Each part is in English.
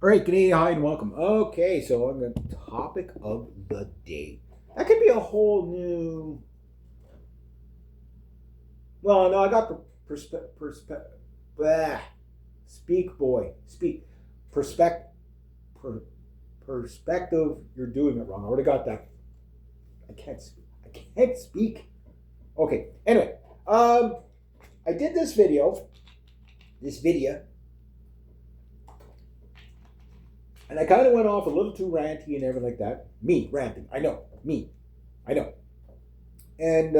All right, Canadian, hi and welcome. Okay, so I'm going to topic of the day. That could be a whole new. Well, no, I got blah. Speak, boy, speak. Perspective. Per, perspective. You're doing it wrong. I already got that. I can't. I can't speak. Okay. Anyway, I did this video. This video. And I kind of went off a little too ranty and everything like that. Me ranting. I know. Me. I know. And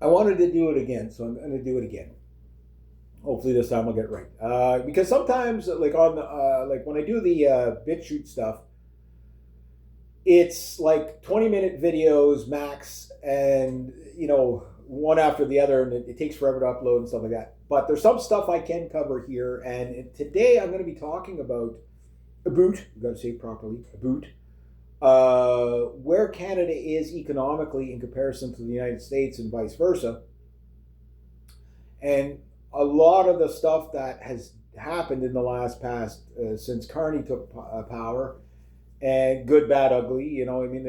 I wanted to do it again, so I'm going to do it again. Hopefully this time I'll get it right. Because sometimes, like on the like when I do the BitChute stuff, it's like 20-minute videos max, and one after the other, and it takes forever to upload and stuff like that. But there's some stuff I can cover here, and today I'm going to be talking about I've got to say it properly, where Canada is economically in comparison to the United States and vice versa. And a lot of the stuff that has happened in the last past since Carney took power, and good, bad, ugly. I mean,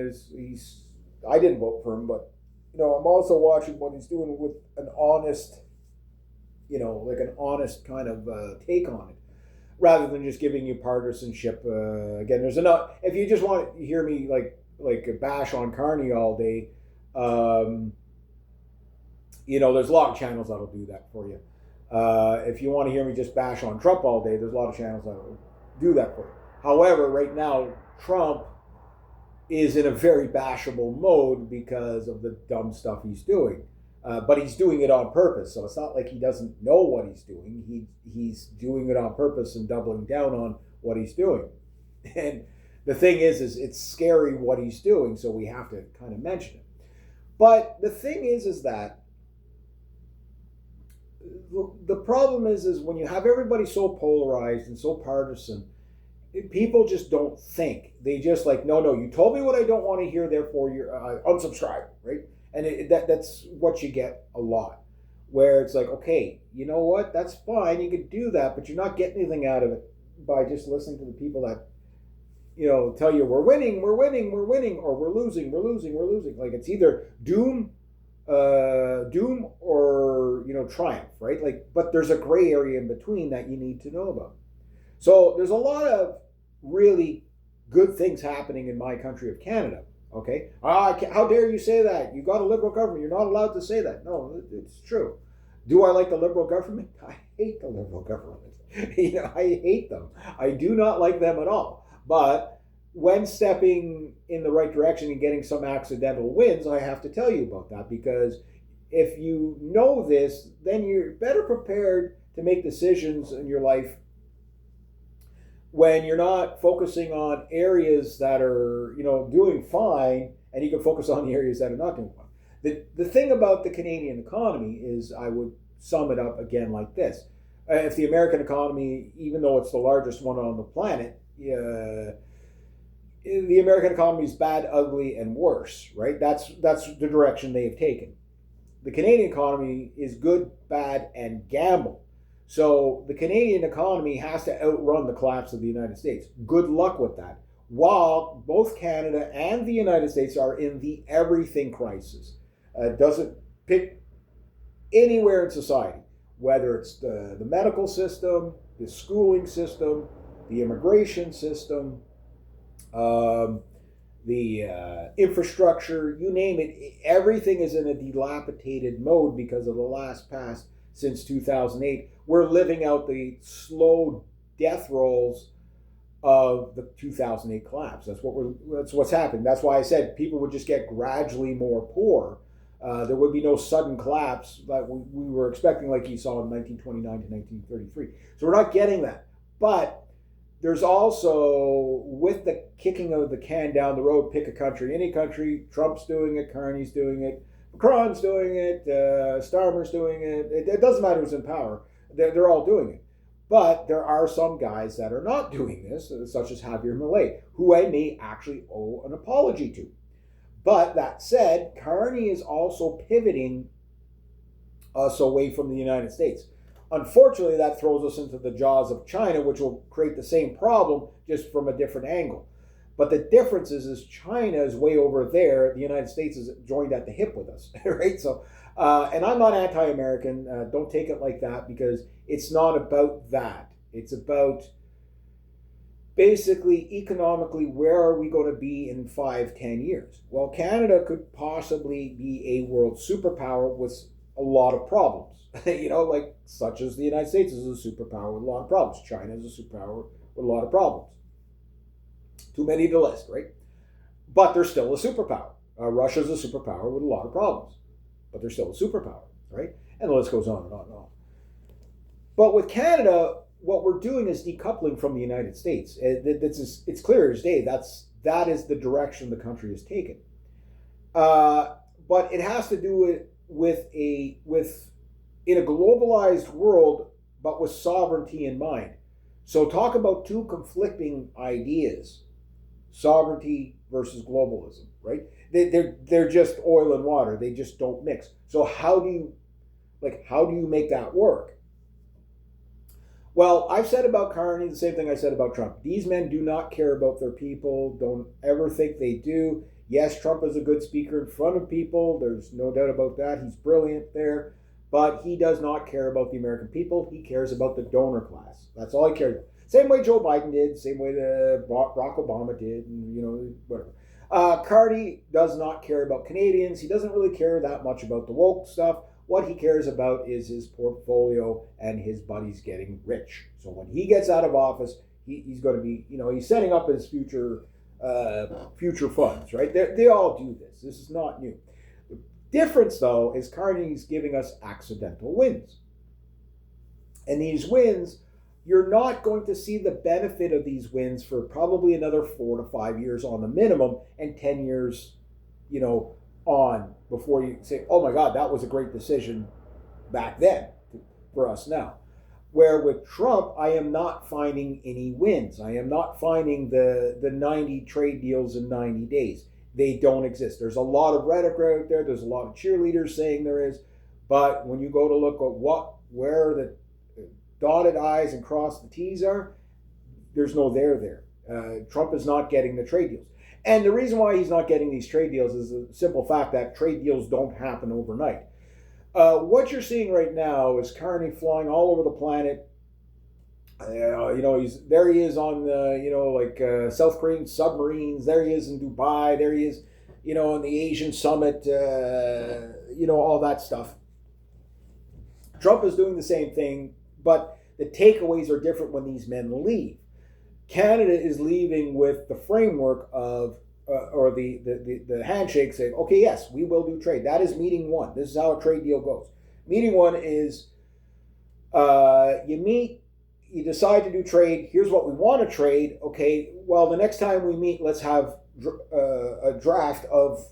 I didn't vote for him, but I'm also watching what he's doing with an honest, like an honest kind of take on it, rather than just giving you partisanship. Again, there's enough. If you just want to hear me like a bash on Carney all day, there's a lot of channels that'll do that for you. If you want to hear me just bash on Trump all day, there's a lot of channels that'll do that for you. However, right now, Trump is in a very bashable mode because of the dumb stuff he's doing. But he's doing it on purpose, so it's not like he doesn't know what he's doing. He's doing it on purpose and doubling down on what he's doing. And the thing is it's scary what he's doing, so we have to kind of mention it. But the thing is that the problem is when you have everybody so polarized and so partisan, people just don't think. They just like, no, you told me what I don't want to hear, therefore you're unsubscribe, right? And that's what you get a lot, where it's like, okay, you know what? That's fine. You can do that, but you're not getting anything out of it by just listening to the people that, tell you we're winning, or we're losing. Like it's either doom or triumph, right? Like, but there's a gray area in between that you need to know about. So there's a lot of really good things happening in my country of Canada. Okay, how dare you say that? You got a liberal government. You're not allowed to say that. No, it's true. Do I like the liberal government? I hate the liberal government. I hate them. I do not like them at all. But when stepping in the right direction and getting some accidental wins, I have to tell you about that, because if you know this, then you're better prepared to make decisions in your life when you're not focusing on areas that are doing fine, and you can focus on the areas that are not doing fine. The thing about the Canadian economy is, I would sum it up again like this: if the American economy, even though it's the largest one on the planet, the American economy is bad, ugly, and worse, right? That's the direction they've taken. The Canadian economy is good, bad, and gamble. So the Canadian economy has to outrun the collapse of the United States. Good luck with that. While both Canada and the United States are in the everything crisis, doesn't pick anywhere in society, whether it's the medical system, the schooling system, the immigration system, the infrastructure, you name it, everything is in a dilapidated mode because of the last past since 2008. We're living out the slow death rolls of the 2008 collapse. That's what's happened. That's why I said people would just get gradually more poor. There would be no sudden collapse that we were expecting, like you saw in 1929 to 1933. So we're not getting that. But there's also, with the kicking of the can down the road, pick a country, any country. Trump's doing it, Carney's doing it, Macron's doing it, Starmer's doing it. It doesn't matter who's in power. They're all doing it. But there are some guys that are not doing this, such as Javier Milei, who I may actually owe an apology to. But that said, Carney is also pivoting us away from the United States. Unfortunately, that throws us into the jaws of China, which will create the same problem just from a different angle. But the difference is China is way over there. The United States is joined at the hip with us, right? So, and I'm not anti-American. Don't take it like that, because it's not about that. It's about basically economically, where are we going to be in 5, 10 years? Well, Canada could possibly be a world superpower with a lot of problems. Like such as the United States is a superpower with a lot of problems. China is a superpower with a lot of problems. Too many to list, right? But they're still a superpower. Russia's a superpower with a lot of problems, but they're still a superpower, right? And the list goes on and on and on. But with Canada, what we're doing is decoupling from the United States. It's clear as day. That is the direction the country has taken. But it has to do with in a globalized world, but with sovereignty in mind. So talk about two conflicting ideas: sovereignty versus globalism, right? They're just oil and water. They just don't mix. So how do you make that work? Well, I've said about Carney the same thing I said about Trump. These men do not care about their people. Don't ever think they do. Yes, Trump is a good speaker in front of people. There's no doubt about that. He's brilliant there. But he does not care about the American people. He cares about the donor class. That's all he cares about. Same way Joe Biden did, same way Barack Obama did, and whatever. Carney does not care about Canadians. He doesn't really care that much about the woke stuff. What he cares about is his portfolio and his buddies getting rich. So when he gets out of office, he's going to be, he's setting up his future funds, right? They all do this. This is not new. The difference, though, is Carney's giving us accidental wins. And these wins, you're not going to see the benefit of these wins for probably another 4 to 5 years on the minimum, and 10 years, on before you say, oh my God, that was a great decision back then for us now. Where with Trump, I am not finding any wins. I am not finding the 90 trade deals in 90 days. They don't exist. There's a lot of rhetoric out there. There's a lot of cheerleaders saying there is. But when you go to look at where the dotted I's and cross the T's are, there's no there. Trump is not getting the trade deals. And the reason why he's not getting these trade deals is the simple fact that trade deals don't happen overnight. What you're seeing right now is Carney flying all over the planet. There he is on South Korean submarines. There he is in Dubai. There he is, on the Asian summit. All that stuff. Trump is doing the same thing, but the takeaways are different when these men leave. Canada is leaving with the framework of, or the handshake saying, okay, yes, we will do trade. That is meeting one. This is how a trade deal goes. Meeting one is you meet, you decide to do trade. Here's what we want to trade. Okay, well, the next time we meet, let's have a draft of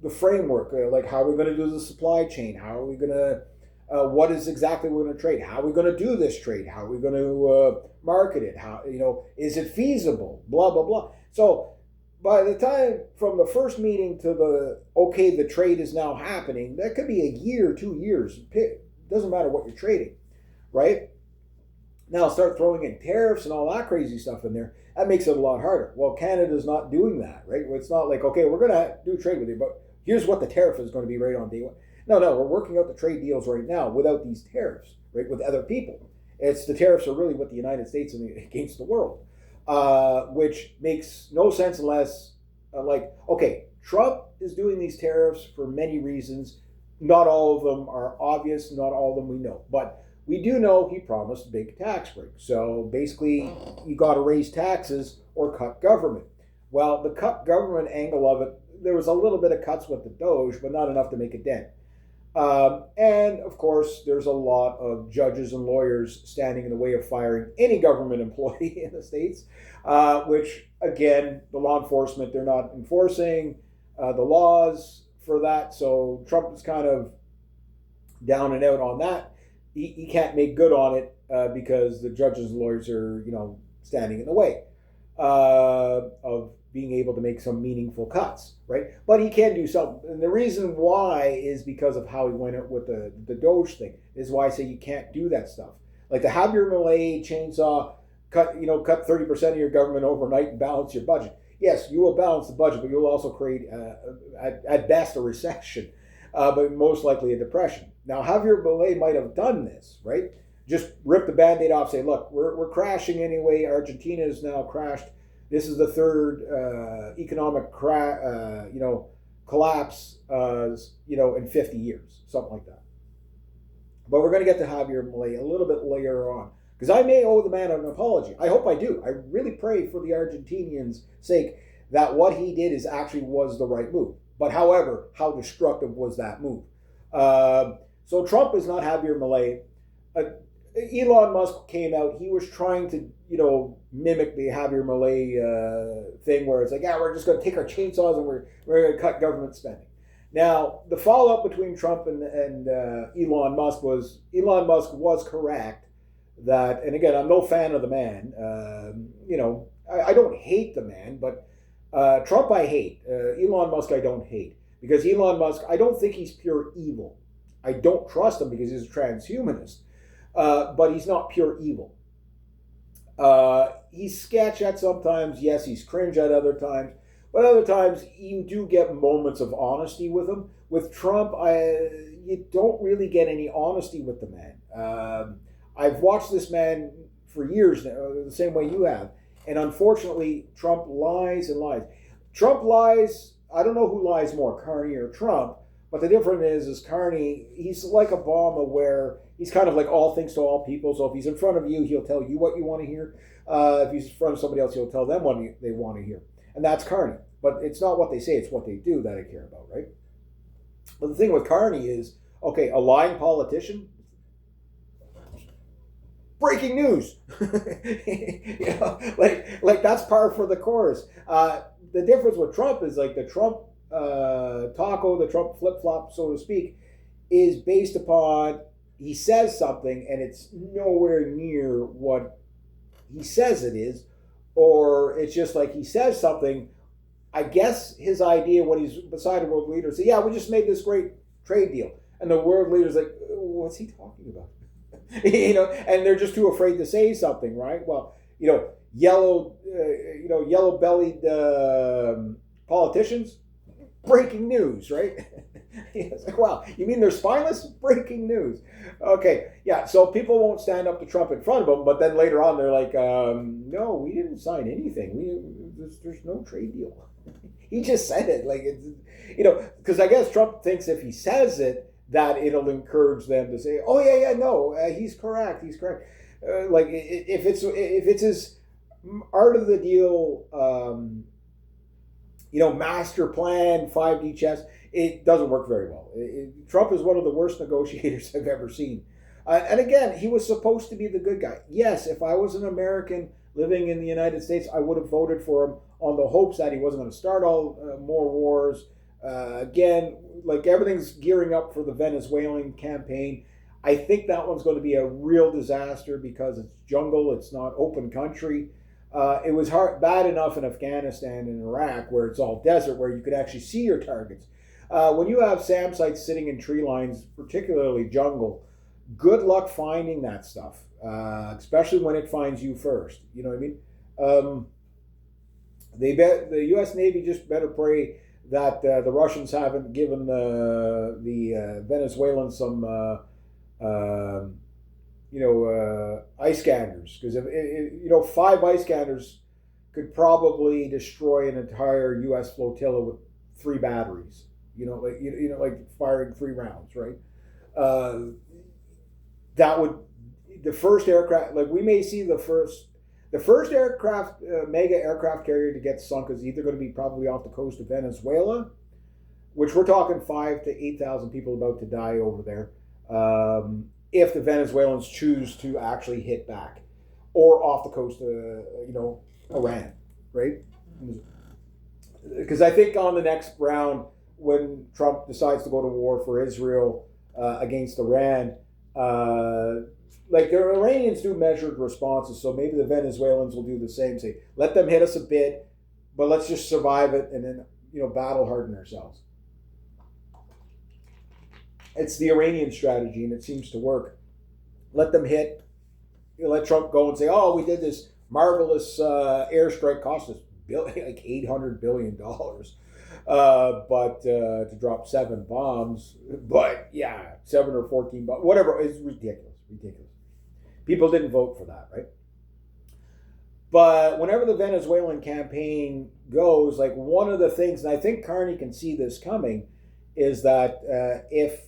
the framework. Like, how are we going to do the supply chain? How are we going to what is exactly we're going to trade? How are we going to do this trade? How are we going to market it? How, is it feasible? Blah, blah, blah. So by the time from the first meeting to the trade is now happening, that could be a year, 2 years. It doesn't matter what you're trading, right? Now start throwing in tariffs and all that crazy stuff in there. That makes it a lot harder. Well, Canada's not doing that, right? It's not like, okay, we're going to do trade with you, but here's what the tariff is going to be right on day one. No, we're working out the trade deals right now without these tariffs, right, with other people. It's the tariffs are really with the United States against the world, which makes no sense unless, Trump is doing these tariffs for many reasons. Not all of them are obvious, not all of them we know. But we do know he promised a big tax break. So basically, you got to raise taxes or cut government. Well, the cut government angle of it, there was a little bit of cuts with the Doge, but not enough to make a dent. And of course, there's a lot of judges and lawyers standing in the way of firing any government employee in the States, which, again, the law enforcement, they're not enforcing the laws for that. So Trump is kind of down and out on that. He can't make good on it because the judges and lawyers are, standing in the way. of being able to make some meaningful cuts, right? But he can do something. And the reason why is because of how he went out with the Doge thing. This is why I say you can't do that stuff. Like the Javier Milei chainsaw, cut 30% of your government overnight and balance your budget. Yes, you will balance the budget, but you'll also create, at best, a recession, but most likely a depression. Now, Javier Milei might have done this, right? Just rip the Band-Aid off, say, look, we're crashing anyway. Argentina is now crashed. This is the third economic collapse, in 50 years, something like that. But we're going to get to Javier Milei a little bit later on, because I may owe the man an apology. I hope I do. I really pray for the Argentinians' sake that what he did was the right move. But however, how destructive was that move? So Trump is not Javier Milei. Elon Musk came out. He was trying to, mimic the Javier Milei thing, where it's like, yeah, we're just going to take our chainsaws and we're going to cut government spending. Now, the follow-up between Trump and Elon Musk was correct that, and again, I'm no fan of the man. I don't hate the man, but Trump I hate. Elon Musk I don't hate. Because Elon Musk, I don't think he's pure evil. I don't trust him because he's a transhumanist. But he's not pure evil. He's sketch at sometimes. Yes, he's cringe at other times. But other times, you do get moments of honesty with him. With Trump, you don't really get any honesty with the man. I've watched this man for years now, the same way you have. And unfortunately, Trump lies and lies. Trump lies. I don't know who lies more, Carney or Trump. But the difference is Carney, he's like Obama, where he's kind of like all things to all people. So if he's in front of you, he'll tell you what you want to hear. If he's in front of somebody else, he'll tell them what they want to hear. And that's Carney. But it's not what they say, it's what they do that I care about, right? But the thing with Carney is, okay, a lying politician, breaking news. like that's par for the course. The difference with Trump is like the Trump taco, the Trump flip-flop, so to speak, is based upon he says something and it's nowhere near what he says it is, or it's just like he says something. I guess his idea when he's beside a world leader, say, yeah, we just made this great trade deal. And the world leader's like, what's he talking about? And they're just too afraid to say something, right? Well, yellow-bellied politicians, breaking news, right? It's like, wow, you mean they're spineless? Breaking news. Okay, yeah, so people won't stand up to Trump in front of him, but then later on they're like, no, we didn't sign anything. There's no trade deal. He just said it. Like, because I guess Trump thinks if he says it, that it'll encourage them to say, oh, he's correct. Like, if it's his art of the deal, master plan, 5D chess, it doesn't work very well. Trump is one of the worst negotiators I've ever seen. And again, he was supposed to be the good guy. Yes, if I was an American living in the United States, I would have voted for him on the hopes that he wasn't going to start all more wars. Again, like everything's gearing up for the Venezuelan campaign. I think that one's going to be a real disaster because it's jungle, it's not open country. It was bad enough in Afghanistan and Iraq where it's all desert, where you could actually see your targets. When you have SAM sites sitting in tree lines, particularly jungle, good luck finding that stuff, especially when it finds you first. You know what I mean? The U.S. Navy just better pray that the Russians haven't given the Venezuelans some ice scanners, because if 5 ice scanners could probably destroy an entire U.S. flotilla with 3 batteries. Like firing 3 rounds, right? That would the first aircraft. Like we may see the first aircraft, mega aircraft carrier to get sunk is either going to be probably off the coast of Venezuela, which we're talking 5,000 to 8,000 people about to die over there. If the Venezuelans choose to actually hit back, or off the coast of Iran, right? Because I think on the next round, when Trump decides to go to war for Israel against Iran, like the Iranians do measured responses, so maybe the Venezuelans will do the same. Say, let them hit us a bit, but let's just survive it and then battle harden ourselves. It's the Iranian strategy, and it seems to work. Let them hit. Let Trump go and say, "Oh, we did this marvelous airstrike, cost us like $800 billion, but to drop 7 bombs. But yeah, 7 or 14 bombs, whatever. It's ridiculous, ridiculous. People didn't vote for that, right? But whenever the Venezuelan campaign goes, like one of the things, and I think Carney can see this coming, is that if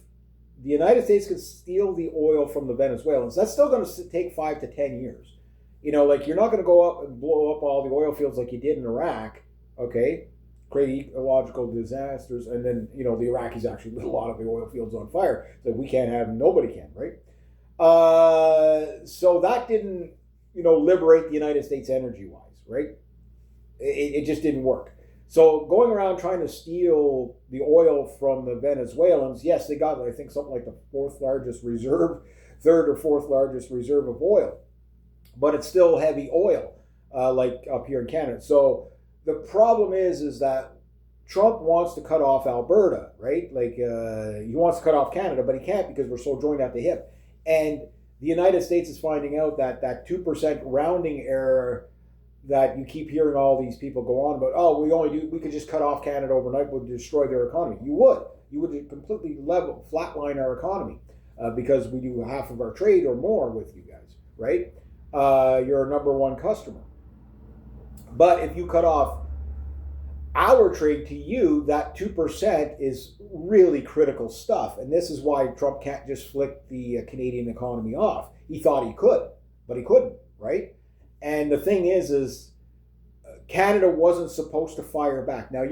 the United States could steal the oil from the Venezuelans, that's still going to take 5 to 10 years. Like you're not going to go up and blow up all the oil fields like you did in Iraq, okay? Create ecological disasters, and then, the Iraqis actually lit a lot of the oil fields on fire. So we can't have them, nobody can, right? So that didn't, liberate the United States energy-wise, right? It just didn't work. So going around trying to steal the oil from the Venezuelans, yes, they got, I think, something like the third or fourth largest reserve of oil. But it's still heavy oil, like up here in Canada. So the problem is that Trump wants to cut off Alberta, right? Like he wants to cut off Canada, but he can't because we're so joined at the hip. And the United States is finding out that 2% rounding error that you keep hearing all these people go on about, oh, we could just cut off Canada overnight, would destroy their economy. You would completely flatline our economy because we do half of our trade or more with you guys, right? You're our number one customer. But if you cut off our trade to you, that 2% is really critical stuff. And this is why Trump can't just flick the Canadian economy off. He thought he could, but he couldn't, right? And the thing is Canada wasn't supposed to fire back. Now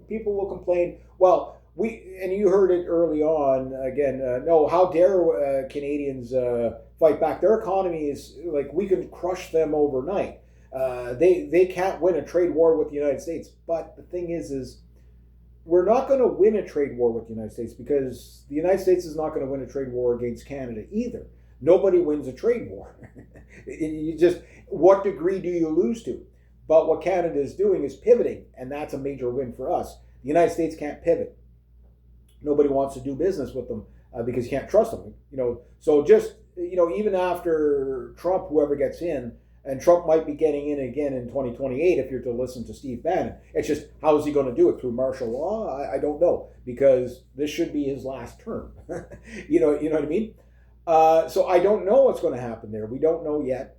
people will complain, well, and you heard it early on again, no, how dare Canadians fight back? Their economy is like, we can crush them overnight. They can't win a trade war with the United States. But the thing is we're not going to win a trade war with the United States because the United States is not going to win a trade war against Canada either. Nobody wins a trade war. You just, what degree do you lose to? But what Canada is doing is pivoting, and that's a major win for us. The United States can't pivot. Nobody wants to do business with them because you can't trust them. So just, even after Trump, whoever gets in, and Trump might be getting in again in 2028 if you're to listen to Steve Bannon. It's just, how is he going to do it? Through martial law? I don't know, because this should be his last term. You know what I mean? So I don't know what's going to happen there. We don't know yet.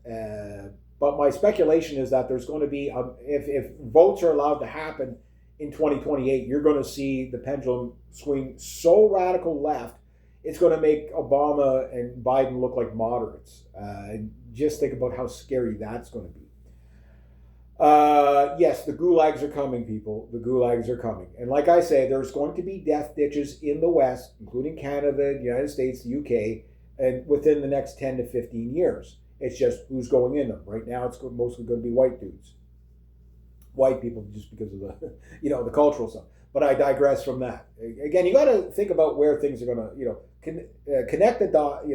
But my speculation is that there's going to be, if votes are allowed to happen in 2028, you're going to see the pendulum swing so radical left, it's going to make Obama and Biden look like moderates. Just think about how scary that's going to be. Yes, the gulags are coming, people. The gulags are coming. And like I say, there's going to be death ditches in the West, including Canada, the United States, the UK, and within the next 10 to 15 years. It's just who's going in them. Right now, it's mostly going to be white dudes. White people, just because of the, the cultural stuff. But I digress from that. Again, you got to think about where things are going to, connect the dot,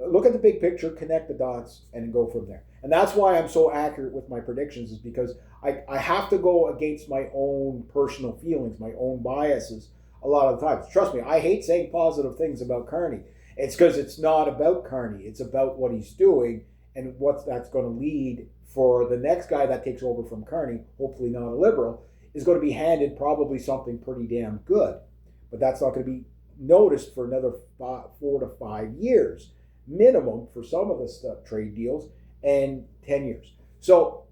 look at the big picture, connect the dots, and go from there. And that's why I'm so accurate with my predictions, is because I have to go against my own personal feelings, my own biases a lot of the times. Trust me, I hate saying positive things about Carney. It's because it's not about Carney. It's about what he's doing and what that's going to lead for the next guy that takes over from Carney, hopefully not a liberal, is going to be handed probably something pretty damn good. But that's not going to be noticed for another 4 to 5 years minimum for some of the stuff, trade deals, and 10 years. So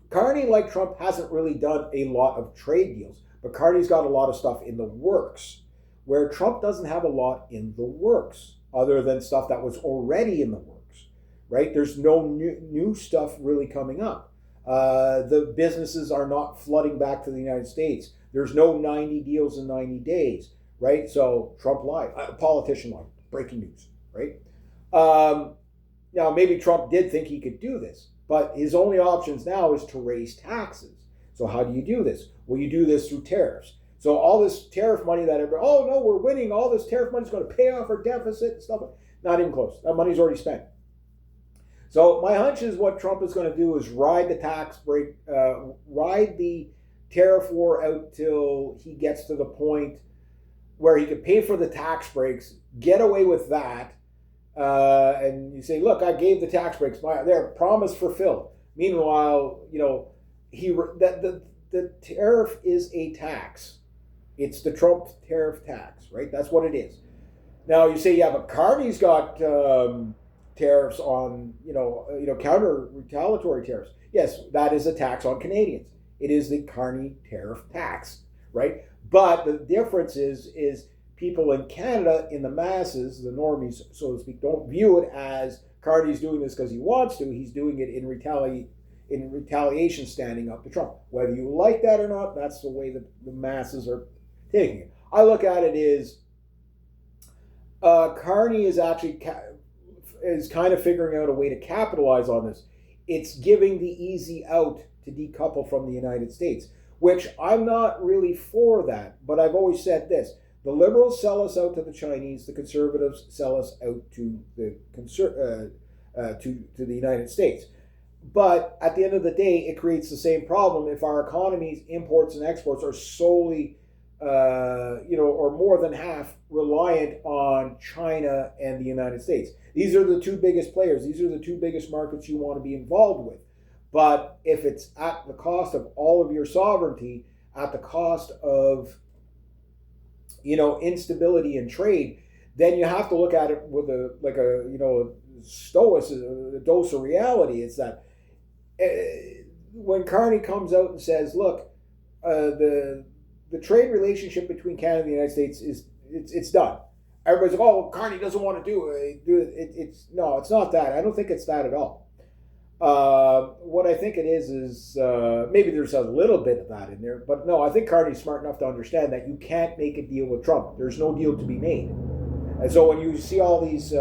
Carney, like Trump, hasn't really done a lot of trade deals, but Carney's got a lot of stuff in the works, where Trump doesn't have a lot in the works other than stuff that was already in the works, right? There's no new stuff really coming up. The businesses are not flooding back to the United States. There's no 90 deals in 90 days, right? So Trump lied, a politician lied, breaking news, right? Now, maybe Trump did think he could do this, but his only options now is to raise taxes. So how do you do this? Well, you do this through tariffs. So all this tariff money that everybody, oh no, we're winning, all this tariff money is going to pay off our deficit and stuff. Not even close. That money's already spent. So my hunch is what Trump is going to do is ride the tax break, ride the tariff war out till he gets to the point where he could pay for the tax breaks, get away with that, and you say, "Look, I gave the tax breaks. Their promise fulfilled." Meanwhile, the tariff is a tax. It's the Trump tariff tax, right? That's what it is. Now you say, "Yeah, but Carney's got tariffs on counter retaliatory tariffs." Yes, that is a tax on Canadians. It is the Carney tariff tax, right? But the difference is people in Canada, in the masses, the normies, so to speak, don't view it as Carney's doing this because he wants to. He's doing it in retaliation, standing up to Trump. Whether you like that or not, that's the way that the masses are taking it. I look at it as Carney is actually is kind of figuring out a way to capitalize on this. It's giving the easy out to decouple from the United States, which I'm not really for that. But I've always said this: the liberals sell us out to the Chinese, the conservatives sell us out to the to the United States. But at the end of the day, it creates the same problem if our economies, imports and exports, are solely, or more than half reliant on China and the United States. These are the two biggest players. These are the two biggest markets you want to be involved with. But if it's at the cost of all of your sovereignty, at the cost of, instability in trade, then you have to look at it with a dose of reality. It's that when Carney comes out and says, "Look, the trade relationship between Canada and the United States it's done." Everybody's like, "Oh, Carney doesn't want to do it." It's not that. I don't think it's that at all. What I think it is maybe there's a little bit of that in there, but no, I think Carney's smart enough to understand that you can't make a deal with Trump. There's no deal to be made. And so when you see all these,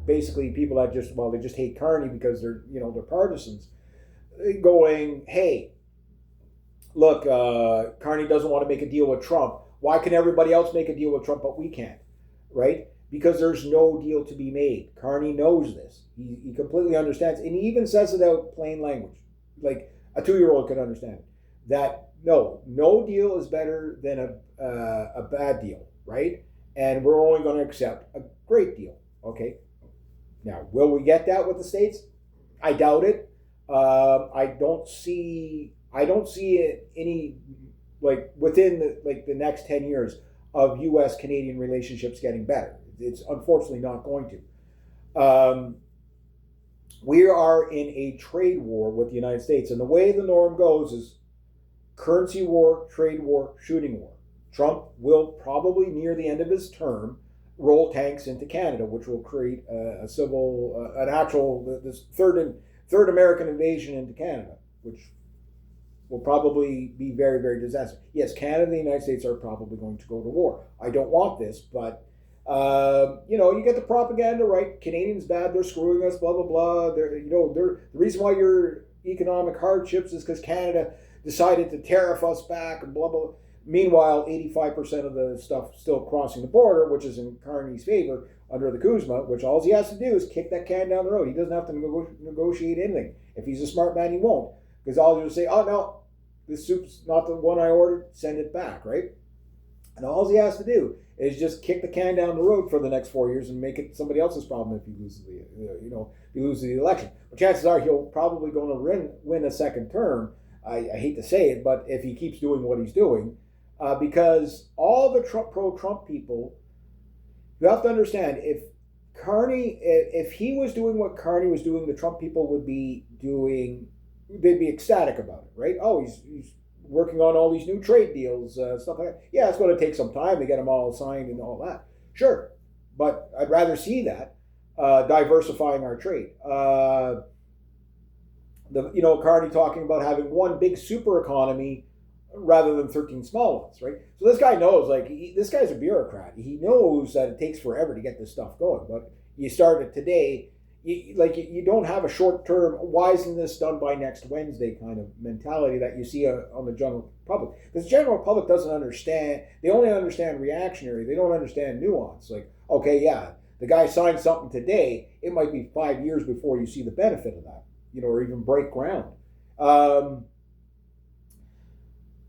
basically people that they just hate Carney because they're partisans, going, "Hey, look, Carney doesn't want to make a deal with Trump. Why can everybody else make a deal with Trump, but we can't?" Right? Because there's no deal to be made. Carney knows this. He completely understands. And he even says it out plain language. Like a 2-year-old can understand it. That no deal is better than a bad deal, right? And we're only going to accept a great deal, okay? Now, will we get that with the States? I doubt it. I don't see it any, within the next 10 years of U.S.-Canadian relationships getting better. It's unfortunately not going to. We are in a trade war with the United States, and the way the norm goes is currency war, trade war, shooting war. Trump will probably, near the end of his term, roll tanks into Canada, which will create this third American invasion into Canada, which will probably be very, very disastrous. Yes, Canada and the United States are probably going to go to war. I don't want this, but you get the propaganda, right? Canadians bad, they're screwing us, blah blah blah. The reason why you're economic hardships is because Canada decided to tariff us back and blah blah. Meanwhile, 85% of the stuff still crossing the border, which is in Carney's favor under the CUSMA, which all he has to do is kick that can down the road. He doesn't have to negotiate anything. If he's a smart man, he won't. Because all he'll say, "Oh no, this soup's not the one I ordered, send it back," right? And all he has to do is just kick the can down the road for the next 4 years and make it somebody else's problem if he loses the election. But chances are he'll probably going to win a second term. I hate to say it, but if he keeps doing what he's doing, because all the pro-Trump people, you have to understand, if he was doing what Carney was doing, the Trump people would be doing, they'd be ecstatic about it, right? Oh, he's working on all these new trade deals, stuff like that. Yeah, it's going to take some time to get them all signed and all that. Sure, but I'd rather see that diversifying our trade. Carney talking about having one big super economy rather than 13 small ones, right? So this guy knows, this guy's a bureaucrat. He knows that it takes forever to get this stuff going, but you start it today. You don't have a short-term, why isn't this done by next Wednesday kind of mentality that you see on the general public. Because the general public doesn't understand. They only understand reactionary. They don't understand nuance. Okay, yeah, The guy signs something today, it might be 5 years before you see the benefit of that, or even break ground.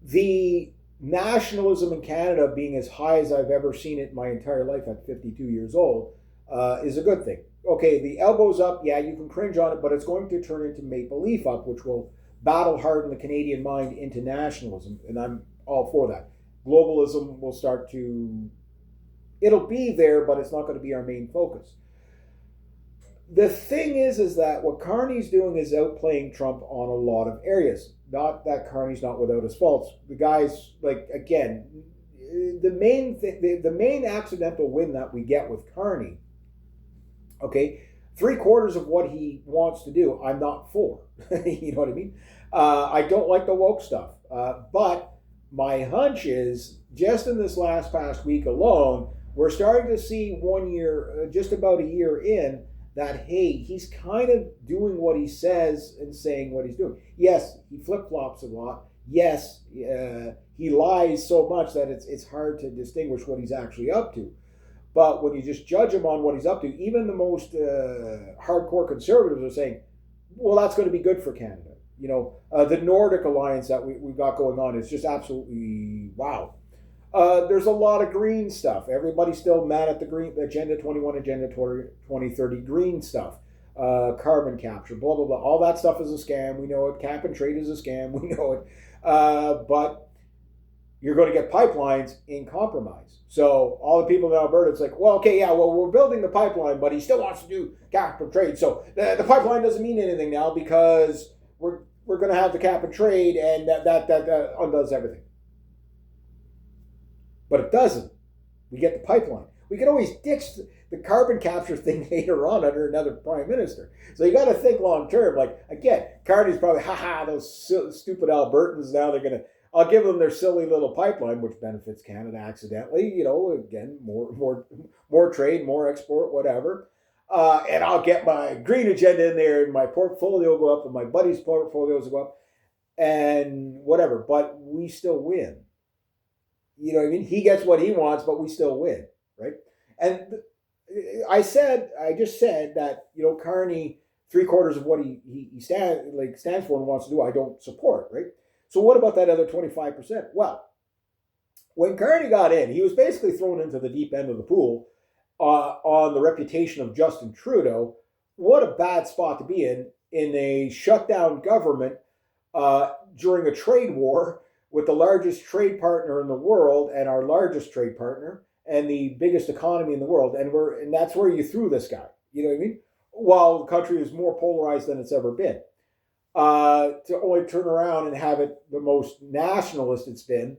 The nationalism in Canada being as high as I've ever seen it in my entire life at 52 years old is a good thing. Okay, the elbows up, yeah, you can cringe on it, but it's going to turn into maple leaf up, which will battle harden the Canadian mind into nationalism, and I'm all for that. Globalism will start to, it'll be there, but it's not going to be our main focus. The thing is that what Carney's doing is outplaying Trump on a lot of areas. Not that Carney's not without his faults. The guy's, like, again, the main accidental win that we get with Carney, okay, 3/4 of what he wants to do, I'm not for. You know what I mean? I don't like the woke stuff. But my hunch is, just in this past week alone, we're starting to see 1 year, just about a year in, that, hey, he's kind of doing what he says and saying what he's doing. Yes, he flip-flops a lot. Yes, he lies so much that it's hard to distinguish what he's actually up to. But when you just judge him on what he's up to, even the most hardcore conservatives are saying, well, that's going to be good for Canada. The Nordic alliance that we got going on is just absolutely wow. There's a lot of green stuff. Everybody's still mad at the green Agenda 21, Agenda 2030 green stuff. Carbon capture, blah, blah, blah. All that stuff is a scam. We know it. Cap and trade is a scam. We know it. But you're going to get pipelines in compromise. So all the people in Alberta, it's like, well, okay, yeah, well, we're building the pipeline, but he still wants to do cap and trade. So the pipeline doesn't mean anything now because we're going to have the cap and trade, and that undoes everything. But it doesn't. We get the pipeline. We can always ditch the carbon capture thing later on under another prime minister. So you got to think long term. Like, again, Carney's probably, those stupid Albertans, now they're going to, I'll give them their silly little pipeline, which benefits Canada accidentally. Again, more trade, more export, whatever. And I'll get my green agenda in there, and my portfolio will go up, and my buddies' portfolios will go up, and whatever. But we still win. You know what I mean? He gets what he wants, but we still win, right? And I just said that, Carney, 3/4 of what he stands for and wants to do, I don't support, right? So what about that other 25%? Well, when Carney got in, he was basically thrown into the deep end of the pool on the reputation of Justin Trudeau. What a bad spot to be in a shutdown government during a trade war with the largest trade partner in the world, and our largest trade partner, and the biggest economy in the world, and that's where you threw this guy. You know what I mean? While the country is more polarized than it's ever been, to only turn around and have it the most nationalist it's been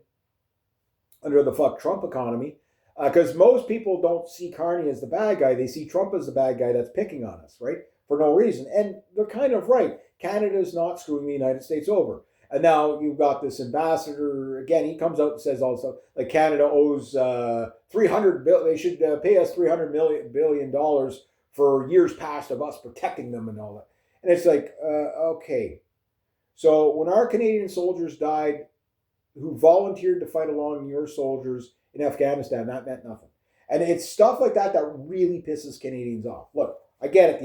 under the fuck Trump economy, because most people don't see Carney as the bad guy; they see Trump as the bad guy that's picking on us, right, for no reason, and they're kind of right. Canada is not screwing the United States over. And now you've got this ambassador, again, he comes out and says also, like, Canada owes $300 billion, they should pay us $300 billion for years past of us protecting them and all that. And it's like, okay. So when our Canadian soldiers died, who volunteered to fight along your soldiers in Afghanistan, that meant nothing. And it's stuff like that that really pisses Canadians off. Look, I get it.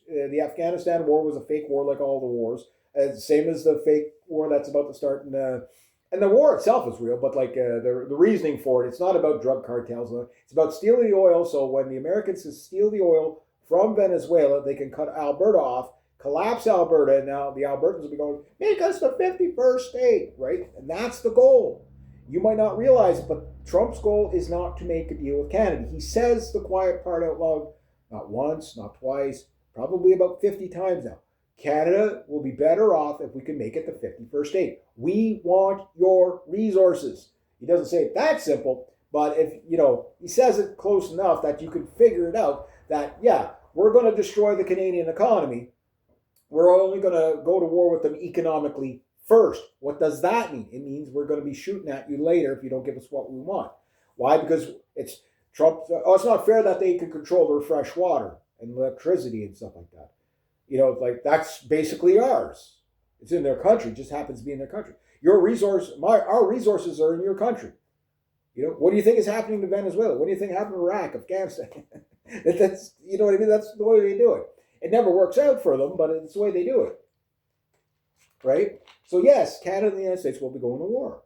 The Afghanistan war was a fake war like all the wars. Same as the fake war that's about to start and the war itself is real, but like the reasoning for it, it's not about drug cartels. It's about stealing the oil. So when the Americans steal the oil from Venezuela, they can cut Alberta off, collapse Alberta, and now the Albertans will be going, make us the 51st state, right? And that's the goal. You might not realize it, but Trump's goal is not to make a deal with Canada. He says the quiet part out loud, not once, not twice, probably about 50 times now. Canada will be better off if we can make it the 51st state. We want your resources. He doesn't say it that simple, but if, he says it close enough that you can figure it out that, yeah, we're going to destroy the Canadian economy. We're only going to go to war with them economically first. What does that mean? It means we're going to be shooting at you later if you don't give us what we want. Why? Because it's Trump. It's not fair that they can control their fresh water and electricity and stuff like that. That's basically ours. It's in their country. It just happens to be in their country. Our resources are in your country. What do you think is happening to Venezuela? What do you think happened to Iraq, Afghanistan? That's you know what I mean. That's the way they do it. It never works out for them, but it's the way they do it, right? So yes, Canada and the United States will be going to war.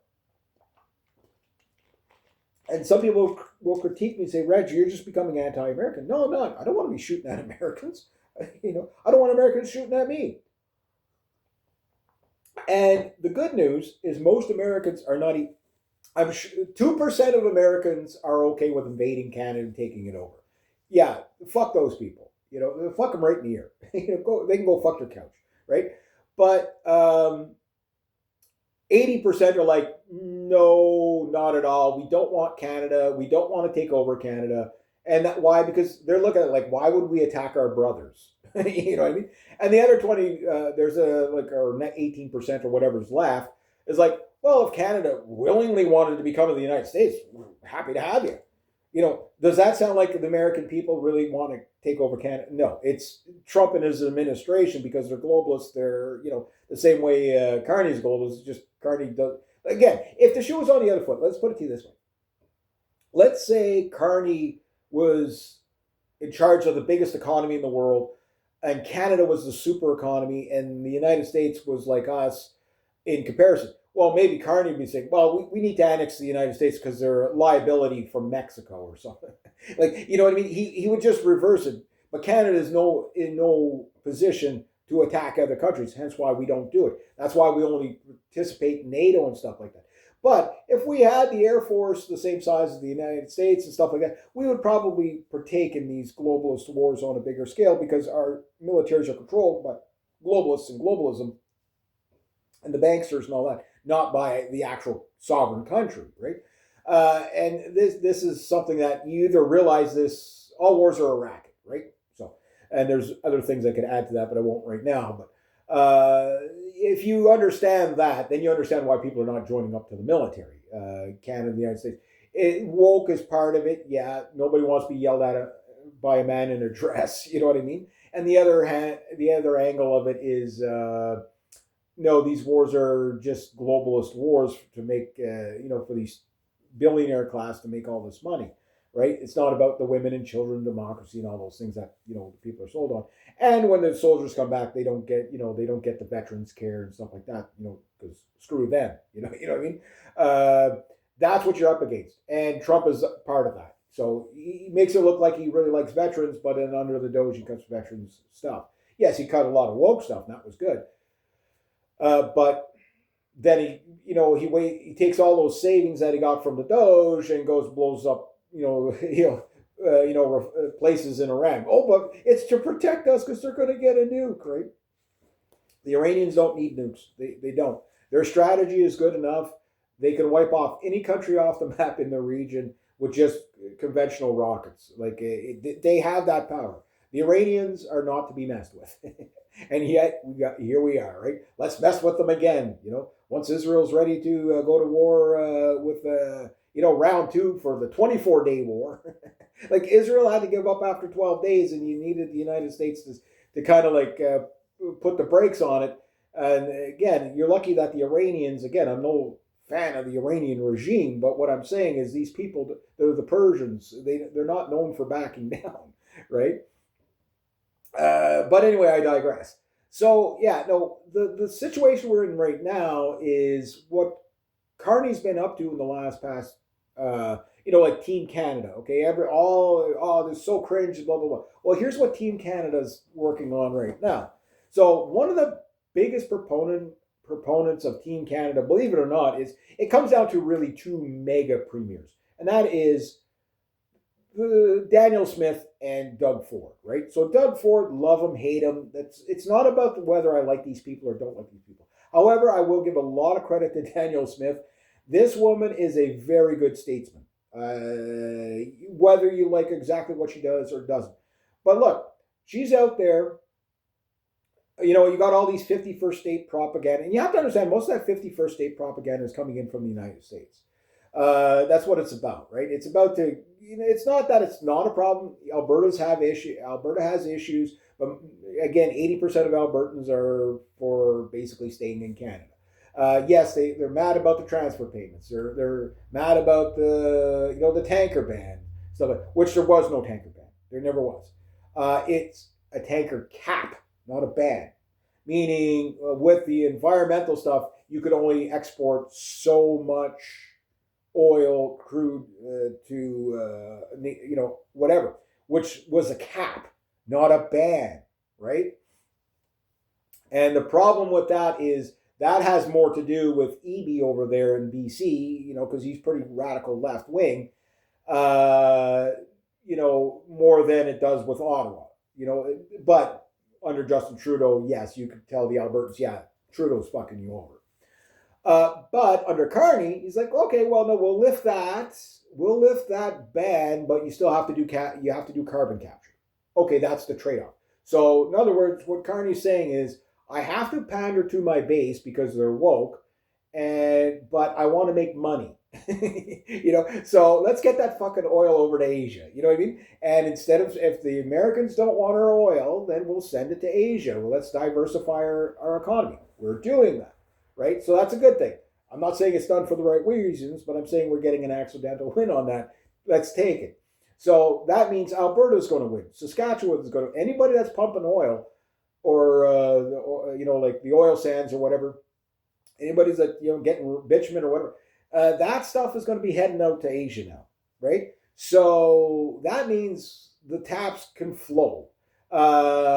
And some people will critique me and say, Reg, you're just becoming anti-American. No, I'm not. I don't want to be shooting at Americans. I don't want Americans shooting at me. And the good news is most Americans are not. I'm sure 2% of Americans are okay with invading Canada and taking it over. Yeah, fuck those people. Fuck them right in the ear. They can go fuck their couch, right? But 80% are like, no, not at all. We don't want Canada. We don't want to take over Canada. And why? Because they're looking at it like, why would we attack our brothers? You know what I mean? And the other 20, there's our net 18% or whatever's left is like, well, if Canada willingly wanted to become the United States, we're happy to have you. Does that sound like the American people really want to take over Canada? No, it's Trump and his administration because they're globalists. They're, the same way Carney's globalist, just Carney does. Again, if the shoe was on the other foot, let's put it to you this way. Let's say Carney was in charge of the biggest economy in the world and Canada was the super economy and the United States was like us in comparison. Well, maybe Carney would be saying, well, we need to annex the United States because they're a liability from Mexico or something. You know what I mean? He would just reverse it. But Canada is in no position to attack other countries, hence why we don't do it. That's why we only participate in NATO and stuff like that. But if we had the Air Force the same size as the United States and stuff like that, we would probably partake in these globalist wars on a bigger scale because our militaries are controlled by globalists and globalism and the banksters and all that, not by the actual sovereign country, right? And this is something that you either realize this, all wars are a racket, right? So, and there's other things I could add to that, but I won't right now. But if you understand that, then you understand why people are not joining up to the military. Canada and the United States. Woke is part of it. Yeah, nobody wants to be yelled at by a man in a dress. You know what I mean? And the other angle of it is, no, these wars are just globalist wars to make, for these billionaire class to make all this money, right? It's not about the women and children, democracy, and all those things that people are sold on. And when the soldiers come back, they don't get the veterans care and stuff like that, because screw them, you know what I mean? That's what you're up against, and Trump is part of that. So he makes it look like he really likes veterans, but then under the Doge, he cuts veterans stuff. Yes, he cut a lot of woke stuff, and that was good. But then he takes all those savings that he got from the Doge and blows up places in Iran. Oh, but it's to protect us because they're going to get a nuke, right? The Iranians don't need nukes. They don't. Their strategy is good enough. They can wipe off any country off the map in the region with just conventional rockets. They have that power. The Iranians are not to be messed with. And yet here we are, right? Let's mess with them again. Once Israel's ready to go to war with round 2 for the 24-day war. Like Israel had to give up after 12 days, and you needed the United States to kind of put the brakes on it. And again, you're lucky that the Iranians. Again, I'm no fan of the Iranian regime, but what I'm saying is these people, they're the Persians. They're not known for backing down, right? But anyway, I digress. So yeah, no, the situation we're in right now is what Carney's been up to in the last past, like Team Canada. Okay, they're so cringe, blah blah blah. Well, here's what Team Canada's working on right now. So one of the biggest proponents of Team Canada, believe it or not, is it comes down to really 2 mega premiers, and that is Daniel Smith and Doug Ford, right? So Doug Ford, love him, hate him. It's not about whether I like these people or don't like these people. However, I will give a lot of credit to Daniel Smith. This woman is a very good statesman, whether you like exactly what she does or doesn't. But look, she's out there. You got all these 51st state propaganda, and you have to understand most of that 51st state propaganda is coming in from the United States. That's what it's about, right? It's about it's not that it's not a problem. Alberta has issues, but again, 80% of Albertans are for basically staying in Canada. Yes, they're mad about the transfer payments. They're mad about the tanker ban, stuff which there was no tanker ban. There never was. It's a tanker cap, not a ban. Meaning, with the environmental stuff, you could only export so much oil, crude to whatever, which was a cap, not a ban, right? And the problem with that is that has more to do with Eby over there in BC, because he's pretty radical left wing, uh, more than it does with Ottawa, But under Justin Trudeau, yes, you could tell the Albertans, yeah, Trudeau's fucking you over. But under Carney, he's like, okay, well, no, we'll lift that ban, but you still have to do carbon capture. Okay, that's the trade-off. So, in other words, what Carney's saying is, I have to pander to my base because they're woke, but I want to make money. So let's get that fucking oil over to Asia. You know what I mean? And instead of, if the Americans don't want our oil, then we'll send it to Asia. Well, let's diversify our economy. We're doing that, right? So that's a good thing. I'm not saying it's done for the right reasons, but I'm saying we're getting an accidental win on that. Let's take it. So that means Alberta's going to win. Saskatchewan's going to. Anybody that's pumping oil, or like the oil sands or whatever. Anybody's that getting bitumen or whatever. That stuff is going to be heading out to Asia now, right? So that means the taps can flow. The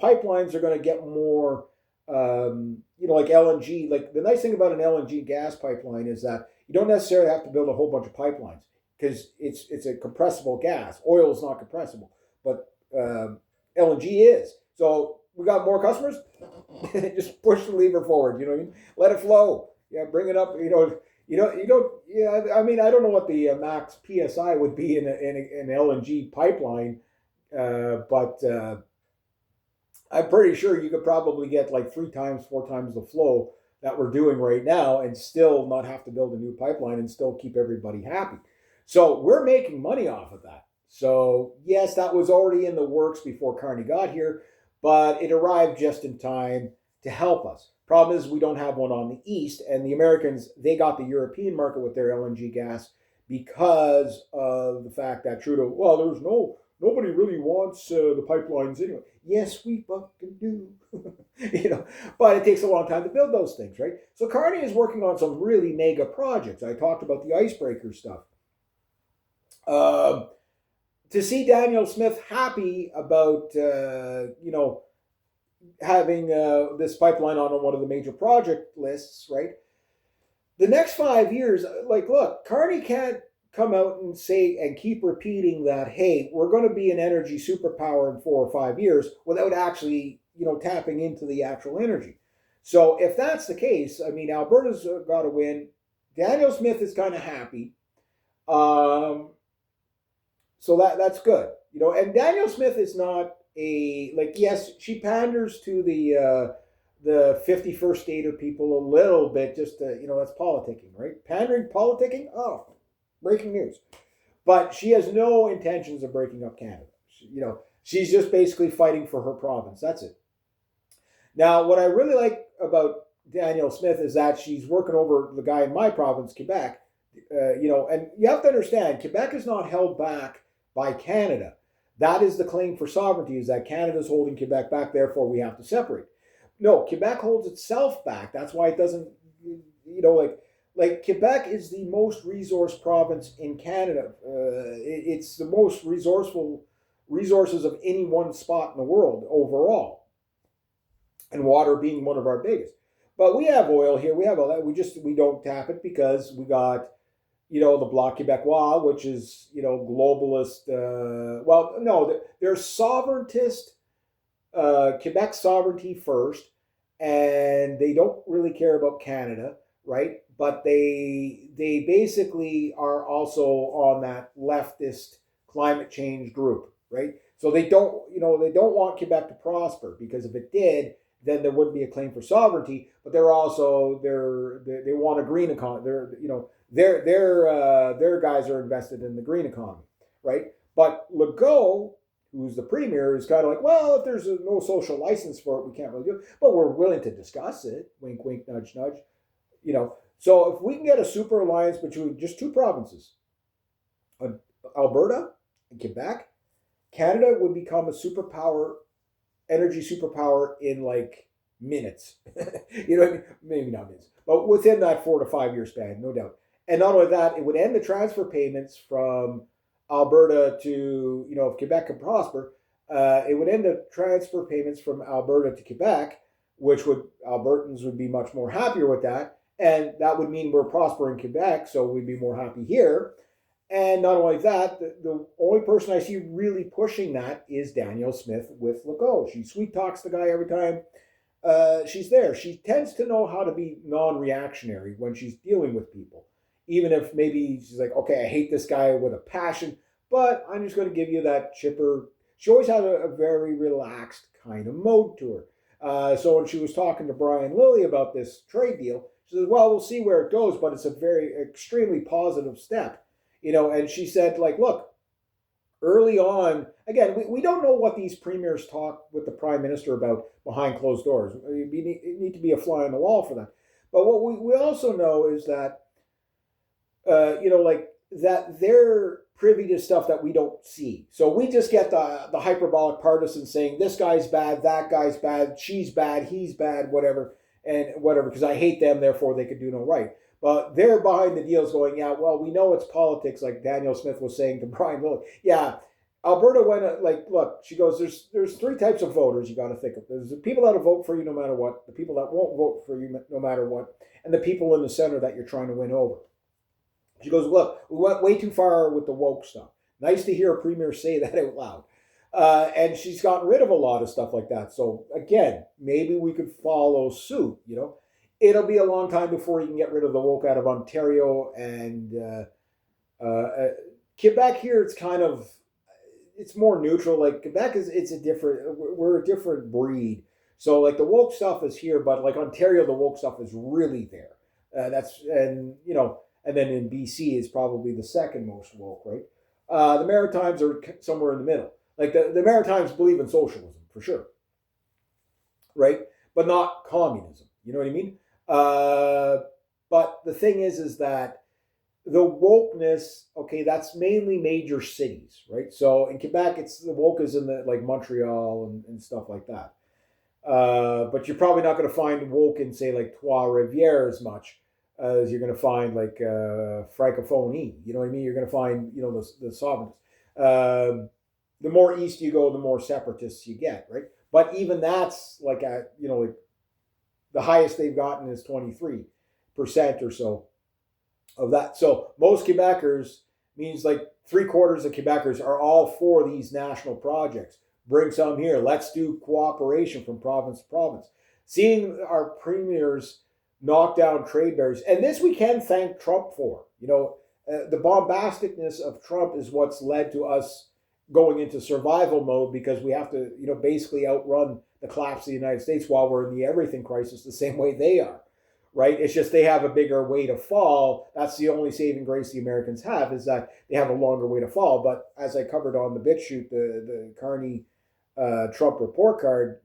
pipelines are going to get more. Like LNG. Like the nice thing about an LNG gas pipeline is that you don't necessarily have to build a whole bunch of pipelines because it's a compressible gas. Oil is not compressible, but LNG is. So we got more customers. Just push the lever forward. You know what I mean? Let it flow. Yeah, bring it up. Yeah. I mean, I don't know what the max psi would be in an LNG pipeline, but I'm pretty sure you could probably get like 3 times, 4 times the flow that we're doing right now, and still not have to build a new pipeline and still keep everybody happy. So we're making money off of that. So yes, that was already in the works before Carney got here, but it arrived just in time to help us. Problem is we don't have one on the east, and the Americans, they got the European market with their LNG gas because of the fact that Trudeau, well, nobody really wants the pipelines anyway. Yes, we fucking do. But it takes a long time to build those things, right? So Carney is working on some really mega projects. I talked about the icebreaker stuff. To see Danielle Smith happy about, having this pipeline on one of the major project lists, right? The next 5 years, look, Carney can't come out and say and keep repeating that, hey, we're going to be an energy superpower in 4 or 5 years without actually, tapping into the actual energy. So if that's the case, I mean, Alberta's got to win. Danielle Smith is kind of happy. So that's good, and Danielle Smith is not yes, she panders to the 51st stater people a little bit, just to, that's politicking, right? Pandering, politicking, oh, breaking news. But she has no intentions of breaking up Canada. She's just basically fighting for her province. That's it. Now, what I really like about Danielle Smith is that she's working over the guy in my province, Quebec, and you have to understand, Quebec is not held back by Canada. That is the claim for sovereignty, is that Canada is holding Quebec back, therefore we have to separate. No, Quebec holds itself back. That's why it doesn't, like Quebec is the most resource province in Canada. It's the most resources of any one spot in the world overall. And water being one of our biggest. But we have oil here. We have all that. We don't tap it because we got, the Bloc Québécois, which is, globalist. They're sovereigntist, Quebec sovereignty first, and they don't really care about Canada, right? But they basically are also on that leftist climate change group, right? So they don't want Quebec to prosper, because if it did, then there wouldn't be a claim for sovereignty. But they're also they want a green economy. Their guys are invested in the green economy, right? But Legault who's the premier, is kind of like, well, if there's no social license for it, we can't really do it, but we're willing to discuss it. Wink, wink, nudge, nudge. So if we can get a super alliance between just two provinces, Alberta and Quebec, Canada would become a superpower, energy superpower in like minutes. You know what I mean? Maybe not minutes, but within that 4 to 5 year span, no doubt. And not only that, it would end the transfer payments from Alberta to, if Quebec could prosper, it would end the transfer payments from Alberta to Quebec, which Albertans would be much more happier with that. And that would mean we're prospering Quebec, so we'd be more happy here. And not only that, the only person I see really pushing that is Danielle Smith with Legault. She sweet talks the guy every time she's there. She tends to know how to be non-reactionary when she's dealing with people. Even if maybe she's like, okay, I hate this guy with a passion, but I'm just going to give you that chipper. She always had a very relaxed kind of mode to her. So when she was talking to Brian Lilley about this trade deal, she said, well, we'll see where it goes, but it's a very extremely positive step. And she said, like, look, early on, again, we don't know what these premiers talk with the prime minister about behind closed doors. You need to be a fly on the wall for that. But what we also know is that, that they're privy to stuff that we don't see. So we just get the hyperbolic partisans saying, this guy's bad, that guy's bad, she's bad, he's bad, whatever, because I hate them, therefore they could do no right. But they're behind the deals going, yeah, well, we know it's politics, like Danielle Smith was saying to Brian Lilley. Yeah, Alberta went, look, she goes, there's three types of voters you got to think of. There's the people that will vote for you no matter what, the people that won't vote for you no matter what, and the people in the center that you're trying to win over. She goes, look, we went way too far with the woke stuff. Nice to hear a premier say that out loud. And she's gotten rid of a lot of stuff like that. So, again, maybe we could follow suit, It'll be a long time before you can get rid of the woke out of Ontario and Quebec. Here, it's more neutral. Like Quebec we're a different breed. So like the woke stuff is here, but like Ontario, the woke stuff is really there. And then in BC is probably the second most woke, right? The Maritimes are somewhere in the middle. Like the Maritimes believe in socialism for sure, right? But not communism. You know what I mean? But the thing is that the wokeness, okay, that's mainly major cities, right? So in Quebec, it's the woke is in the like Montreal and stuff like that. But you're probably not going to find woke in say like Trois-Rivières as much as you're going to find like Francophonie. You know what I mean? You're going to find the sovereigns. The more east you go, the more separatists you get, right? But even that's like the highest they've gotten is 23% or so of that. So most Quebecers means like 3/4 of Quebecers are all for these national projects. Bring some here. Let's do cooperation from province to province. Seeing our premiers knock down trade barriers, and this we can thank Trump for. The bombasticness of Trump is what's led to us going into survival mode because we have to, basically outrun the collapse of the United States while we're in the everything crisis the same way they are, right? It's just they have a bigger way to fall. That's the only saving grace the Americans have is that they have a longer way to fall. But as I covered on the BitChute, the Carney Trump report card,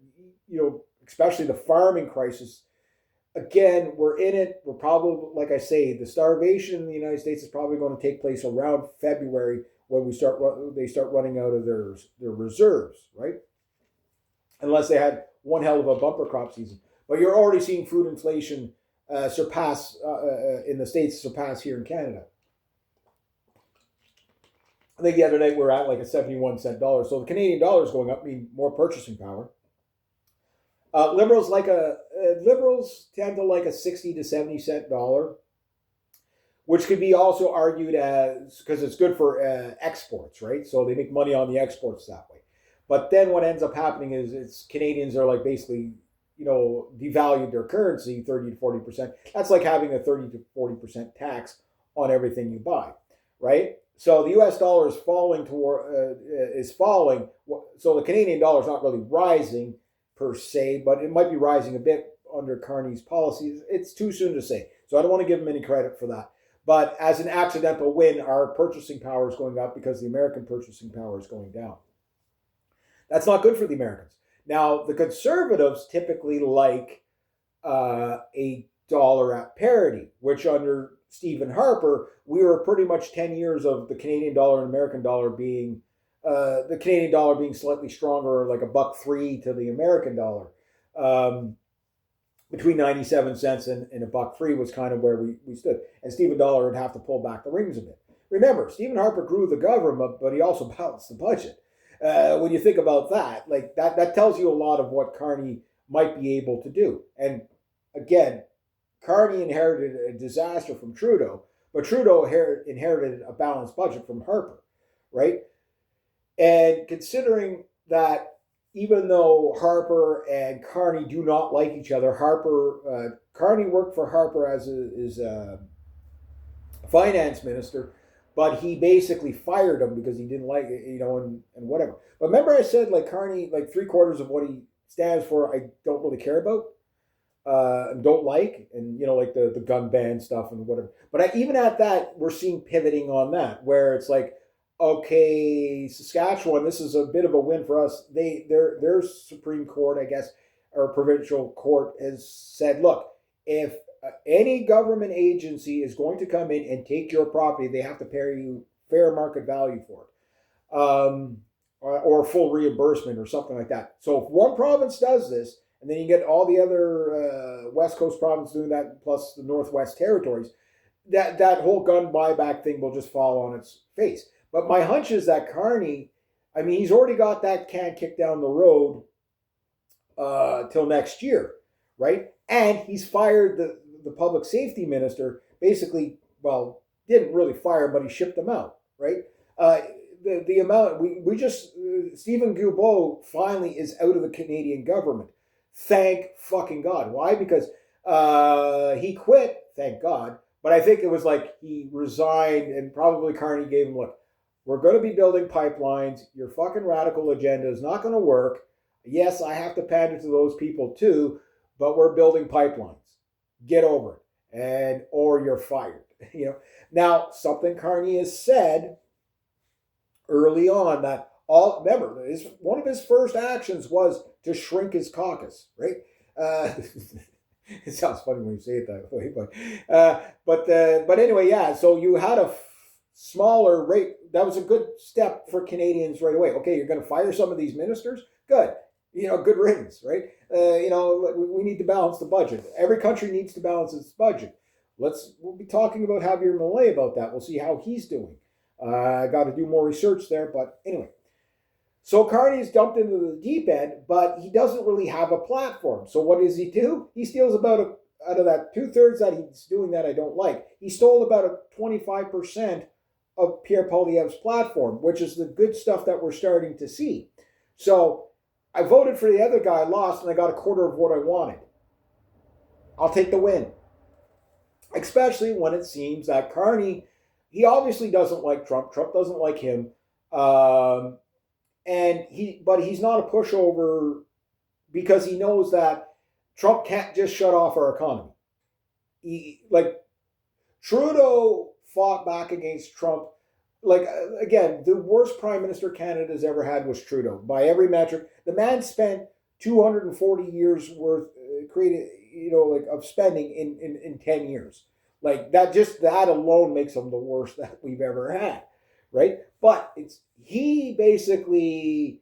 especially the farming crisis, again, we're in it. We're probably, like I say, the starvation in the United States is probably going to take place around February when they start running out of their reserves, right? Unless they had one hell of a bumper crop season. But you're already seeing food inflation surpass in the States, surpass here in Canada. I think the other night we were at like a 71-cent dollar. So the Canadian dollar is going up, meaning more purchasing power. Liberals tend to like a 60 to 70-cent dollar, which could be also argued as because it's good for exports, right? So they make money on the exports that way. But then what ends up happening is Canadians are like basically, devalued their currency 30 to 40%. That's like having a 30 to 40% tax on everything you buy, right? So the U.S. dollar is falling. So the Canadian dollar is not really rising per se, but it might be rising a bit under Carney's policies. It's too soon to say. So I don't want to give him any credit for that. But as an accidental win, our purchasing power is going up because the American purchasing power is going down. That's not good for the Americans. Now, the conservatives typically like a dollar at parity, which under Stephen Harper, we were pretty much 10 years of the Canadian dollar and American dollar being the Canadian dollar being slightly stronger, like $1.03 to the American dollar. Between 97 cents and $1.03 was kind of where we stood. And Stephen Dollar would have to pull back the reins a bit. Remember, Stephen Harper grew the government, but he also balanced the budget. When you think about that, like that tells you a lot of what Carney might be able to do. And again, Carney inherited a disaster from Trudeau, but Trudeau inherited a balanced budget from Harper, right? And considering that even though Harper and Carney do not like each other, Carney worked for Harper as a finance minister, but he basically fired him because he didn't like it, and whatever. But remember I said, like, Carney, like 3/4 of what he stands for, I don't really care about, and don't like, and, like the gun ban stuff and whatever. But even at that, we're seeing pivoting on that, where it's like, okay, Saskatchewan, this is a bit of a win for us. Their Supreme Court, I guess, or provincial court has said, look, if any government agency is going to come in and take your property, they have to pay you fair market value for it, or full reimbursement or something like that. So if one province does this, and then you get all the other West Coast provinces doing that, plus the Northwest Territories, that whole gun buyback thing will just fall on its face. But my hunch is that Carney, I mean, he's already got that can kicked down the road till next year, right? And he's fired the public safety minister, basically, well, didn't really fire, but he shipped them out, right? The amount, we just, Stephen Guilbeault finally is out of the Canadian government. Thank fucking God. Why? Because he quit, thank God, but I think it was like he resigned, and probably Carney gave him, look, we're going to be building pipelines. Your fucking radical agenda is not going to work. Yes, I have to pander to those people too, but we're building pipelines. Get over it, or you're fired. Now, something Carney has said early on that remember, one of his first actions was to shrink his caucus, right? It sounds funny when you say it that way, but anyway, yeah. So you had a smaller rate. That was a good step for Canadians right away. Okay, you're going to fire some of these ministers. Good. Good riddance, right? We need to balance the budget. Every country needs to balance its budget. We'll be talking about Javier Milei about that. We'll see how he's doing. I got to do more research there, but anyway. So Carney's dumped into the deep end, but he doesn't really have a platform. So what does he do? He steals out of that 2/3 that he's doing that I don't like. He stole about 25% of Pierre Poilievre's platform, which is the good stuff that we're starting to see. So I voted for the other guy, lost, and I got 1/4 of what I wanted. I'll take the win. Especially when it seems that Carney, he obviously doesn't like Trump. Trump doesn't like him. But he's not a pushover because he knows that Trump can't just shut off our economy. Trudeau fought back against Trump. Again, the worst prime minister Canada's ever had was Trudeau. By every metric, the man spent 240 years worth of spending in 10 years. That alone makes him the worst that we've ever had, right? But he basically,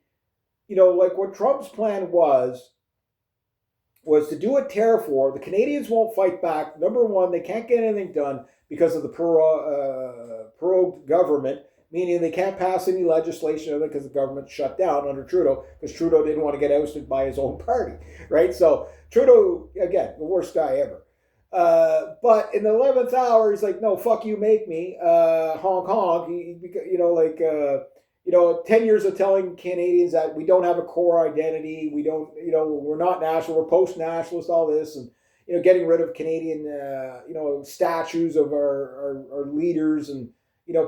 what Trump's plan was to do a tariff war. The Canadians won't fight back. Number one, they can't get anything done because of the prorogued government, meaning they can't pass any legislation because the government shut down under Trudeau because Trudeau didn't want to get ousted by his own party, right? So Trudeau, again, the worst guy ever. But in the 11th hour, he's like, no, fuck you, make me, honk honk. 10 years of telling Canadians that we don't have a core identity, we don't, we're not national, we're post-nationalist, all this, and getting rid of Canadian, statues of our leaders and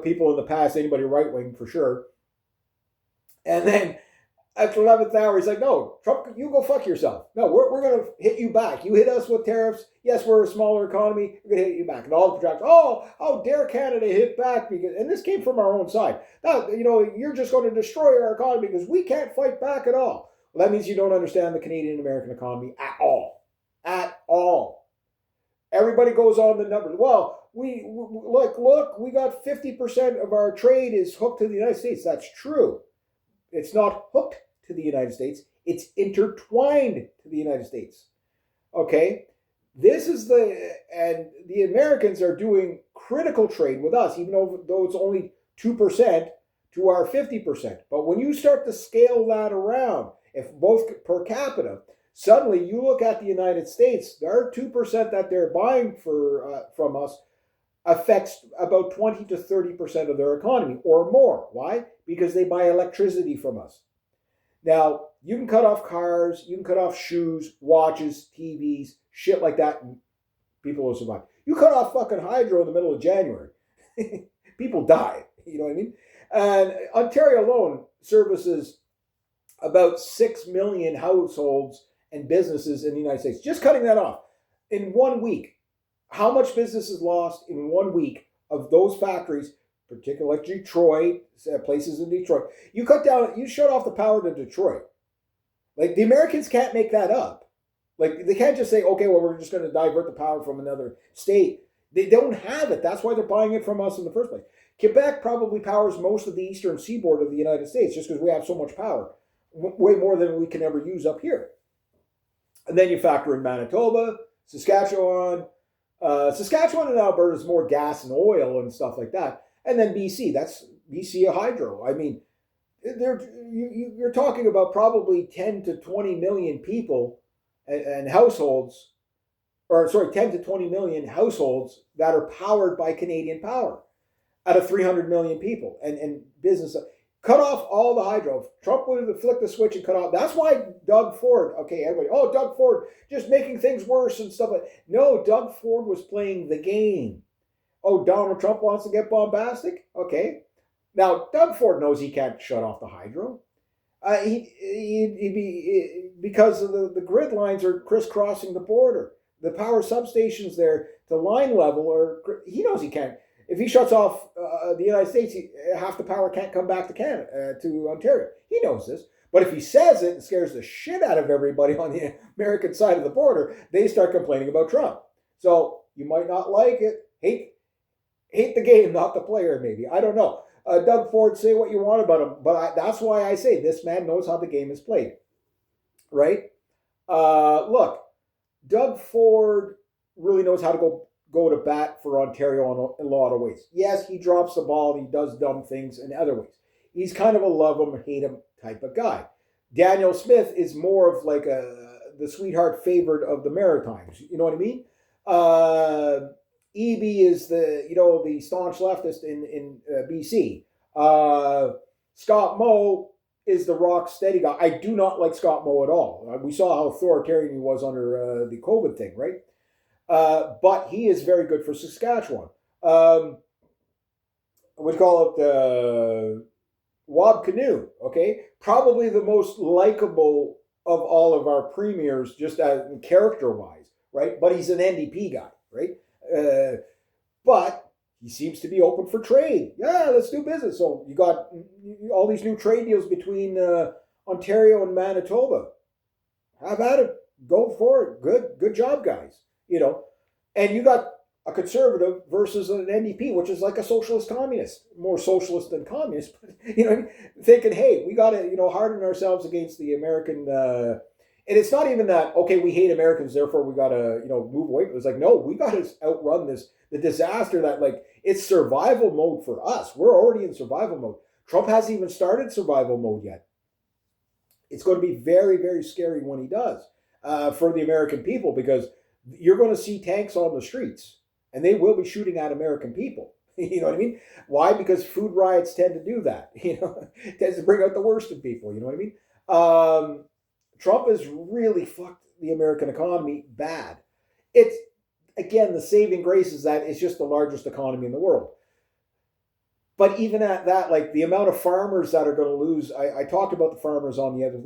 people in the past, anybody right wing for sure. And then At the 11th hour, he's like, no, Trump, you go fuck yourself. No, we're going to hit you back. You hit us with tariffs. Yes, we're a smaller economy. We're going to hit you back. And all the projectors, oh, how dare Canada hit back? Because, and this came from our own side. Now, you're just going to destroy our economy because we can't fight back at all. Well, that means you don't understand the Canadian-American economy at all. At all. Everybody goes on the numbers. Well, look, we got 50% of our trade is hooked to the United States. That's true. It's not hooked to the United States. It's intertwined to the United States. Okay? This is and the Americans are doing critical trade with us, even though it's only 2% to our 50%. But when you start to scale that around, if both per capita, suddenly you look at the United States, their 2% that they're buying from us affects about 20 to 30% of their economy or more. Why? Because they buy electricity from us. Now, you can cut off cars, you can cut off shoes, watches, TVs, shit like that, and people will survive. You cut off fucking hydro in the middle of January. People die. You know what I mean? And Ontario alone services about 6 million households and businesses in the United States. Just cutting that off. In 1 week, how much business is lost in 1 week of those factories, particularly like Detroit, places in Detroit? You shut off the power to Detroit. Like, the Americans can't make that up. Like, they can't just say, okay, well, we're just going to divert the power from another state. They don't have it. That's why they're buying it from us in the first place. Quebec probably powers most of the eastern seaboard of the United States just because we have so much power. Way more than we can ever use up here. And then you factor in Manitoba, Saskatchewan. Saskatchewan and Alberta is more gas and oil and stuff like that. And then BC, that's BC hydro. I mean, you're talking about probably 10 to 20 million people and households, 10 to 20 million households that are powered by Canadian power out of 300 million people and business. Cut off all the hydro. Trump would have flicked the switch and cut off. That's why Doug Ford, okay, everybody, oh, Doug Ford just making things worse and stuff like that. No, Doug Ford was playing the game. Oh, Donald Trump wants to get bombastic? Okay. Now, Doug Ford knows he can't shut off the hydro. Because of the grid lines are crisscrossing the border. The power substations there, the line level, he knows he can't. If he shuts off the United States, half the power can't come back to Canada, to Ontario. He knows this. But if he says it and scares the shit out of everybody on the American side of the border, they start complaining about Trump. So you might not like it. Hate the game, not the player, maybe. I don't know. Doug Ford, say what you want about him. But that's why I say this man knows how the game is played. Right? Look, Doug Ford really knows how to go to bat for Ontario in a lot of ways. Yes, he drops the ball and he does dumb things in other ways. He's kind of a love him, hate him type of guy. Danielle Smith is more of like the sweetheart favorite of the Maritimes. You know what I mean? Eby is the staunch leftist in BC. Scott Moe is the rock steady guy. I do not like Scott Moe at all. We saw how authoritarian he was under the COVID thing, right? But he is very good for Saskatchewan. What do you call it? Wab Kinew, okay? Probably the most likable of all of our premiers, just character-wise, right? But he's an NDP guy, right? But he seems to be open for trade. Yeah, let's do business. So you got all these new trade deals between Ontario and Manitoba. Have at it. Go for it. Good job, guys. And you got a conservative versus an NDP, which is like a socialist communist, more socialist than communist, but, thinking, hey, we got to, harden ourselves against the American, and it's not even that, okay, we hate Americans, therefore we got to, move away. It was like, no, we got to outrun the disaster that, like, it's survival mode for us. We're already in survival mode. Trump hasn't even started survival mode yet. It's going to be very, very scary when he does for the American people, because you're going to see tanks on the streets and they will be shooting at American people. You know what I mean? Why? Because food riots tend to do that. It tends to bring out the worst in people. You know what I mean? Trump has really fucked the American economy bad. It's, again, the saving grace is that it's just the largest economy in the world. but even at that, like the amount of farmers that are going to lose, I talked about the farmers on the other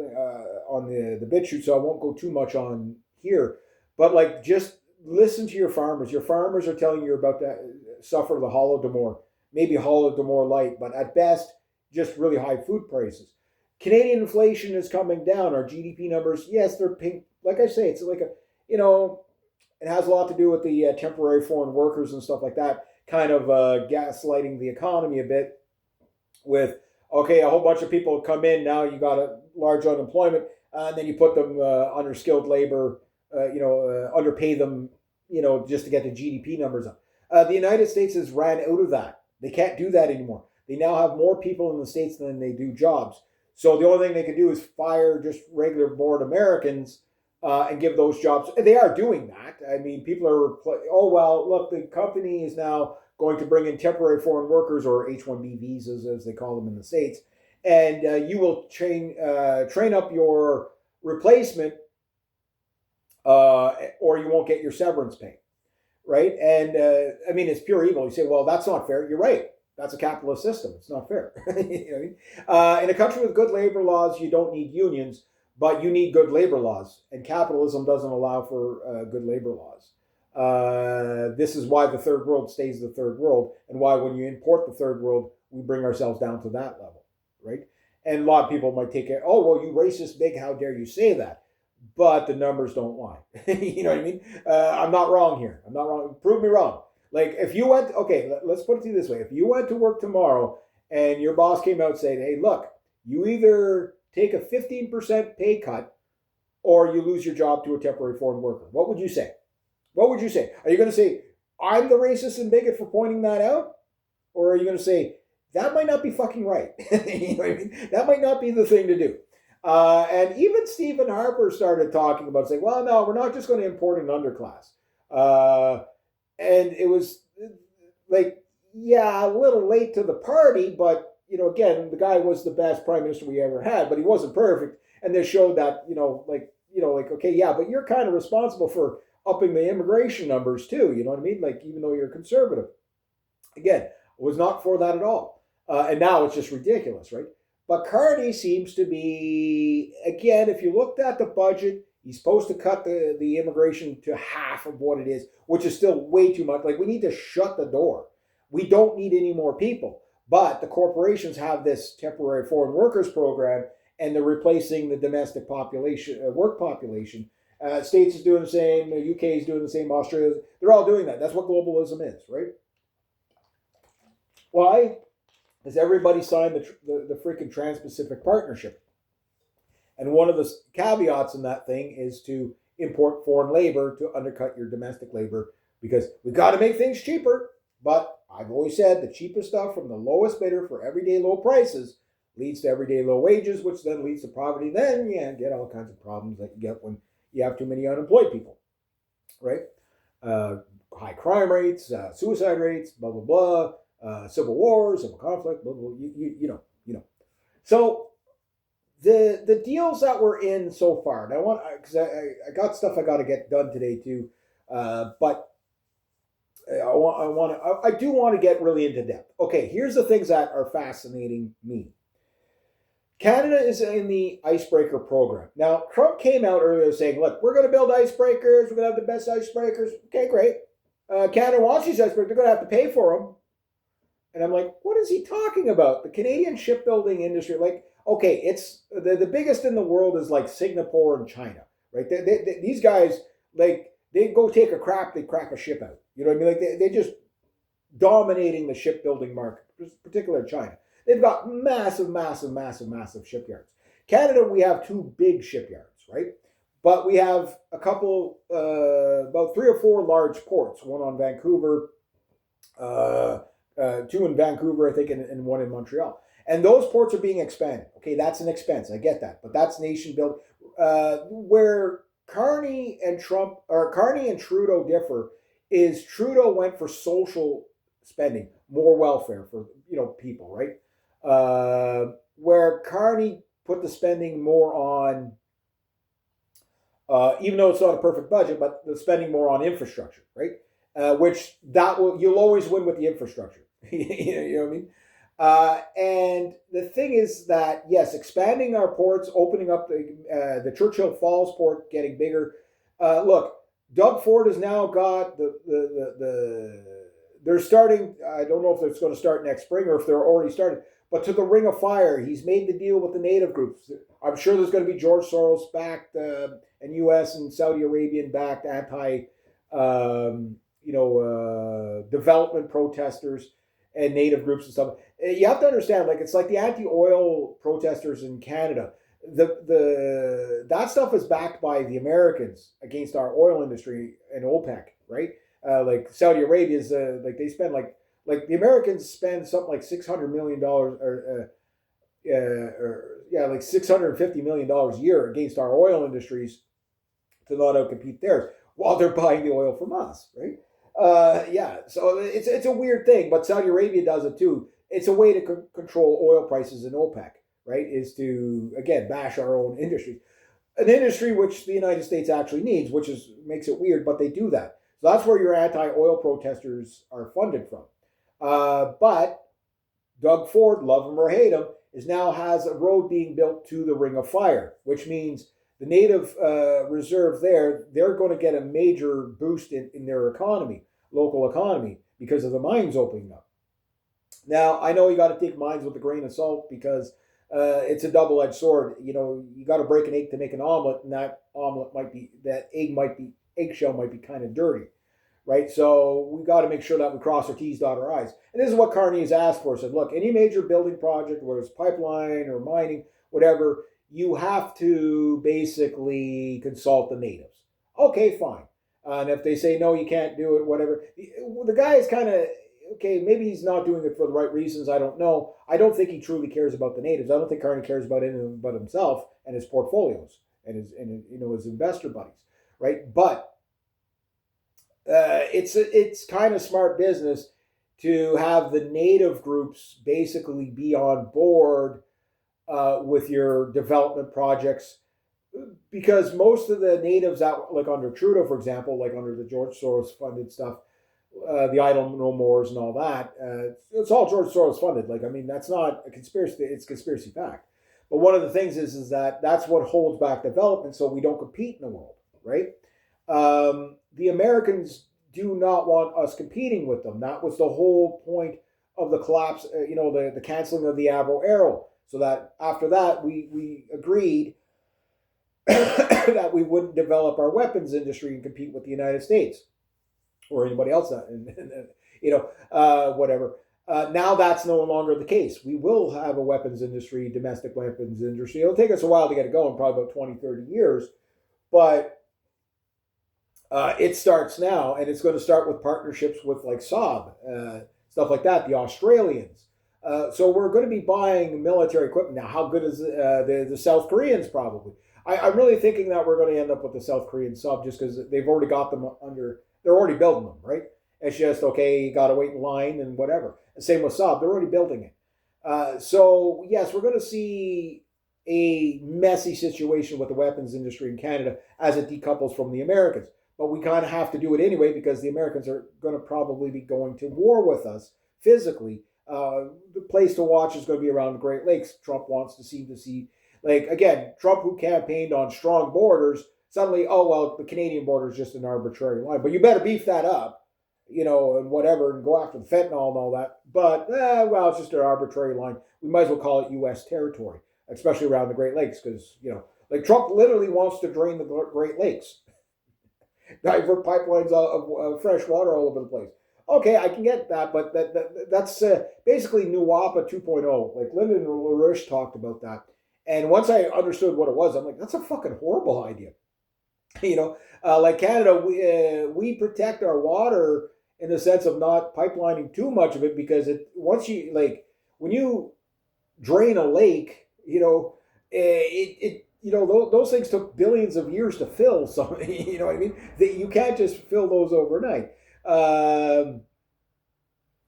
on the bit shoot, so I won't go too much on here. But like, just listen to your farmers. Your farmers are telling you about to suffer the Holodomor, maybe Holodomor light, but at best, just really high food prices. Canadian inflation is coming down. Our GDP numbers, yes, they're pink. Like I say, it's like a, you know, it has a lot to do with the temporary foreign workers and stuff like that, kind of gaslighting the economy a bit with, okay, a whole bunch of people come in, now you got a large unemployment, and then you put them under skilled labor, underpay them, just to get the GDP numbers up. The United States has ran out of that. They can't do that anymore. They now have more people in the States than they do jobs. So the only thing they can do is fire just regular born Americans and give those jobs. They are doing that. I mean, people are, oh, well, look, the company is now going to bring in temporary foreign workers, or H-1B visas, as they call them in the States, and you will train up your replacement, or you won't get your severance pay, right? And I mean, it's pure evil. You say, well, that's not fair. You're right. That's a capitalist system. It's not fair. In a country with good labor laws, you don't need unions, but you need good labor laws. And capitalism doesn't allow for good labor laws. This is why the third world stays the third world, and why when you import the third world, we bring ourselves down to that level, right? And a lot of people might take it, oh, well, you racist big, how dare you say that? But the numbers don't lie. You know what I mean? I'm not wrong here. I'm not wrong. Prove me wrong. Like, if you went, okay, let's put it to you this way. If you went to work tomorrow and your boss came out saying, hey, look, you either take a 15% pay cut or you lose your job to a temporary foreign worker, what would you say? What would you say? Are you going to say, I'm the racist and bigot for pointing that out? Or are you going to say, that might not be fucking right? You know what I mean? That might not be the thing to do. And even Stephen Harper started talking about saying, well, no, we're not just going to import an underclass. And it was like, yeah, a little late to the party, but, again, the guy was the best prime minister we ever had, but he wasn't perfect. And they showed that, okay, yeah, but you're kind of responsible for upping the immigration numbers too. You know what I mean? Like, even though you're conservative. Again, was not for that at all. And now it's just ridiculous, right? But Carney seems to be, again, if you looked at the budget, he's supposed to cut the immigration to half of what it is, which is still way too much. Like, we need to shut the door. We don't need any more people. But the corporations have this temporary foreign workers program, and they're replacing the domestic population, work population. States is doing the same, the UK is doing the same, Australia, they're all doing that. That's what globalism is, right? Why? Because everybody signed the freaking Trans-Pacific Partnership. And one of the caveats in that thing is to import foreign labor to undercut your domestic labor, because we got to make things cheaper. But I've always said the cheapest stuff from the lowest bidder for everyday low prices leads to everyday low wages, which then leads to poverty. Then you get all kinds of problems that you get when you have too many unemployed people, right? High crime rates, suicide rates, blah, blah, blah, civil wars, civil conflict, blah, blah, you know. So the deals that we're in so far, now because I got stuff I got to get done today too, but I do want to get really into depth. Okay, here's the things that are fascinating me. Canada is in the icebreaker program. Now, Trump came out earlier saying, look, we're going to build icebreakers. We're going to have the best icebreakers. Okay, great. Canada wants these icebreakers. They're going to have to pay for them. And I'm like, what is he talking about? The Canadian shipbuilding industry, like, okay, it's the biggest in the world is like Singapore and China, right? These guys, like, they go take a crap, they crap a ship out. You know what I mean? Like, they're just dominating the shipbuilding market, particularly China. They've got massive shipyards. Canada, we have two big shipyards, right? But we have a couple, about 3 or 4 large ports, one on Vancouver, 2 in Vancouver, I think, and 1 in Montreal. And those ports are being expanded. Okay, that's an expense. I get that. But that's nation building. Where Carney and Trudeau differ is Trudeau went for social spending, more welfare for people, right? Where Carney put the spending more on, even though it's not a perfect budget, but the spending more on infrastructure, right? Which you'll always win with the infrastructure. You know what I mean? And the thing is that, yes, expanding our ports, opening up the Churchill Falls port, getting bigger. Look, Doug Ford has now got they're starting. I don't know if it's going to start next spring or if they're already started. But to the Ring of Fire, he's made the deal with the native groups. I'm sure there's going to be George Soros backed and U.S. and Saudi Arabian backed anti, development protesters and native groups and stuff. You have to understand, like it's like the anti-oil protesters in Canada. The that stuff is backed by the Americans against our oil industry and OPEC, right? Like Saudi Arabia is like they spend like the Americans spend something like $600 million like $650 million a year against our oil industries to not outcompete theirs while they're buying the oil from us, right? So it's a weird thing, but Saudi Arabia does it too. It's a way to control oil prices in OPEC, right? Is to again bash our own industry, an industry which the United States actually needs, which is makes it weird, but they do that. So that's where your anti-oil protesters are funded from. But Doug Ford, love him or hate him, is now has a road being built to the Ring of Fire, which means the native reserve there, they're going to get a major boost in their economy, local economy, because of the mines opening up. Now, I know you got to take mines with a grain of salt because it's a double-edged sword. You know, you got to break an egg to make an omelet, and that eggshell might be kind of dirty, right? So we got to make sure that we cross our T's, dot our I's. And this is what Carney has asked for. Said, look, any major building project, whether it's pipeline or mining, whatever, you have to basically consult the natives. Okay, fine. And if they say, no, you can't do it, whatever. The guy is kind of, okay, maybe he's not doing it for the right reasons. I don't know. I don't think he truly cares about the natives. I don't think Carney cares about anything but himself and his portfolios and his investor buddies, right? But it's kind of smart business to have the native groups basically be on board with your development projects, because most of the natives out, like under Trudeau, for example, like under the George Soros funded stuff, the Idle No Mores and all that, it's all George Soros funded. Like, I mean, that's not a conspiracy; it's conspiracy fact. But one of the things is that that's what holds back development, so we don't compete in the world, right? The Americans do not want us competing with them. That was the whole point of the collapse, the canceling of the Avro Arrow. So that after that, we agreed that we wouldn't develop our weapons industry and compete with the United States or anybody else, whatever. Now that's no longer the case. We will have a weapons industry, domestic weapons industry. It'll take us a while to get it going, probably about 20, 30 years. But it starts now, and it's going to start with partnerships with like Saab, stuff like that, the Australians. So we're going to be buying military equipment now. How good is the South Koreans? Probably. I'm really thinking that we're going to end up with the South Korean Saab just because they've already got them under. They're already building them, right? It's just okay. You got to wait in line and whatever. And same with Saab. They're already building it. So yes, we're going to see a messy situation with the weapons industry in Canada as it decouples from the Americans. But we kind of have to do it anyway because the Americans are going to probably be going to war with us physically. The place to watch is going to be around the Great Lakes. Trump wants to see, like, again, Trump, who campaigned on strong borders, suddenly, oh, well, the Canadian border is just an arbitrary line. But you better beef that up, and whatever, and go after the fentanyl and all that. But, it's just an arbitrary line. We might as well call it U.S. territory, especially around the Great Lakes, because, like Trump literally wants to drain the Great Lakes. Divert pipelines of fresh water all over the place. Okay, I can get that, but that's basically NUWAPA 2.0. Like Lyndon LaRouche talked about that. And once I understood what it was, I'm like, that's a fucking horrible idea. Like Canada, we protect our water in the sense of not pipelining too much of it, because when you drain a lake, those things took billions of years to fill. So, you know what I mean? You can't just fill those overnight.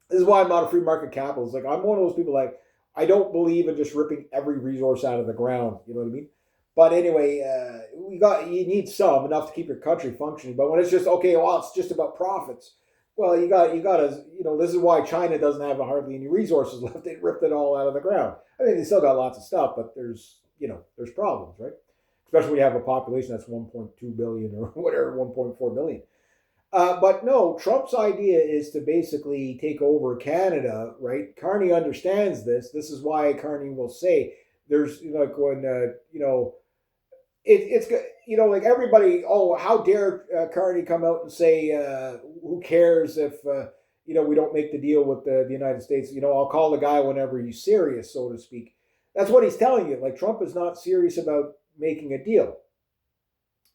This is why I'm not a free market capitalist. Like, I'm one of those people, like, I don't believe in just ripping every resource out of the ground. You know what I mean? But anyway, you need enough to keep your country functioning. But when it's just, okay, well, it's just about profits. Well, you got to, this is why China doesn't have hardly any resources left. They ripped it all out of the ground. I mean, they still got lots of stuff, but there's problems, right? Especially when you have a population that's 1.2 billion or whatever, 1.4 billion. But no, Trump's idea is to basically take over Canada, right? Carney understands this. This is why Carney will say there's like when it's like everybody. Oh, how dare Carney come out and say who cares if we don't make the deal with the United States? I'll call the guy whenever he's serious, so to speak. That's what he's telling you. Like Trump is not serious about making a deal.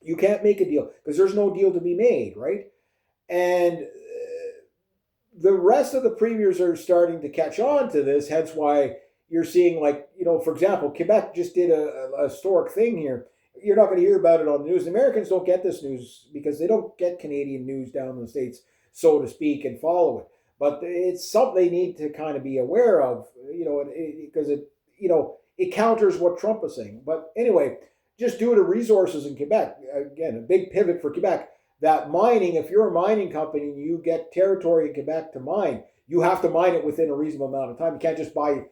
You can't make a deal because there's no deal to be made, right? And the rest of the premiers are starting to catch on to this. Hence why you're seeing, like, for example, Quebec just did a historic thing here. You're not going to hear about it on the news. Americans don't get this news because they don't get Canadian news down in the States, so to speak, and follow it. But it's something they need to kind of be aware of, because it counters what Trump is saying. But anyway, just due to resources in Quebec, again, a big pivot for Quebec, that mining, if you're a mining company and you get territory in Quebec to mine, you have to mine it within a reasonable amount of time. You can't just buy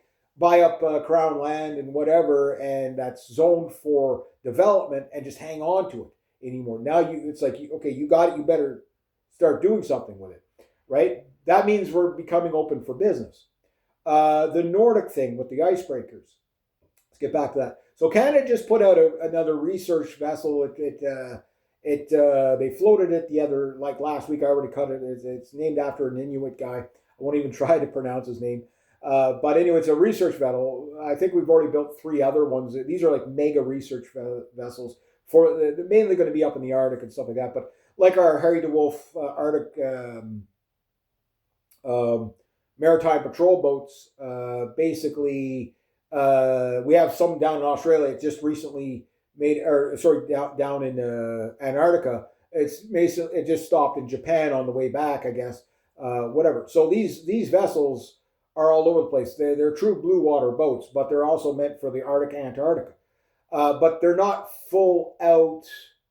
up crown land and whatever, and that's zoned for development and just hang on to it anymore. Now it's like, okay, you got it, you better start doing something with it, right? That means we're becoming open for business. The Nordic thing with the icebreakers. Let's get back to that. So Canada just put out another research vessel. They floated it like last week. I already cut it. It's named after an Inuit guy. I won't even try to pronounce his name. But anyway, it's a research vessel. I think we've already built 3 other ones. These are like mega research vessels. They're mainly going to be up in the Arctic and stuff like that. But like our Harry DeWolf Arctic maritime patrol boats, basically, we have some down in Australia. It just recently down in Antarctica. It just stopped in Japan on the way back, I guess. Whatever. So these vessels are all over the place. They're true blue water boats, but they're also meant for the Arctic, Antarctica. But they're not full out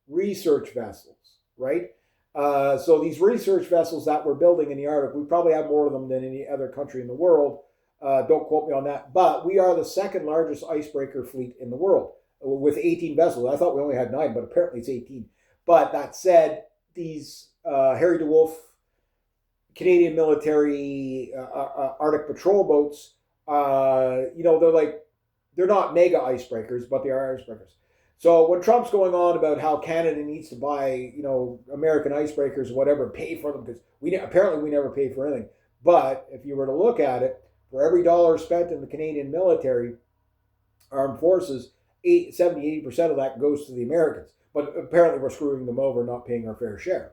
research vessels, right? So these research vessels that we're building in the Arctic, we probably have more of them than any other country in the world. Don't quote me on that. But we are the second largest icebreaker fleet in the world with 18 vessels. I thought we only had 9, but apparently it's 18. But that said, these Harry DeWolf Canadian military Arctic patrol boats, they're not mega icebreakers, but they are icebreakers. So when Trump's going on about how Canada needs to buy, American icebreakers or whatever, pay for them, because apparently we never pay for anything. But if you were to look at it, for every dollar spent in the Canadian military, armed forces, 70-80% of that goes to the Americans. But apparently we're screwing them over, not paying our fair share,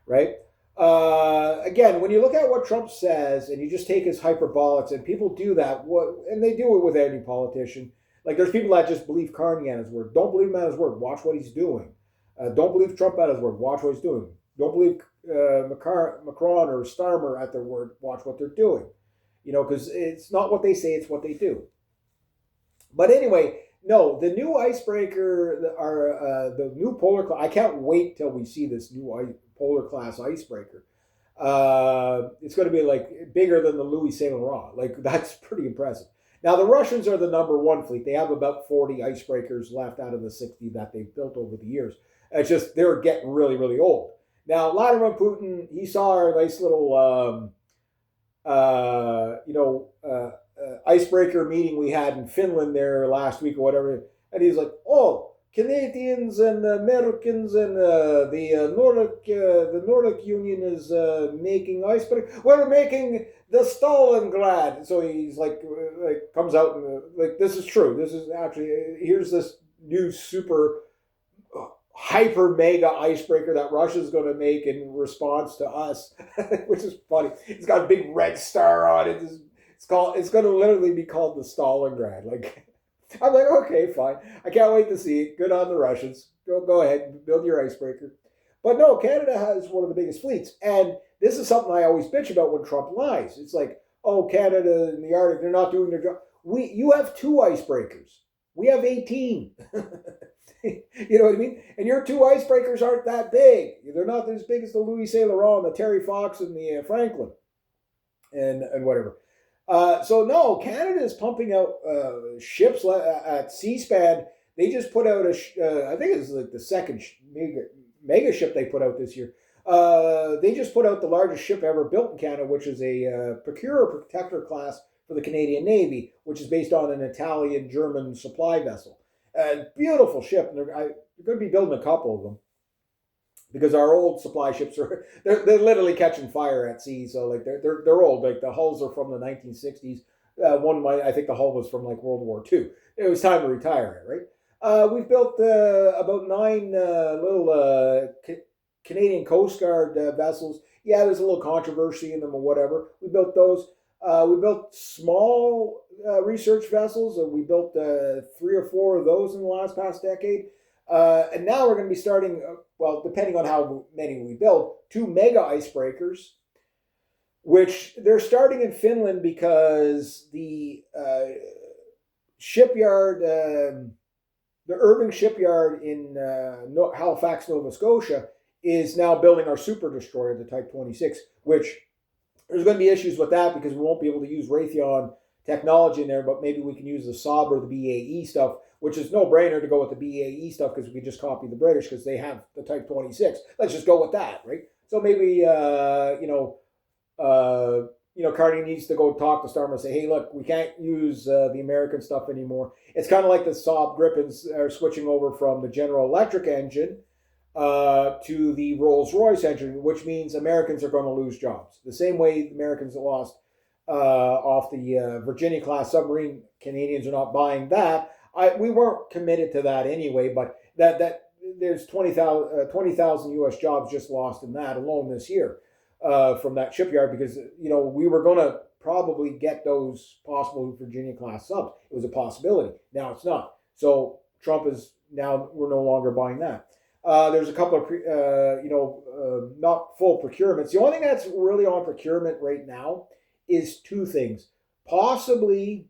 right? Again, when you look at what Trump says and you just take his hyperbolics, and people do that, and they do it with any politician. Like there's people that just believe Carney at his word. Don't believe him at his word. Watch what he's doing. Don't believe Trump at his word. Watch what he's doing. Don't believe Macron or Starmer at their word. Watch what they're doing. Because it's not what they say, it's what they do. But anyway, no, the new icebreaker, the new polar class, I can't wait till we see this new polar class icebreaker. It's going to be like bigger than the Louis Saint Laurent. Like that's pretty impressive. Now the Russians are the number 1 fleet. They have about 40 icebreakers left out of the 60 that they've built over the years. It's just they're getting really, really old. Now Vladimir Putin, he saw our nice little icebreaker meeting we had in Finland there last week or whatever, and he's like, "Oh, Canadians and Americans and the Nordic Union is making icebreaker. We're making the Stalingrad." So he's like comes out and like, this is true. This is actually, here's this new super hyper mega icebreaker that Russia's going to make in response to us, which is funny. It's got a big red star on it. It's going to literally be called the Stalingrad. Like, I'm like, okay, fine. I can't wait to see it. Good on the Russians. Go ahead, build your icebreaker. But no, Canada has one of the biggest fleets, and this is something I always bitch about when Trump lies. It's like, oh, Canada and the Arctic, they're not doing their job. You have 2 icebreakers. We have 18. You know what I mean? And your two icebreakers aren't that big. They're not as big as the Louis Saint Laurent, the Terry Fox, and the Franklin, and whatever. So no, Canada is pumping out ships at Seaspan. They just put out I think it's like the second mega ship they put out this year. They just put out the largest ship ever built in Canada, which is a Procurer Protector class for the Canadian Navy, which is based on an Italian-German supply vessel. Beautiful ship. And they're going to be building a couple of them because our old supply ships they're literally catching fire at sea. So like they're old. Like the hulls are from the 1960s. I think the hull was from like World War II. It was time to retire it, right? We've built about 9 little Canadian Coast Guard vessels. Yeah, there's a little controversy in them or whatever. We built those. We built small research vessels. We built 3 or 4 of those in the past decade. And now we're going to be starting, depending on how many we build, 2 mega icebreakers, which they're starting in Finland because the shipyard, the Irving shipyard in Halifax, Nova Scotia, is now building our super destroyer, the Type 26, which there's going to be issues with that because we won't be able to use Raytheon technology in there, but maybe we can use the Saab or the BAE stuff, which is no brainer to go with the BAE stuff because we can just copy the British because they have the Type 26. Let's just go with that, right? So maybe Carney needs to go talk to Starmer and say, hey, look, we can't use the American stuff anymore. It's kind of like the Saab Gripens are switching over from the General Electric engine to the Rolls-Royce engine, which means Americans are going to lose jobs. The same way Americans lost off the Virginia-class submarine. Canadians are not buying that. We weren't committed to that anyway, but that there's 20,000 U.S. jobs just lost in that alone this year from that shipyard because, we were going to probably get those possible Virginia-class subs. It was a possibility. Now it's not. So Trump we're no longer buying that. There's a couple of, not full procurements. The only thing that's really on procurement right now is 2 things. Possibly,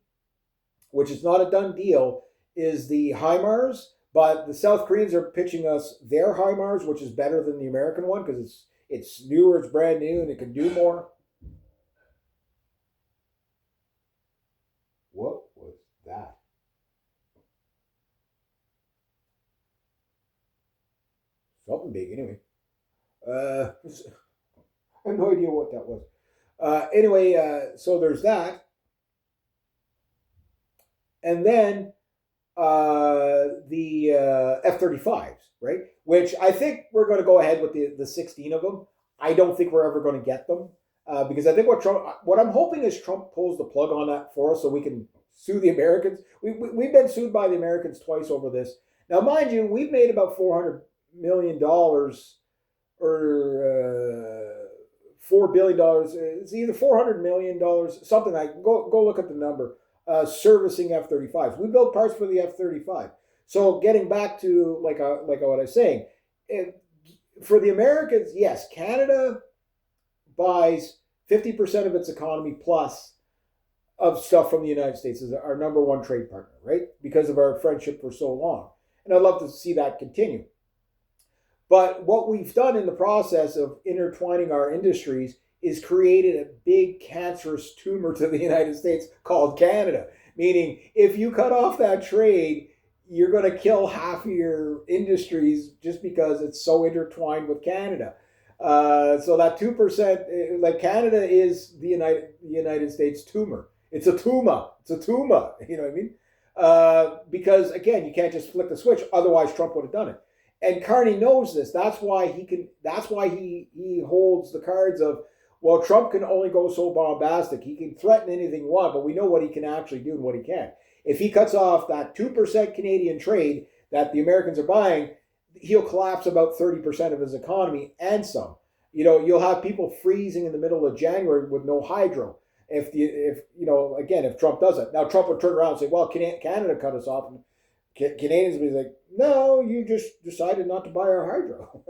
which is not a done deal, is the HIMARS, but the South Koreans are pitching us their HIMARS, which is better than the American one because it's newer, it's brand new, and it can do more. What was that? Something big, anyway. I have no idea what that was. So there's that. And then the F-35s, right? Which I think we're going to go ahead with the 16 of them. I don't think we're ever going to get them because I think what I'm hoping is Trump pulls the plug on that for us so we can sue the Americans. We've been sued by the Americans twice over this. Now, mind you, we've made about $400 million or $4 billion. It's either $400 million, something like. Go look at the number. Servicing F-35s. We build parts for the F-35. So getting back to like what I was saying, for the Americans, yes, Canada buys 50% of its economy plus of stuff from the United States as our number one trade partner, right? Because of our friendship for so long. And I'd love to see that continue. But what we've done in the process of intertwining our industries is created a big cancerous tumor to the United States called Canada. Meaning, if you cut off that trade, you're going to kill half of your industries just because it's so intertwined with Canada. So that 2%, like Canada is the United States tumor. It's a tumor. You know what I mean? Because again, you can't just flick the switch. Otherwise, Trump would have done it. And Carney knows this. That's why he holds the cards of, well, Trump can only go so bombastic. He can threaten anything he wants, but we know what he can actually do and what he can't. If he cuts off that 2% Canadian trade that the Americans are buying, he'll collapse about 30% of his economy and some. You'll have people freezing in the middle of January with no hydro. If Trump does it. Now, Trump would turn around and say, well, Canada cut us off. And Canadians would be like, no, you just decided not to buy our hydro.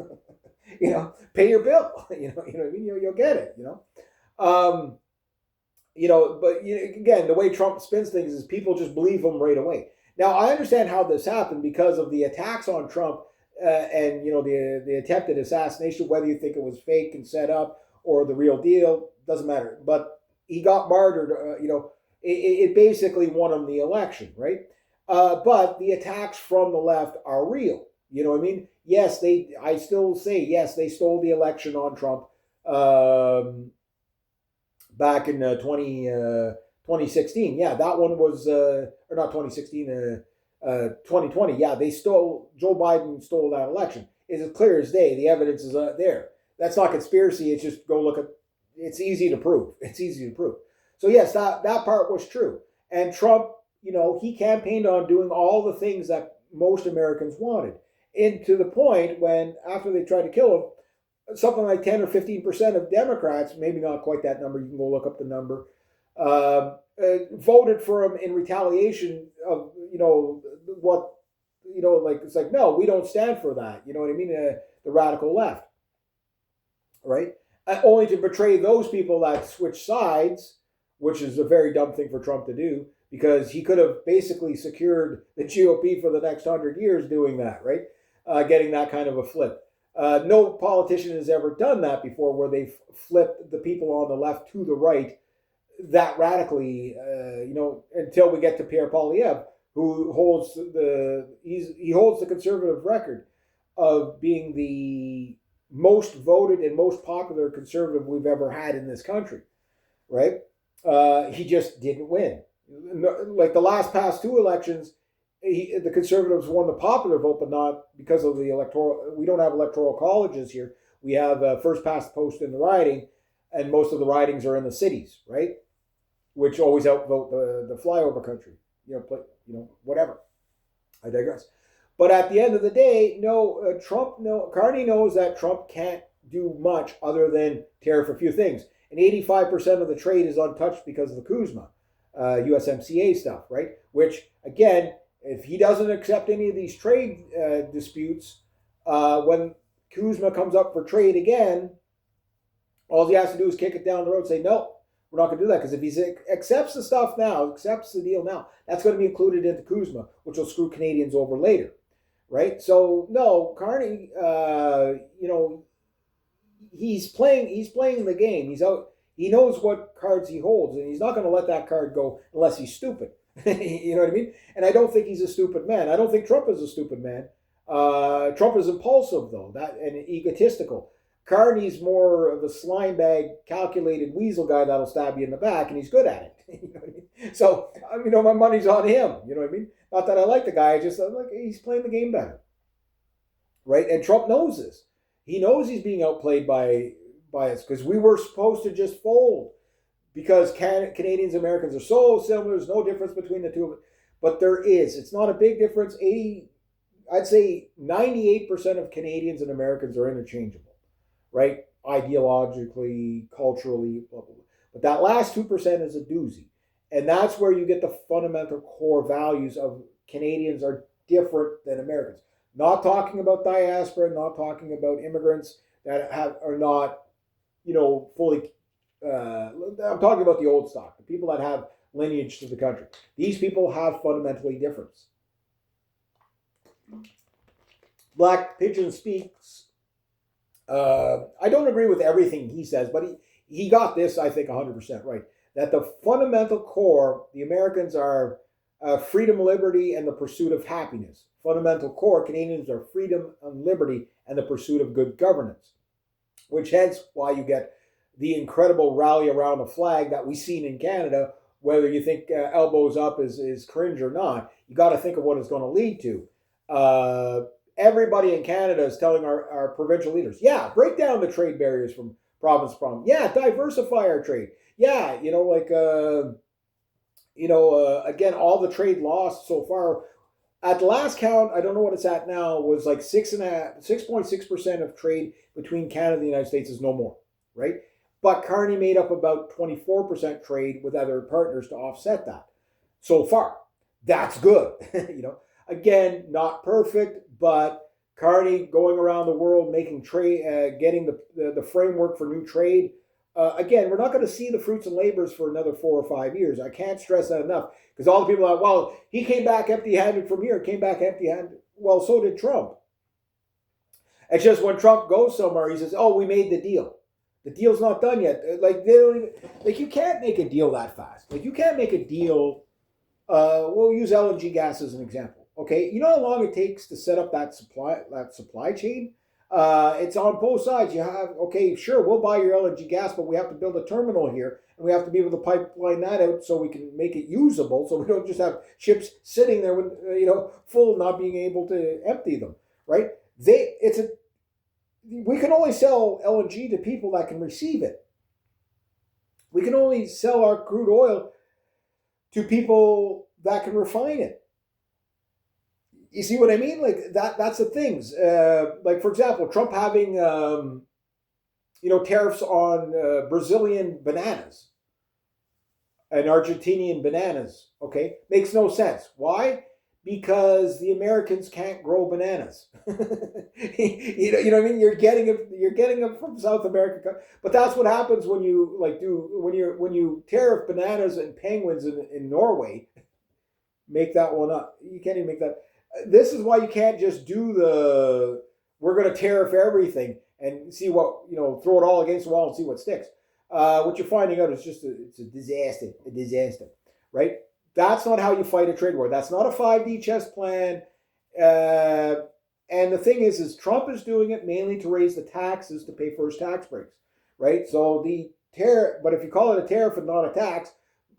Pay your bill. You know what I mean? You'll get it. But again, the way Trump spins things is people just believe him right away. Now, I understand how this happened because of the attacks on Trump and the attempted assassination. Whether you think it was fake and set up or the real deal, doesn't matter. But he got martyred. It basically won him the election, right? But the attacks from the left are real. You know what I mean? Yes, I still say yes, they stole the election on Trump back in 2016. Yeah, that one was or not 2016. 2020. Yeah, Joe Biden stole that election. It's clear as day. The evidence is there. That's not conspiracy. It's just go look at. It's easy to prove. It's easy to prove. So yes, that part was true. And Trump, he campaigned on doing all the things that most Americans wanted. And to the point when, after they tried to kill him, something like 10 or 15% of Democrats, maybe not quite that number, you can go look up the number, voted for him in retaliation of, what, like, it's like, no, we don't stand for that. You know what I mean? The radical left, right? Only to betray those people that switch sides, which is a very dumb thing for Trump to do, because he could have basically secured the GOP for the next 100 years doing that, right? Getting that kind of a flip. No politician has ever done that before, where they've flipped the people on the left to the right that radically, until we get to Pierre Poilievre, who holds the conservative record of being the most voted and most popular conservative we've ever had in this country, right? He just didn't win. Like the past two elections, the conservatives won the popular vote, but not because of the electoral. We don't have electoral colleges here. We have first past the post in the riding, and most of the ridings are in the cities, right? Which always outvote the flyover country. Whatever. I digress. But at the end of the day, Carney knows that Trump can't do much other than tariff a few things. And 85% of the trade is untouched because of the Kuzma, USMCA stuff, right? Which, again, if he doesn't accept any of these trade disputes, when Kuzma comes up for trade again, all he has to do is kick it down the road and say, no, we're not going to do that. Because if he accepts the stuff now, accepts the deal now, that's going to be included into Kuzma, which will screw Canadians over later, right? So, no, Carney, he's playing the game. He's out. He knows what cards he holds, and he's not going to let that card go unless he's stupid. You know what I mean? And I don't think he's a stupid man. I don't think Trump is a stupid man. Trump is impulsive, though, and egotistical. Carney's more of a slime bag, calculated weasel guy that'll stab you in the back, and he's good at it. You know what I mean? So, my money's on him. You know what I mean? Not that I like the guy, I'm like, he's playing the game better, right? And Trump knows this. He knows he's being outplayed by us, because we were supposed to just fold, because Canadians and Americans are so similar. There's no difference between the two of them. But there is. It's not a big difference. I'd say 98% of Canadians and Americans are interchangeable, right? Ideologically, culturally, blah, blah, blah. But that last 2% is a doozy. And that's where you get the fundamental core values of Canadians are different than Americans. Not talking about diaspora, not talking about immigrants that are not, fully. I'm talking about the old stock, the people that have lineage to the country. These people have fundamentally difference. Black Pigeon speaks. I don't agree with everything he says, but he got this, I think, 100% right. That the fundamental core, the Americans are freedom, liberty, and the pursuit of happiness. Fundamental core, Canadians are freedom and liberty and the pursuit of good governance. Which hence why you get the incredible rally around the flag that we've seen in Canada, whether you think elbows up is cringe or not. You got to think of what it's going to lead to. Everybody in Canada is telling our provincial leaders, yeah, break down the trade barriers from province to province. Yeah, diversify our trade. Yeah, again, all the trade lost so far. At the last count, I don't know what it's at now, was like 6.6% of trade between Canada and the United States is no more, right? But Carney made up about 24% trade with other partners to offset that so far. That's good. Again, not perfect, but Carney going around the world making trade, getting the framework for new trade again, we're not going to see the fruits and labors for another 4 or 5 years. I can't stress that enough because all the people are, well, he came back empty-handed from here, came back empty-handed. Well, so did Trump. It's just when Trump goes somewhere, he says, "Oh, we made the deal." The deal's not done yet. Like they don't even, like you can't make a deal that fast. Like you can't make a deal. We'll use LNG gas as an example. Okay, you know how long it takes to set up that supply chain. It's on both sides. You have, okay, sure, we'll buy your LNG gas, but we have to build a terminal here, and we have to be able to pipeline that out so we can make it usable. So we don't just have ships sitting there with full, not being able to empty them. Right? We can only sell LNG to people that can receive it. We can only sell our crude oil to people that can refine it. You see what I mean? Like that's the things. Like for example, Trump having tariffs on Brazilian bananas and Argentinian bananas. Okay, makes no sense. Why? Because the Americans can't grow bananas. you know what I mean? You're getting them from South America, but that's what happens when you when you tariff bananas and penguins in Norway. Make that one up. You can't even make that. This is why you can't just do we're going to tariff everything and see what, throw it all against the wall and see what sticks. What you're finding out is it's a disaster, right? That's not how you fight a trade war. That's not a 5D chess plan. And the thing is Trump is doing it mainly to raise the taxes to pay for his tax breaks, right? So the tariff, but if you call it a tariff and not a tax,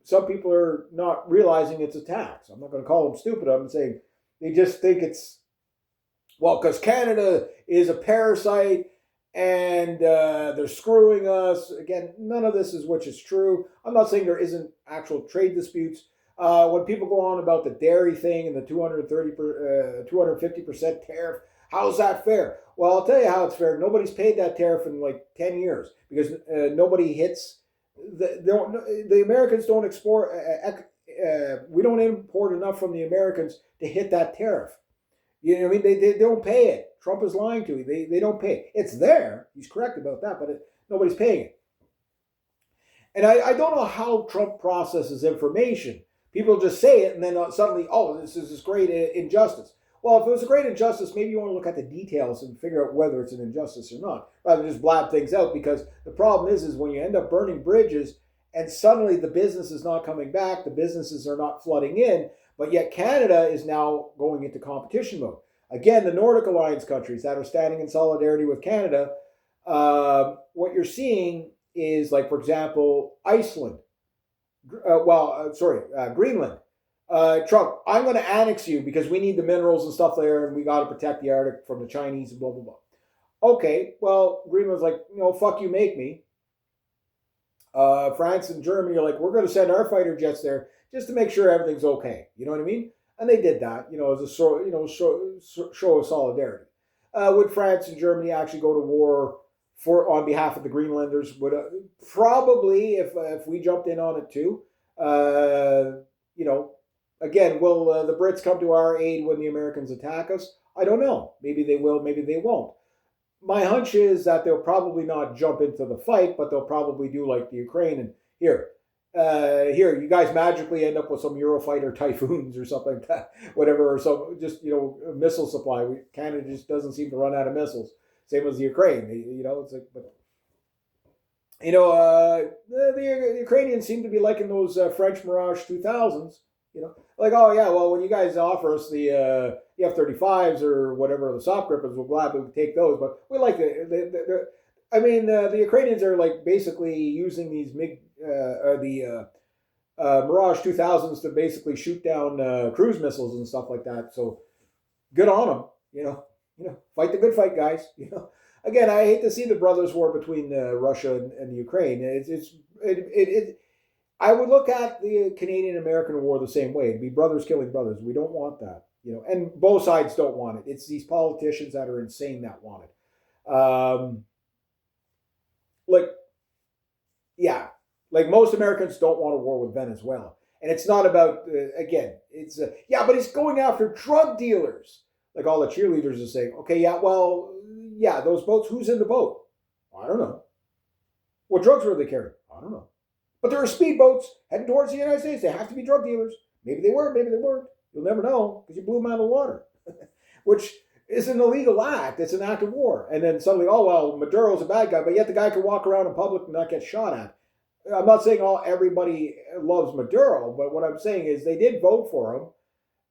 some people are not realizing it's a tax. I'm not going to call them stupid. I'm saying they just think it's, well, because Canada is a parasite and they're screwing us. Again, none of this is which is true. I'm not saying there isn't actual trade disputes. When people go on about the dairy thing and the 250% tariff, how's that fair? Well, I'll tell you how it's fair. Nobody's paid that tariff in like 10 years because nobody hits. The Americans don't export. We don't import enough from the Americans to hit that tariff. You know what I mean? They don't pay it. Trump is lying to you. They don't pay it. It's there. He's correct about that, but nobody's paying it. And I don't know how Trump processes information. People just say it and then suddenly, oh, this is this great injustice. Well, if it was a great injustice, maybe you want to look at the details and figure out whether it's an injustice or not, rather than just blab things out. Because the problem is when you end up burning bridges and suddenly the business is not coming back, the businesses are not flooding in, but yet Canada is now going into competition mode. Again, the Nordic Alliance countries that are standing in solidarity with Canada, what you're seeing is, like, for example, Iceland. Greenland. Trump, I'm going to annex you because we need the minerals and stuff there, and we got to protect the Arctic from the Chinese and blah, blah, blah. Okay, well, Greenland's like, fuck you, make me. France and Germany are like, we're going to send our fighter jets there just to make sure everything's okay. You know what I mean? And they did that, as a show of solidarity. Would France and Germany actually go to war on behalf of the Greenlanders? Would probably, if we jumped in on it too. Again, will the Brits come to our aid when the Americans attack us? I don't know. Maybe they will, maybe they won't. My hunch is that they'll probably not jump into the fight, but they'll probably do like the Ukraine and here, you guys magically end up with some Eurofighter Typhoons or something like that, whatever, or some just missile supply. Canada just doesn't seem to run out of missiles. Same as the Ukraine, it's like, but the Ukrainians seem to be liking those French Mirage 2000s. Like, oh yeah, well, when you guys offer us the F-35s or whatever, the soft grippers, we'll gladly take those. But we like the Ukrainians are like basically using these Mirage 2000s to basically shoot down cruise missiles and stuff like that. So good on them. Fight the good fight, guys. Again, I hate to see the brothers' war between Russia and the Ukraine. I would look at the Canadian-American war the same way. It'd be brothers killing brothers. We don't want that, and both sides don't want it. It's these politicians that are insane that want it. Like most Americans don't want a war with Venezuela. And it's not about, but he's going after drug dealers. Like all the cheerleaders are saying, okay, those boats, who's in the boat? I don't know. What drugs were they carrying? I don't know. But there were speedboats heading towards the United States. They have to be drug dealers. Maybe they were, maybe they weren't. You'll never know because you blew them out of the water, which is an illegal act. It's an act of war. And then suddenly, oh, well, Maduro's a bad guy, but yet the guy can walk around in public and not get shot at. I'm not saying everybody loves Maduro, but what I'm saying is they did vote for him.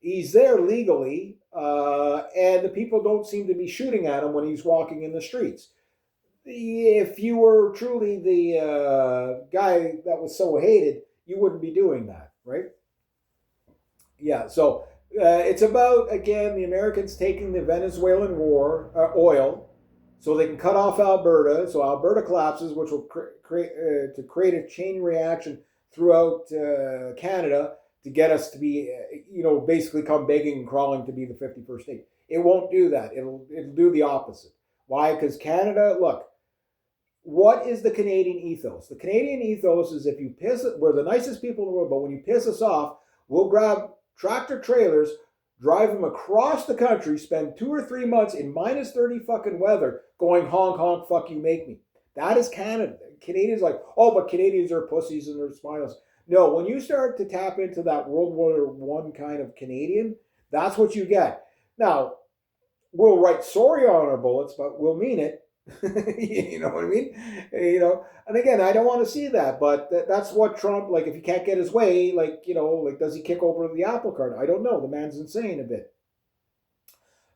He's there legally, and the people don't seem to be shooting at him when he's walking in the streets. If you were truly the guy that was so hated, you wouldn't be doing that, right? Yeah, so it's about, again, the Americans taking the Venezuelan oil so they can cut off Alberta, so Alberta collapses, which will create a chain reaction throughout Canada to get us to be, basically come begging and crawling to be the 51st state. It won't do that. It'll do the opposite. Why? Because Canada, look, what is the Canadian ethos? The Canadian ethos is if you we're the nicest people in the world, but when you piss us off, we'll grab tractor trailers, drive them across the country, spend 2 or 3 months in minus 30 fucking weather going honk, honk, fuck you, make me. That is Canada. Canadians like, oh, but Canadians are pussies and they're spineless. No, when you start to tap into that World War I kind of Canadian, that's what you get. Now, we'll write sorry on our bullets, but we'll mean it. You know what I mean? And again, I don't want to see that, but that's what Trump, like, if he can't get his way, does he kick over the apple cart? I don't know. The man's insane a bit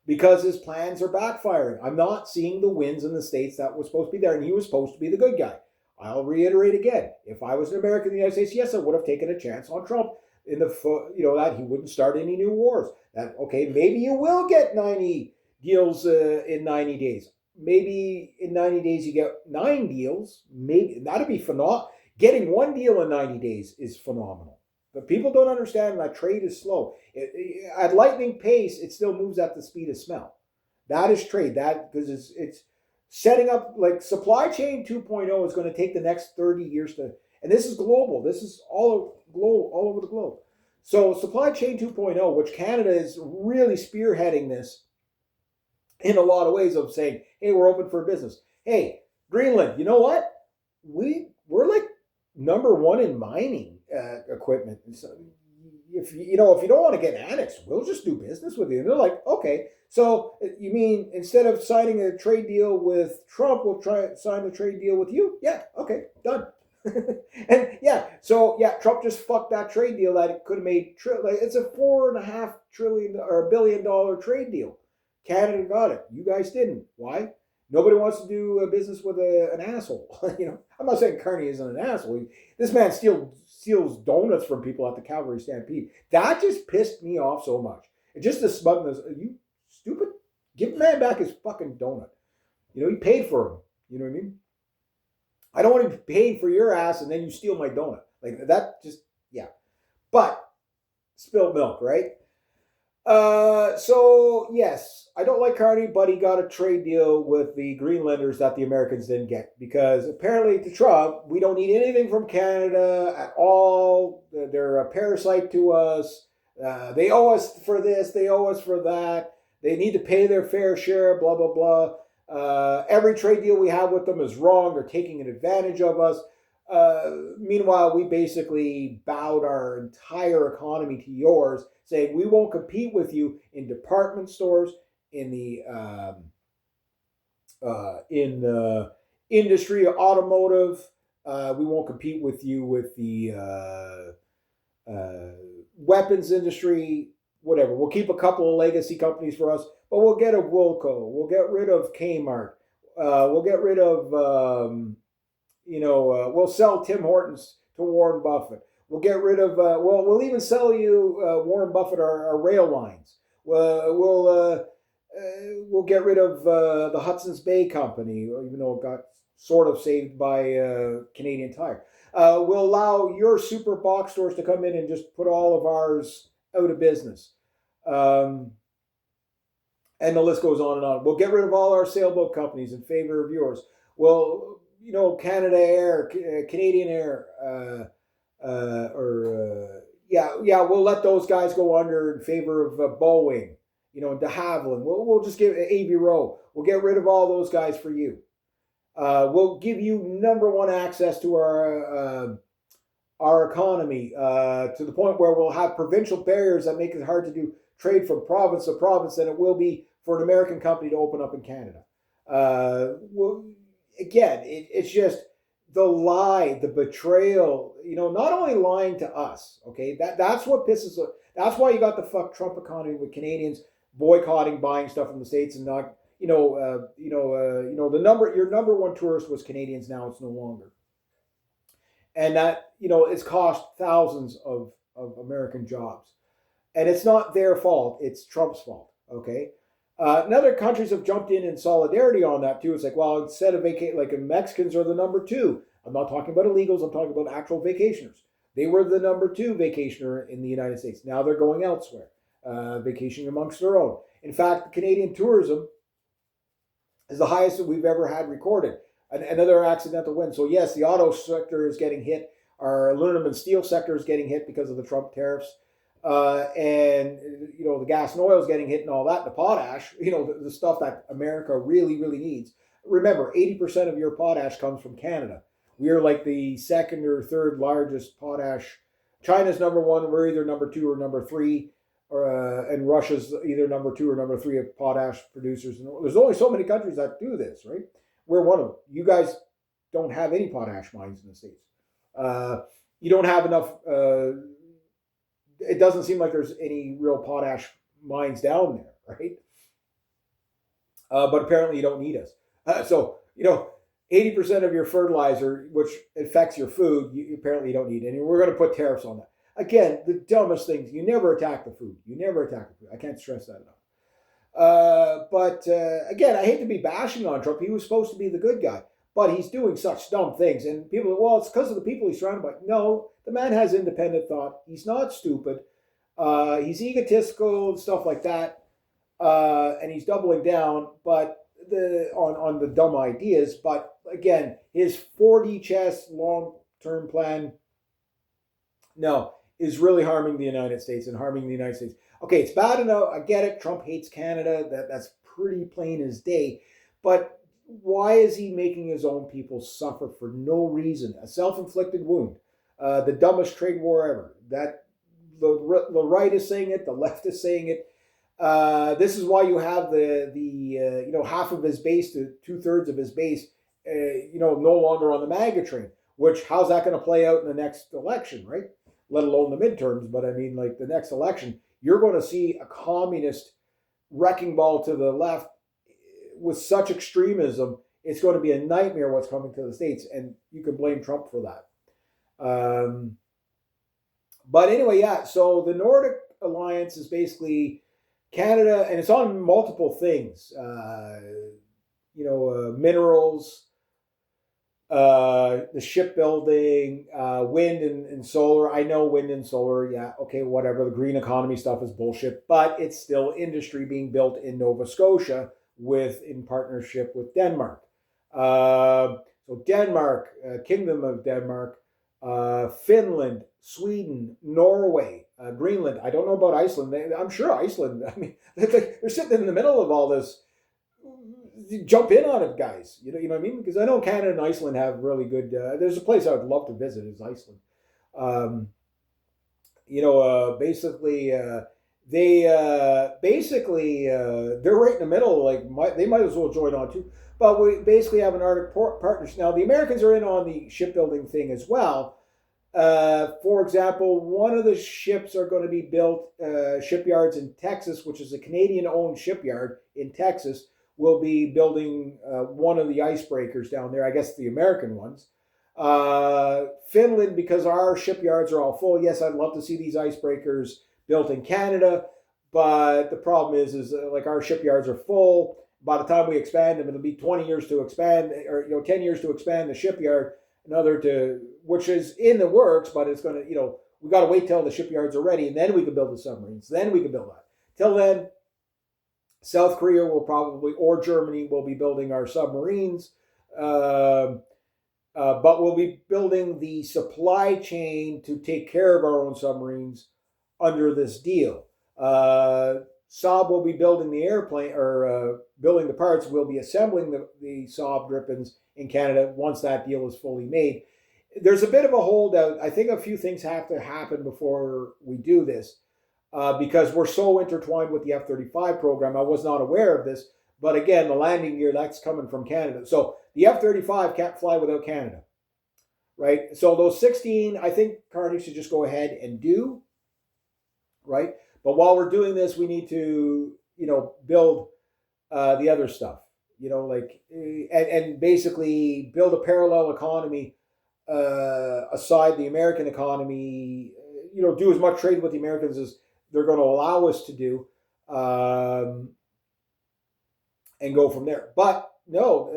because his plans are backfiring. I'm not seeing the wins in the states that were supposed to be there, and he was supposed to be the good guy. I'll reiterate again. If I was an American in the United States, yes, I would have taken a chance on Trump in that he wouldn't start any new wars. That, okay, maybe you will get 90 deals in 90 days. Maybe in 90 days you get 9 deals. Maybe that'd be phenomenal. Getting 1 deal in 90 days is phenomenal. But people don't understand that trade is slow. At lightning pace, it still moves at the speed of smell. That is trade. That because it's setting up, like, supply chain 2.0 is going to take the next 30 years to, and this is global. This is all over the globe. So supply chain 2.0, which Canada is really spearheading this in a lot of ways of saying, hey, we're open for business. Hey, Greenland, you know what? We're like number 1 in mining equipment. So if you don't want to get annexed, we'll just do business with you. And they're like, okay. So you mean instead of signing a trade deal with Trump, we'll sign a trade deal with you? Yeah, okay, done. And Trump just fucked that trade deal that it could have made. It's a $4.5 trillion or $1 billion trade deal. Canada got it. You guys didn't. Why? Nobody wants to do business with an asshole. I'm not saying Carney isn't an asshole. This man steals donuts from people at the Calgary Stampede. That just pissed me off so much. And just the smugness. Are you stupid? Give the man back his fucking donut. He paid for him. You know what I mean? I don't want to be paid for your ass and then you steal my donut. Like that just, yeah. But spilled milk, right? So yes, I don't like Carney, but he got a trade deal with the Greenlanders that the Americans didn't get because apparently to Trump, we don't need anything from Canada at all. They're a parasite to us. They owe us for this. They owe us for that. They need to pay their fair share, blah, blah, blah. Every trade deal we have with them is wrong. They're taking an advantage of us. Meanwhile, we basically bowed our entire economy to yours, saying we won't compete with you in department stores, in the industry, automotive. We won't compete with you with the weapons industry, whatever. We'll keep a couple of legacy companies for us, but we'll get a Wilco. We'll get rid of Kmart. We'll get rid of, we'll sell Tim Hortons to Warren Buffett. We'll get rid of, we'll even sell you, Warren Buffett, our rail lines. We'll get rid of the Hudson's Bay Company, even though it got sort of saved by Canadian Tire. We'll allow your super box stores to come in and just put all of ours out of business. And the list goes on and on. We'll get rid of all our sailboat companies in favor of yours. Well, Canada Air, Canadian Air, we'll let those guys go under in favor of Boeing, de Havilland. We'll just give Aviero. We'll get rid of all those guys for you. We'll give you number one access to our economy to the point where we'll have provincial barriers that make it hard to do trade from province to province than it will be for an American company to open up in Canada. Well, again, it's just the lie, the betrayal. Not only lying to us. Okay, that's what pisses. That's why you got the fuck Trump economy with Canadians boycotting buying stuff from the States and not. Your number one tourist was Canadians. Now it's no longer, and that it's cost thousands of American jobs, and it's not their fault. It's Trump's fault. Okay. And other countries have jumped in solidarity on that too. It's like, well, instead of like Mexicans are the number two. I'm not talking about illegals. I'm talking about actual vacationers. They were the number two vacationer in the United States. Now they're going elsewhere, vacationing amongst their own. In fact, Canadian tourism is the highest that we've ever had recorded. Another accidental win. So yes, the auto sector is getting hit. Our aluminum and steel sector is getting hit because of the Trump tariffs. And the gas and oil is getting hit and all that. The potash, the stuff that America really, really needs. Remember, 80% of your potash comes from Canada. We are like the second or third largest potash. China's number one. We're either number two or number three. And Russia's either number two or number three of potash producers. And there's only so many countries that do this, right? We're one of them. You guys don't have any potash mines in the States. You don't have enough. It doesn't seem like there's any real potash mines down there, right? But apparently you don't need us. So 80% of your fertilizer, which affects your food, apparently you don't need any. We're going to put tariffs on that. Again, the dumbest things. You never attack the food. You never attack the food. I can't stress that enough. But again, I hate to be bashing on Trump. He was supposed to be the good guy, but he's doing such dumb things. And people, well, it's because of the people he's surrounded by. No, the man has independent thought. He's not stupid. He's egotistical and stuff like that. And he's doubling down, but on the dumb ideas. But again, his 4D chess long-term plan, no, is really harming the United States and harming the United States. Okay, it's bad enough. I get it. Trump hates Canada. That's pretty plain as day. But why is he making his own people suffer for no reason? A self-inflicted wound. The dumbest trade war ever. That the right is saying it. The left is saying it. This is why you have the half of his base to 2/3 of his base, no longer on the MAGA train. Which, how's that going to play out in the next election, right? Let alone the midterms. But I mean, like the next election, you're going to see a communist wrecking ball to the left with such extremism. It's going to be a nightmare what's coming to the States, and you can blame Trump for that. But anyway, yeah. So the Nordic Alliance is basically Canada, and it's on multiple things. Minerals. The shipbuilding, wind and solar. I know wind and solar, yeah, okay, whatever. The green economy stuff is bullshit, but it's still industry being built in Nova Scotia in partnership with Denmark. So Denmark, Kingdom of Denmark, Finland, Sweden, Norway, Greenland. I don't know about Iceland. I'm sure Iceland, I mean, they're sitting in the middle of all this. Jump in on it, guys. You know what I mean? Because I know Canada and Iceland have really good. There's a place I would love to visit is Iceland. Basically, they're right in the middle. Like they might as well join on too. But we basically have an Arctic partnership now. The Americans are in on the shipbuilding thing as well. For example, one of the ships are going to be built shipyards in Texas, which is a Canadian-owned shipyard in Texas. Will be building one of the icebreakers down there, I guess the American ones. Finland, because our shipyards are all full. Yes, I'd love to see these icebreakers built in Canada, but the problem is like our shipyards are full. By the time we expand them, it'll be 20 years to expand, or 10 years to expand the shipyard, which is in the works, but it's going to, we got to wait till the shipyards are ready, and then we can build the submarines. Then we can build that. Till then, South Korea will probably, or Germany will be building our submarines, but we'll be building the supply chain to take care of our own submarines under this deal. Saab will be building the airplane or building the parts. We'll be assembling the Saab Gripens in Canada once that deal is fully made. There's a bit of a holdout. I think a few things have to happen before we do this because we're so intertwined with the F-35 program. I was not aware of this, but again, the landing gear, that's coming from Canada. So the F-35 can't fly without Canada, right? So those 16, I think Carney should just go ahead and do, right? But while we're doing this, we need to, build the other stuff, and basically build a parallel economy aside the American economy. Do as much trade with the Americans as they're going to allow us to do, and go from there. But no,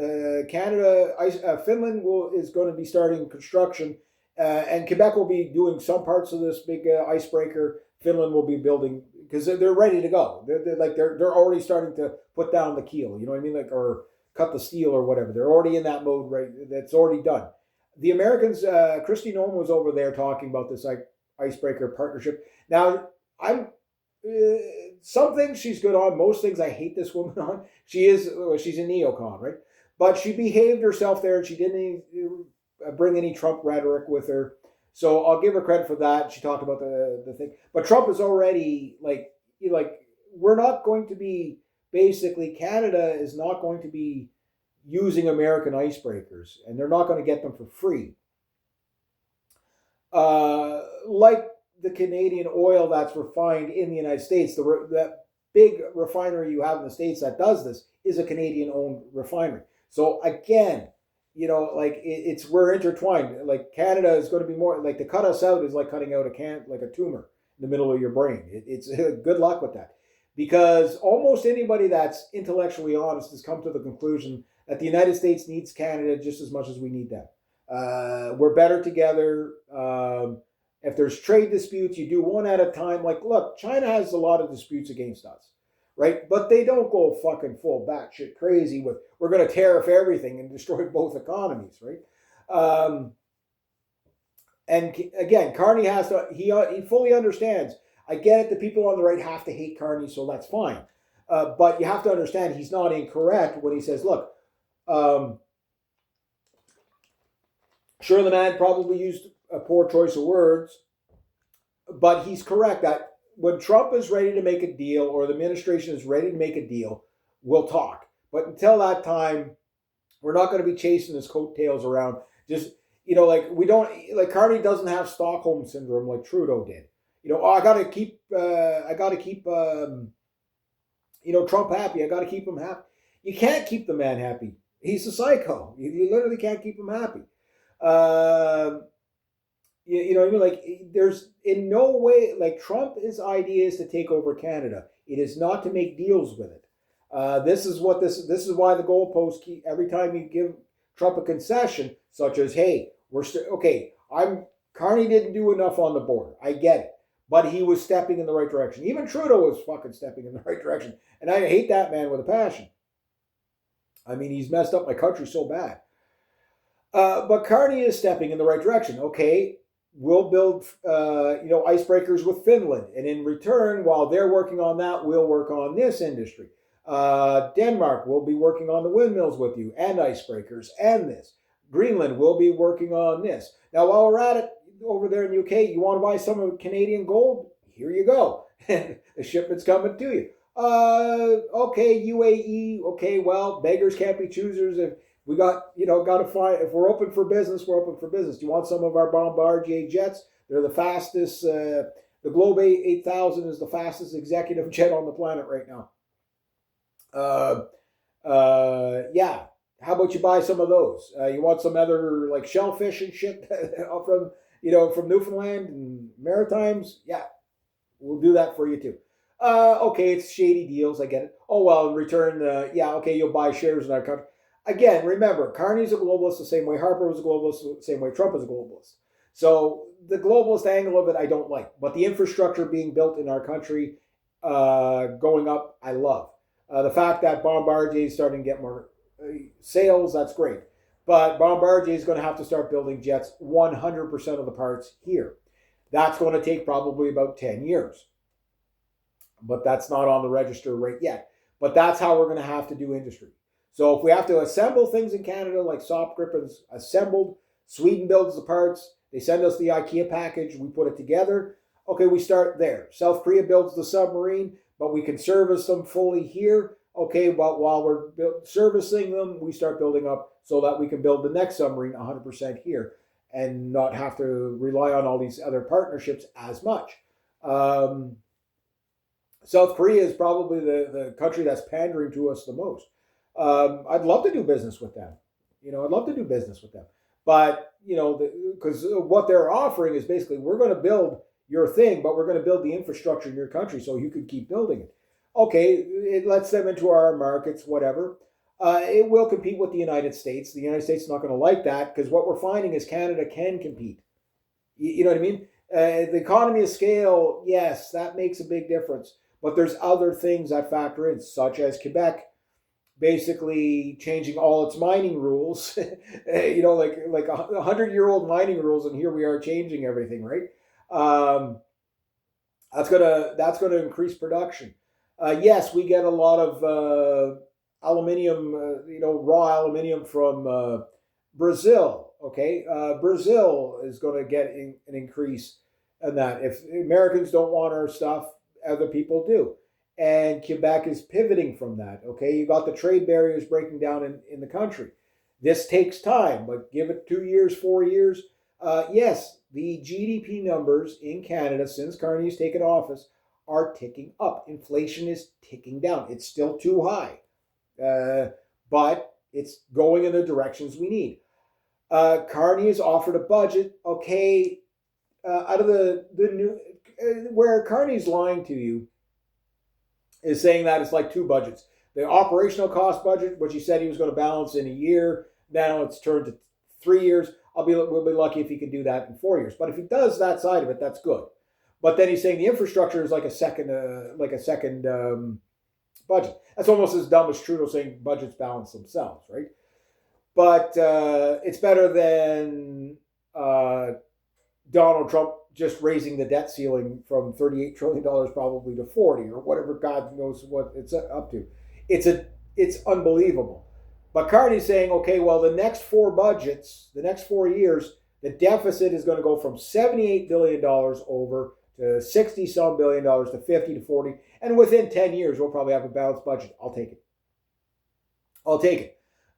Finland is going to be starting construction, and Quebec will be doing some parts of this big icebreaker. Finland will be building because they're ready to go. They're already starting to put down the keel. You know what I mean? Or cut the steel or whatever. They're already in that mode. Right? That's already done. The Americans, Kristi Noem was over there talking about this icebreaker partnership. Now, some things she's good on. Most things I hate this woman on. She's a neocon, right? But she behaved herself there, and she didn't bring any Trump rhetoric with her. So I'll give her credit for that. She talked about the thing. But Trump is already we're not going to be, basically, Canada is not going to be using American icebreakers, and they're not going to get them for free. Like the Canadian oil that's refined in the United States, that big refinery you have in the States that does this is a Canadian-owned refinery. So again, we're intertwined. Like Canada is going to be more to cut us out is like cutting out a tumor in the middle of your brain. It's good luck with that, because almost anybody that's intellectually honest has come to the conclusion that the United States needs Canada just as much as we need them. We're better together. If there's trade disputes, you do one at a time. Look, China has a lot of disputes against us, right? But they don't go fucking full batshit crazy with, we're going to tariff everything and destroy both economies, right? And again, Carney he fully understands. I get it, the people on the right have to hate Carney, so that's fine. But you have to understand he's not incorrect when he says, look, sure, the man probably used a poor choice of words, but he's correct that when Trump is ready to make a deal or the administration is ready to make a deal, we'll talk. But until that time, we're not going to be chasing his coattails around. Just, we don't, Carney doesn't have Stockholm syndrome like Trudeau did. I got to keep, Trump happy. I got to keep him happy. You can't keep the man happy. He's a psycho. You literally can't keep him happy. You know what I mean? There's in no way, Trump's idea is to take over Canada. It is not to make deals with it. This is why the goalposts every time you give Trump a concession, such as, hey, Carney didn't do enough on the border. I get it. But he was stepping in the right direction. Even Trudeau was fucking stepping in the right direction. And I hate that man with a passion. I mean, he's messed up my country so bad. But Carney is stepping in the right direction. Okay, we'll build, icebreakers with Finland. And in return, while they're working on that, we'll work on this industry. Denmark will be working on the windmills with you and icebreakers and this. Greenland will be working on this. Now, while we're at it over there in the UK, you want to buy some of Canadian gold? Here you go. The shipment's coming to you. Okay, UAE. Okay, well, beggars can't be choosers. If we got to find, if we're open for business, we're open for business. Do you want some of our Bombardier jets? They're the fastest. The Globe 8000 is the fastest executive jet on the planet right now. Yeah. How about you buy some of those? You want some other shellfish and shit from Newfoundland and Maritimes? Yeah, we'll do that for you too. Okay, it's shady deals. I get it. Oh, well, in return, okay, you'll buy shares in our country. Again, remember, Carney's a globalist the same way Harper was a globalist, the same way Trump is a globalist. So the globalist angle of it, I don't like. But the infrastructure being built in our country, going up, I love. The fact that Bombardier is starting to get more sales, that's great. But Bombardier is going to have to start building jets 100% of the parts here. That's going to take probably about 10 years. but that's not on the register right yet. But that's how we're going to have to do industry. So if we have to assemble things in Canada, like Sop Grippen's assembled, Sweden builds the parts, they send us the IKEA package, we put it together. Okay, we start there. South Korea builds the submarine, but we can service them fully here. Okay, but while we're servicing them, we start building up so that we can build the next submarine 100% here and not have to rely on all these other partnerships as much. South Korea is probably the country that's pandering to us the most. I'd love to do business with them. I'd love to do business with them. But, because what they're offering is basically, we're going to build your thing, but we're going to build the infrastructure in your country so you can keep building it. Okay, it lets them into our markets, whatever. It will compete with the United States. The United States is not going to like that, because what we're finding is Canada can compete. You know what I mean? The economy of scale, yes, that makes a big difference. But there's other things that factor in, such as Quebec basically changing all its mining rules, like 100-year-old mining rules, and here we are changing everything, right? That's gonna increase production. Yes, we get a lot of aluminium, raw aluminium from Brazil. Okay, Brazil is going to get an increase in that. If Americans don't want our stuff, other people do. And Quebec is pivoting from that. Okay, you got the trade barriers breaking down in the country. This takes time, but give it 2 years, 4 years. Yes, the GDP numbers in Canada since Carney's taken office are ticking up. Inflation is ticking down. It's still too high, but it's going in the directions we need. Carney has offered a budget. Okay, out of the new, where Carney's lying to you is saying that it's like two budgets. The operational cost budget, which he said he was going to balance in a year, now it's turned to 3 years. We'll be lucky if he can do that in 4 years. But if he does that side of it, that's good. But then he's saying the infrastructure is like a second budget. That's almost as dumb as Trudeau saying budgets balance themselves, right? But it's better than Donald Trump just raising the debt ceiling from $38 trillion probably to 40 or whatever, God knows what it's up to. It's unbelievable. But Carney's saying, okay, well, the next four budgets, the next 4 years, the deficit is going to go from $78 billion over to 60-some billion dollars to 50 to 40. And within 10 years, we'll probably have a balanced budget. I'll take it.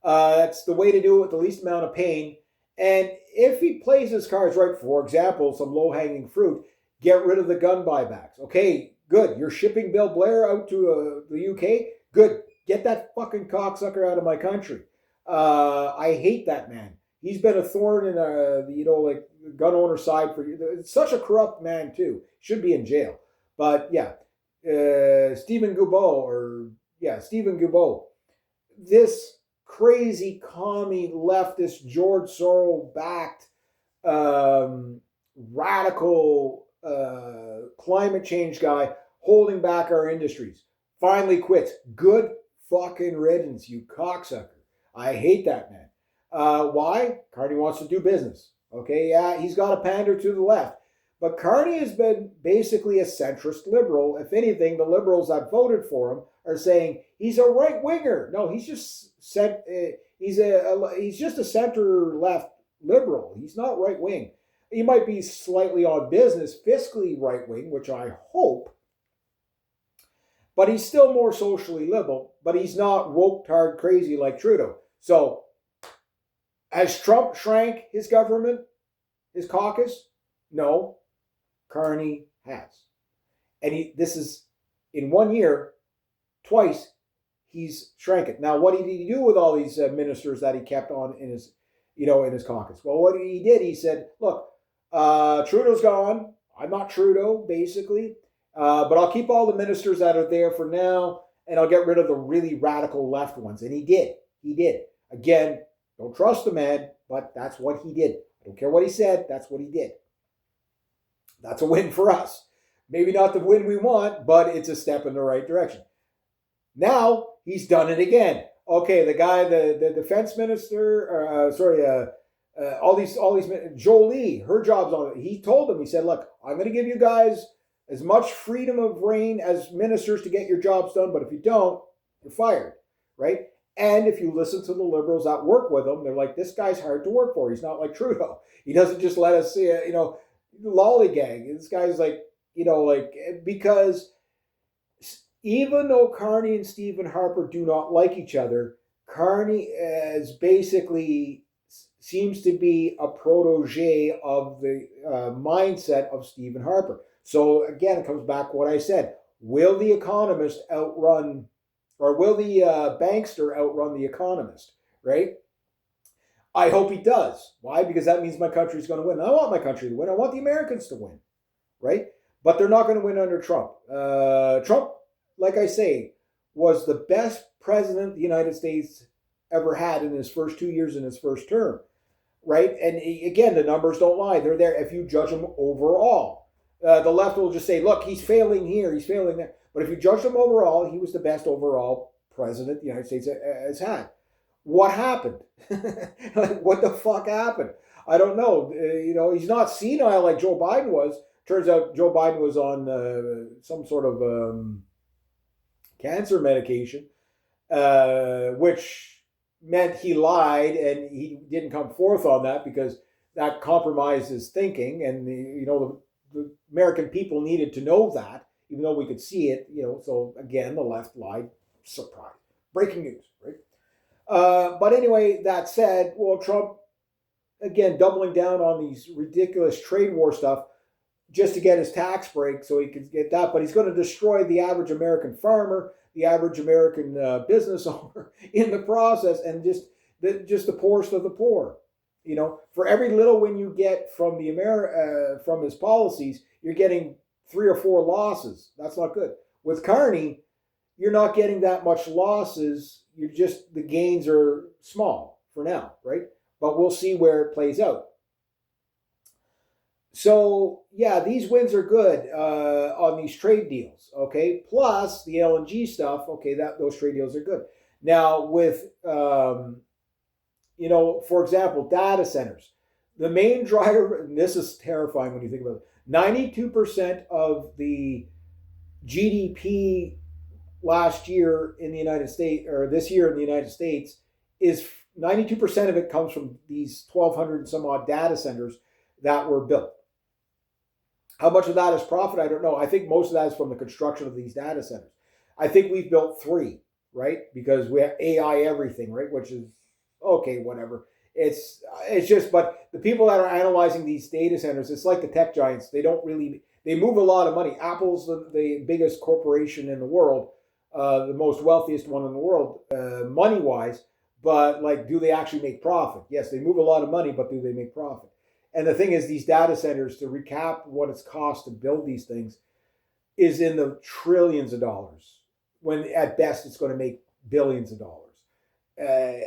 That's the way to do it with the least amount of pain. And if he plays his cards right, for example, some low-hanging fruit, get rid of the gun buybacks. Okay, good. You're shipping Bill Blair out to the UK? Good. Get that fucking cocksucker out of my country. I hate that man. He's been a thorn in like gun owner side for years. Such a corrupt man too. Should be in jail. But yeah, Stephen Guilbeault. This crazy commie leftist George Soros backed radical climate change guy holding back our industries finally quits. Good fucking riddance, you cocksucker. I hate that man. Why? Carney wants to do business. Okay, yeah, he's got to pander to the left. But Carney has been basically a centrist liberal. If anything, the liberals that voted for him are saying he's a right winger. No, he's just he's just a center left liberal. He's not right wing. He might be slightly on business, fiscally right wing, which I hope. But he's still more socially liberal. But he's not woke tard crazy like Trudeau. So has Trump shrank his government, his caucus? No, Carney has. And this is, in 1 year, twice he's shrank it. Now, what did he do with all these ministers that he kept on in his caucus? Well, what he did, he said, look, Trudeau's gone. I'm not Trudeau, basically. But I'll keep all the ministers that are there for now, and I'll get rid of the really radical left ones. And he did. Again, don't trust the man, but that's what he did. I don't care what he said. That's what he did. That's a win for us. Maybe not the win we want, but it's a step in the right direction. Now he's done it again. Okay, the guy, the defense minister, all these Jolie, her job's on it. He told them, he said, look, I'm going to give you guys as much freedom of reign as ministers to get your jobs done, but if you don't, you're fired, right? And if you listen to the liberals that work with him, they're like, this guy's hard to work for. He's not like Trudeau. He doesn't just let us see, lollygag. This guy's like, because even though Carney and Stephen Harper do not like each other, Carney is basically seems to be a protege of the mindset of Stephen Harper. So again, it comes back to what I said. Will the Economist outrun, or will the bankster outrun the Economist, right? I hope he does. Why? Because that means my country's going to win. I want my country to win. I want the Americans to win, right? But they're not going to win under Trump. Trump, like I say, was the best president the United States ever had in his first 2 years in his first term, right? And again, the numbers don't lie. They're there if you judge him overall. The left will just say, look, he's failing here, he's failing there. But if you judge him overall, he was the best overall president the United States has had. What happened? What the fuck happened? I don't know. He's not senile like Joe Biden was. Turns out Joe Biden was on some sort of cancer medication, which meant he lied, and he didn't come forth on that because that compromised his thinking. And the American people needed to know that, even though we could see it. So again, the left lied. Surprise! Breaking news, right? But anyway, that said, well, Trump again doubling down on these ridiculous trade war stuff just to get his tax break so he could get that. But he's going to destroy the average American farmer, the average American business owner in the process, and just the poorest of the poor. For every little win you get from from his policies, you're getting 3 or 4 losses. That's not good. With Carney, you're not getting that much losses. The gains are small for now, right? But we'll see where it plays out. So yeah, these wins are good on these trade deals. Okay, plus the LNG stuff. Okay, those trade deals are good. Now with for example, data centers. The main driver, and this is terrifying when you think about it. 92% of the GDP last year in the United States, or this year in the United States, is 92% of it comes from these 1,200 and some odd data centers that were built. How much of that is profit? I don't know. I think most of that is from the construction of these data centers. I think we've built 3, right? Because we have AI everything, right? Which is okay, whatever. It's just, but the people that are analyzing these data centers, it's like the tech giants. They move a lot of money. Apple's the biggest corporation in the world, the most wealthiest one in the world, money-wise. But do they actually make profit? Yes, they move a lot of money, but do they make profit? And the thing is, these data centers, to recap what it's cost to build these things, is in the trillions of dollars, when at best it's going to make billions of dollars.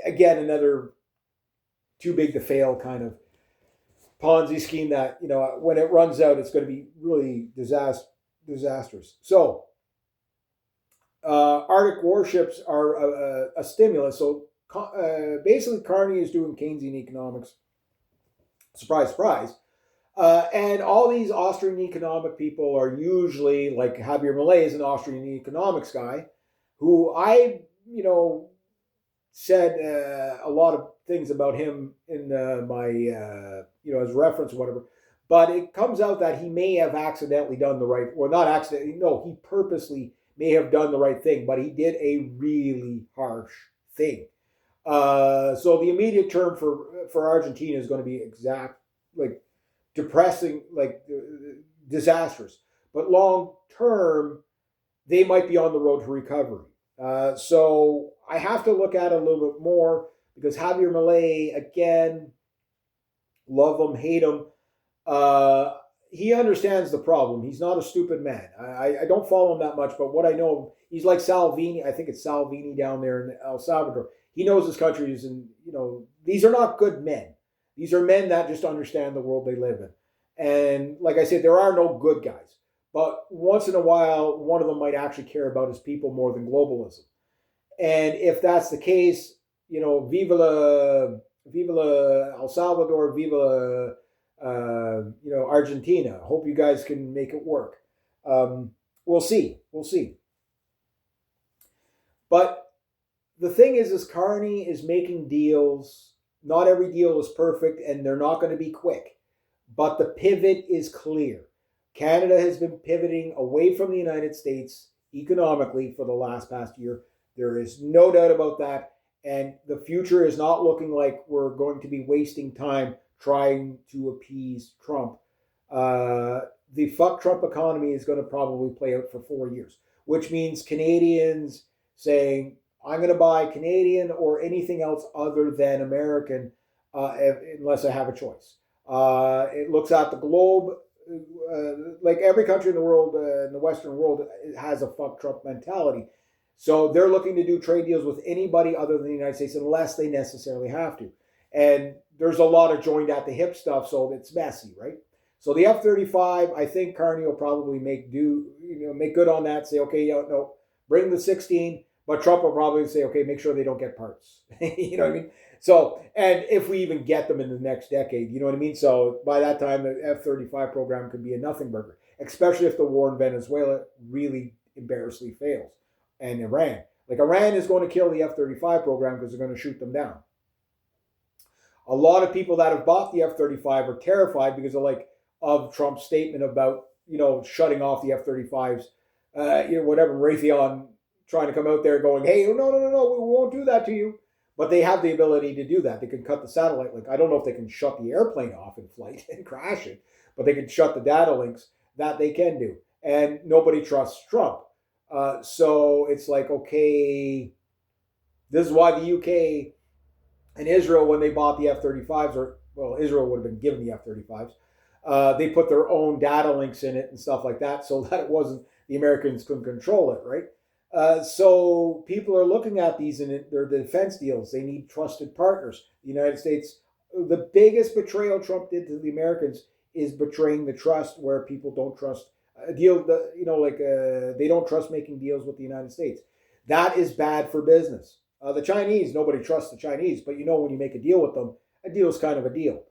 Again, another too big to fail kind of Ponzi scheme that, when it runs out, it's going to be really disastrous. So Arctic warships are a stimulus. So basically, Carney is doing Keynesian economics. Surprise, surprise. And all these Austrian economic people are usually, like Javier Milei is an Austrian economics guy, who I, said a lot of things about him in my, as reference or whatever. But it comes out that he may have accidentally done the right, or not accidentally, no, he purposely may have done the right thing, but he did a really harsh thing. So the immediate term for Argentina is going to be depressing, disastrous. But long term, they might be on the road to recovery. So I have to look at it a little bit more, because Javier Milei, again, love him, hate him, he understands the problem. He's not a stupid man. I don't follow him that much, but what I know, he's like Salvini. I think it's Salvini down there in El Salvador. He knows his country is, and these are not good men. These are men that just understand the world they live in. And like I said, there are no good guys. But once in a while, one of them might actually care about his people more than globalism. And if that's the case, viva la El Salvador, viva Argentina. Hope you guys can make it work. We'll see. We'll see. But the thing is Carney is making deals. Not every deal is perfect, and they're not going to be quick. But the pivot is clear. Canada has been pivoting away from the United States economically for the past year. There is no doubt about that. And the future is not looking like we're going to be wasting time trying to appease Trump. The fuck Trump economy is going to probably play out for 4 years, which means Canadians saying, I'm going to buy Canadian or anything else other than American unless I have a choice. It looks at the globe. Like every country in the world, in the Western world, has a fuck Trump mentality. So they're looking to do trade deals with anybody other than the United States unless they necessarily have to. And there's a lot of joined at the hip stuff, so it's messy, right? So the F-35, I think Carney will probably make good on that. Say, okay, no, bring the 16, but Trump will probably say, okay, make sure they don't get parts. You know what I mean? So, and if we even get them in the next decade, you know what I mean? So by that time, the F-35 program could be a nothing burger, especially if the war in Venezuela really embarrassingly fails. And Iran. Like Iran is going to kill the F-35 program because they're going to shoot them down. A lot of people that have bought the F-35 are terrified because of Trump's statement about, shutting off the F-35s, whatever, Raytheon trying to come out there going, hey, no, we won't do that to you. But they have the ability to do that. They can cut the satellite link. I don't know if they can shut the airplane off in flight and crash it, but they can shut the data links. That they can do. And nobody trusts Trump. So it's like, okay, this is why the UK and Israel, when they bought the F-35s, Israel would have been given the F-35s, they put their own data links in it and stuff like that so that it wasn't, the Americans couldn't control it, right? So people are looking at these and they're defense deals. They need trusted partners. The United States, the biggest betrayal Trump did to the Americans is betraying the trust where people don't trust a deal, they don't trust making deals with the United States. That is bad for business. The Chinese, nobody trusts the Chinese, but when you make a deal with them, a deal is kind of a deal.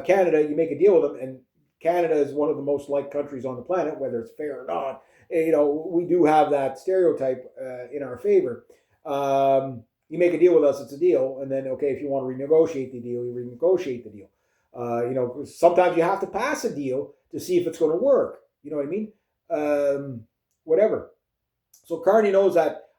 Canada, you make a deal with them, and Canada is one of the most liked countries on the planet, whether it's fair or not. We do have that stereotype in our favor. You make a deal with us, it's a deal, and then, okay, if you want to renegotiate the deal, you renegotiate the deal. Sometimes you have to pass a deal to see if it's going to work. You know what I mean? Whatever. So Carney knows that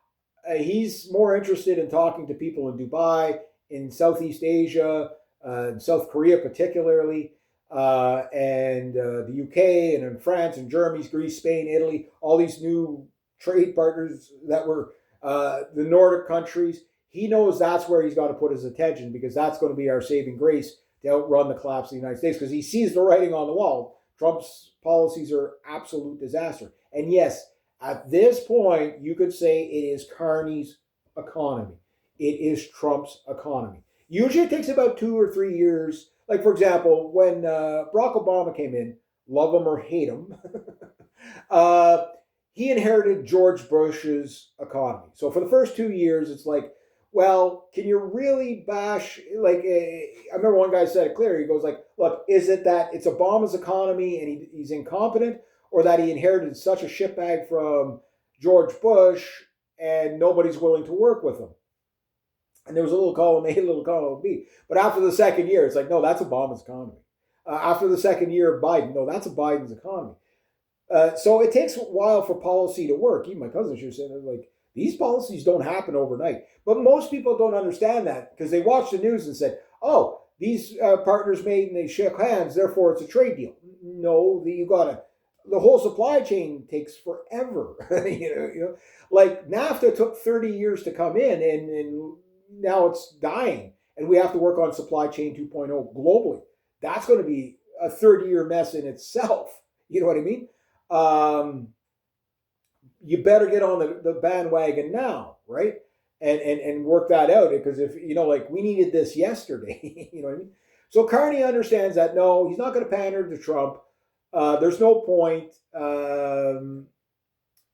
he's more interested in talking to people in Dubai, in Southeast Asia, in South Korea particularly, and the UK, and in France, and Germany, Greece, Spain, Italy, all these new trade partners that were the Nordic countries. He knows that's where he's got to put his attention because that's going to be our saving grace to outrun the collapse of the United States because he sees the writing on the wall. Trump's policies are absolute disaster. And yes, at this point, you could say it is Carney's economy. It is Trump's economy. Usually it takes about 2 or 3 years. Like, for example, when Barack Obama came in, love him or hate him, he inherited George Bush's economy. So for the first 2 years, it's like, well, can you really bash, I remember one guy said it clear. He goes like, look, is it that it's Obama's economy and he's incompetent, or that he inherited such a shitbag from George Bush and nobody's willing to work with him? And there was a little column A, a little column B. But after the second year, it's like, no, that's Obama's economy. After the second year of Biden, no, that's Biden's economy. So it takes a while for policy to work. Even my cousin, she was saying, like, these policies don't happen overnight. But most people don't understand that because they watch the news and said, oh, these partners made and they shook hands, therefore it's a trade deal. No, the whole supply chain takes forever. Like NAFTA took 30 years to come in and now it's dying. And we have to work on supply chain 2.0 globally. That's going to be a 30-year mess in itself. You know what I mean? You better get on the bandwagon now, right? And work that out because if, we needed this yesterday, you know what I mean? So Carney understands that, no, he's not going to pander to Trump. There's no point.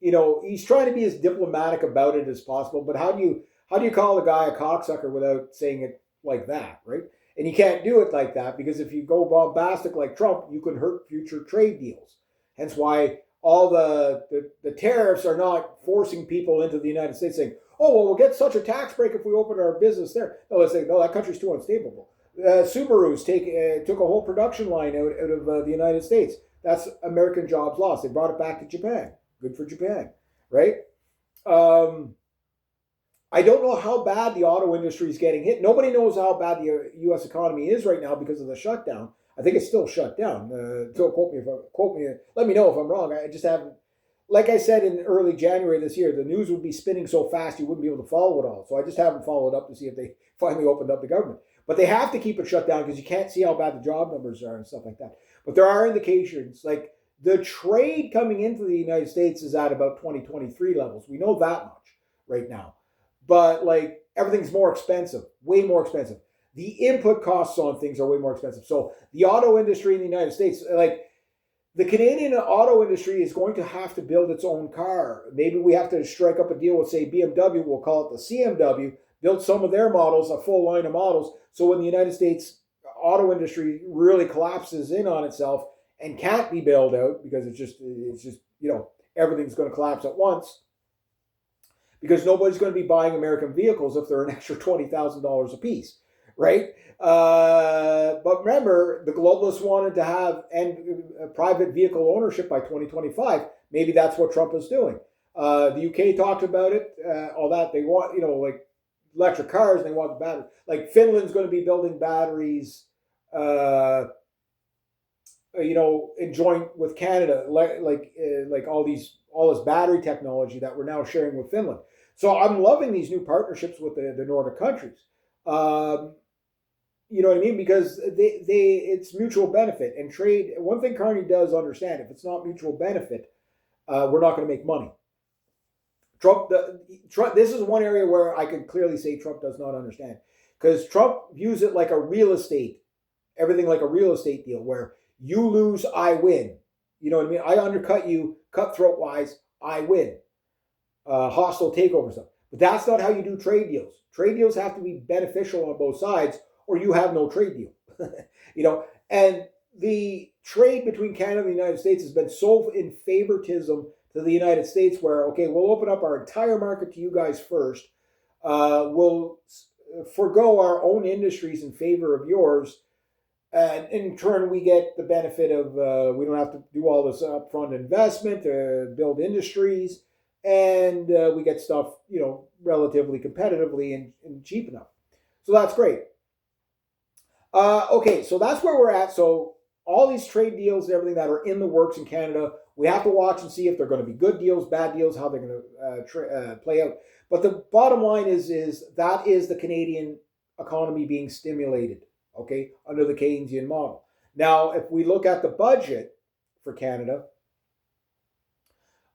He's trying to be as diplomatic about it as possible, but how do you call a guy a cocksucker without saying it like that, right? And you can't do it like that because if you go bombastic like Trump, you can hurt future trade deals. Hence why all the tariffs are not forcing people into the United States saying, oh, well, we'll get such a tax break if we open our business there. No, let's say, no, that country's too unstable. Subaru's took a whole production line out of the United States. That's American jobs lost. They brought it back to Japan. Good for Japan, right? I don't know how bad the auto industry is getting hit. Nobody knows how bad the U.S. economy is right now because of the shutdown. I think it's still shut down. So quote me. Let me know if I'm wrong. I just haven't. Like I said in early January this year, the news would be spinning so fast you wouldn't be able to follow it all. So I just haven't followed up to see if they finally opened up the government. But they have to keep it shut down because you can't see how bad the job numbers are and stuff like that. But there are indications, like the trade coming into the United States is at about 2023 levels. We know that much right now. But like everything's more expensive, way more expensive. The input costs on things are way more expensive. So the auto industry in the United States, like the Canadian auto industry is going to have to build its own car. Maybe we have to strike up a deal with, say, BMW, we'll call it the CMW, build some of their models, a full line of models. So when the United States auto industry really collapses in on itself and can't be bailed out because it's just, everything's going to collapse at once, because nobody's going to be buying American vehicles if they're an extra $20,000 a piece, right? But remember, the globalists wanted to have private vehicle ownership by 2025. Maybe that's what Trump is doing. The UK talked about it, all that. They want, like electric cars, and they want the battery. Like Finland's going to be building batteries, in joint with Canada, like all this battery technology that we're now sharing with Finland. So I'm loving these new partnerships with the Nordic countries. You know what I mean? Because it's mutual benefit and trade. One thing Carney does understand: if it's not mutual benefit, we're not going to make money. Trump. This is one area where I could clearly say Trump does not understand, because Trump views it like a real estate, everything like a real estate deal, where you lose, I win. You know what I mean? I undercut you, cutthroat wise, I win. Hostile takeover stuff. But that's not how you do trade deals. Trade deals have to be beneficial on both sides, or you have no trade deal. And the trade between Canada and the United States has been so in favoritism to the United States, where, okay, we'll open up our entire market to you guys first. We'll forego our own industries in favor of yours. And in turn, we get the benefit of we don't have to do all this upfront investment to build industries. And we get stuff, relatively competitively and cheap enough. So that's great. Okay, so that's where we're at. So all these trade deals and everything that are in the works in Canada, we have to watch and see if they're going to be good deals, bad deals, how they're going to play out. But the bottom line is that is the Canadian economy being stimulated, okay, under the Keynesian model. Now, if we look at the budget for Canada,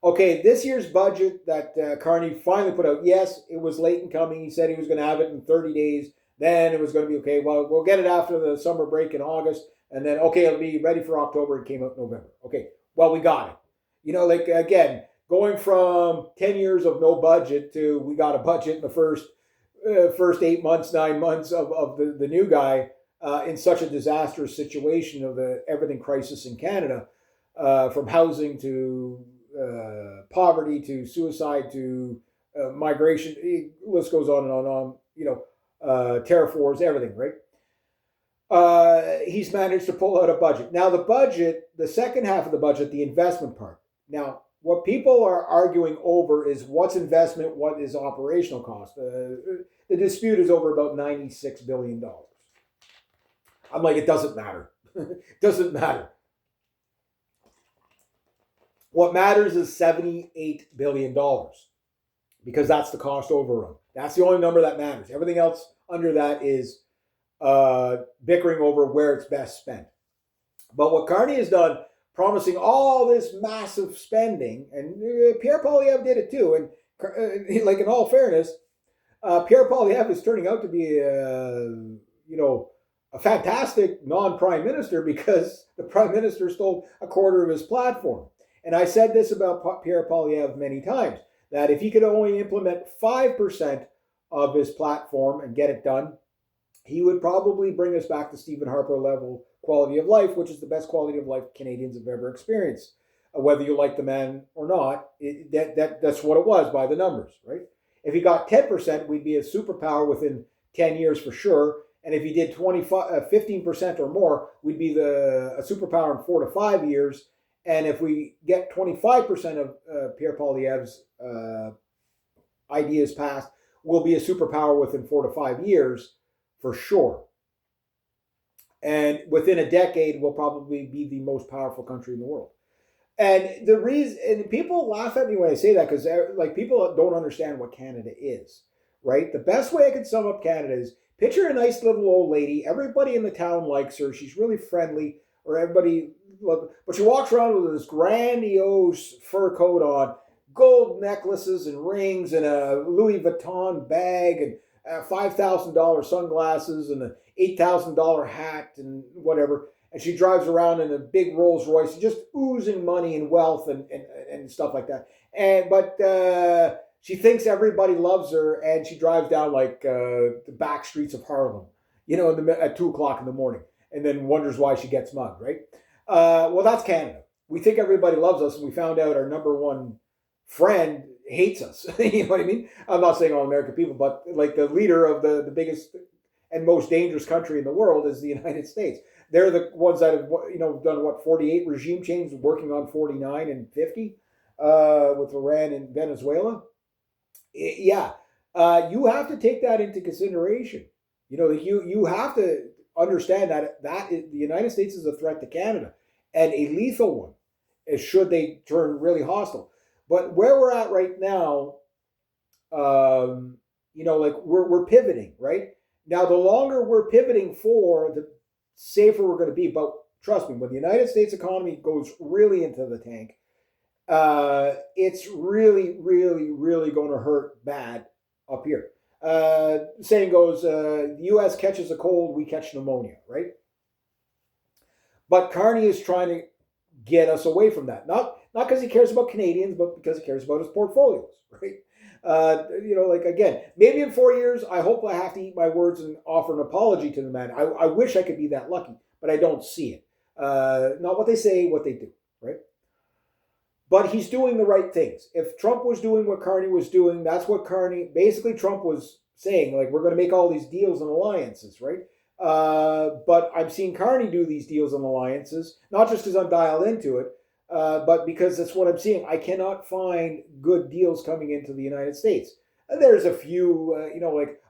okay, this year's budget that Carney finally put out, yes, it was late in coming. He said he was going to have it in 30 days. Then it was going to be, okay, well, we'll get it after the summer break in August. And then, okay, it'll be ready for October. It came out in November. Okay, well, we got it. Again, going from 10 years of no budget to we got a budget in the first 8 months, 9 months of the new guy in such a disastrous situation of the everything crisis in Canada, from housing to poverty to suicide to migration, list goes on and on, tariff wars, everything, right? He's managed to pull out a budget. Now the budget, the second half of the budget, the investment part. Now, what people are arguing over is what's investment, what is operational cost. The dispute is over about $96 billion. I'm like, it doesn't matter. It doesn't matter. What matters is $78 billion, because that's the cost overrun. That's the only number that matters. Everything else under that is bickering over where it's best spent. But what Carney has done, promising all this massive spending, and Pierre Poilievre did it too, and in all fairness, Pierre Poilievre is turning out to be a fantastic non-prime minister, because the prime minister stole a quarter of his platform. And I said this about Pierre Poilievre many times, that if he could only implement 5% of his platform and get it done, he would probably bring us back to Stephen Harper level quality of life, which is the best quality of life Canadians have ever experienced. whether you like the man or not. That's what it was by the numbers, right? If he got 10%, we'd be a superpower within 10 years for sure. And if he did 15% or more, we'd be a superpower in 4 to 5 years. And if we get 25% of Pierre Poilievre's ideas passed, we'll be a superpower within 4 to 5 years for sure. And within a decade, we'll probably be the most powerful country in the world. And the reason, and people laugh at me when I say that because like people don't understand what Canada is, right? The best way I can sum up Canada is picture a nice little old lady. Everybody in the town likes her. She's really friendly, or everybody, but she walks around with this grandiose fur coat on, gold necklaces and rings, and a Louis Vuitton bag, and $5,000 sunglasses, and an $8,000 hat, and whatever. And she drives around in a big Rolls Royce, just oozing money and wealth and stuff like that. But she thinks everybody loves her, and she drives down like the back streets of Harlem, at 2 o'clock in the morning, and then wonders why she gets mugged, right? Well, that's Canada. We think everybody loves us, and we found out our number one friend hates us. You know what I mean? I'm not saying all American people, but like the leader of the biggest and most dangerous country in the world is the United States. They're the ones that have, done 48 regime changes, working on 49 and 50 with Iran and Venezuela. Yeah, you have to take that into consideration. You have to understand that the United States is a threat to Canada, and a lethal one, should they turn really hostile. But where we're at right now, we're pivoting, right? Now, the longer we're pivoting for, the safer we're going to be. But trust me, when the United States economy goes really into the tank, it's really, really, really going to hurt bad up here. Saying goes, the U.S. catches a cold, we catch pneumonia, right? But Carney is trying to get us away from that. Not because he cares about Canadians, but because he cares about his portfolios, right? Again, maybe in 4 years, I hope I have to eat my words and offer an apology to the man. I wish I could be that lucky, but I don't see it. Not what they say, what they do, right? But he's doing the right things. If Trump was doing what Carney was doing, that's what basically Trump was saying, like, we're going to make all these deals and alliances, right? But I'm seeing Carney do these deals and alliances, not just because I'm dialed into it, but because that's what I'm seeing. I cannot find good deals coming into the United States. There's a few,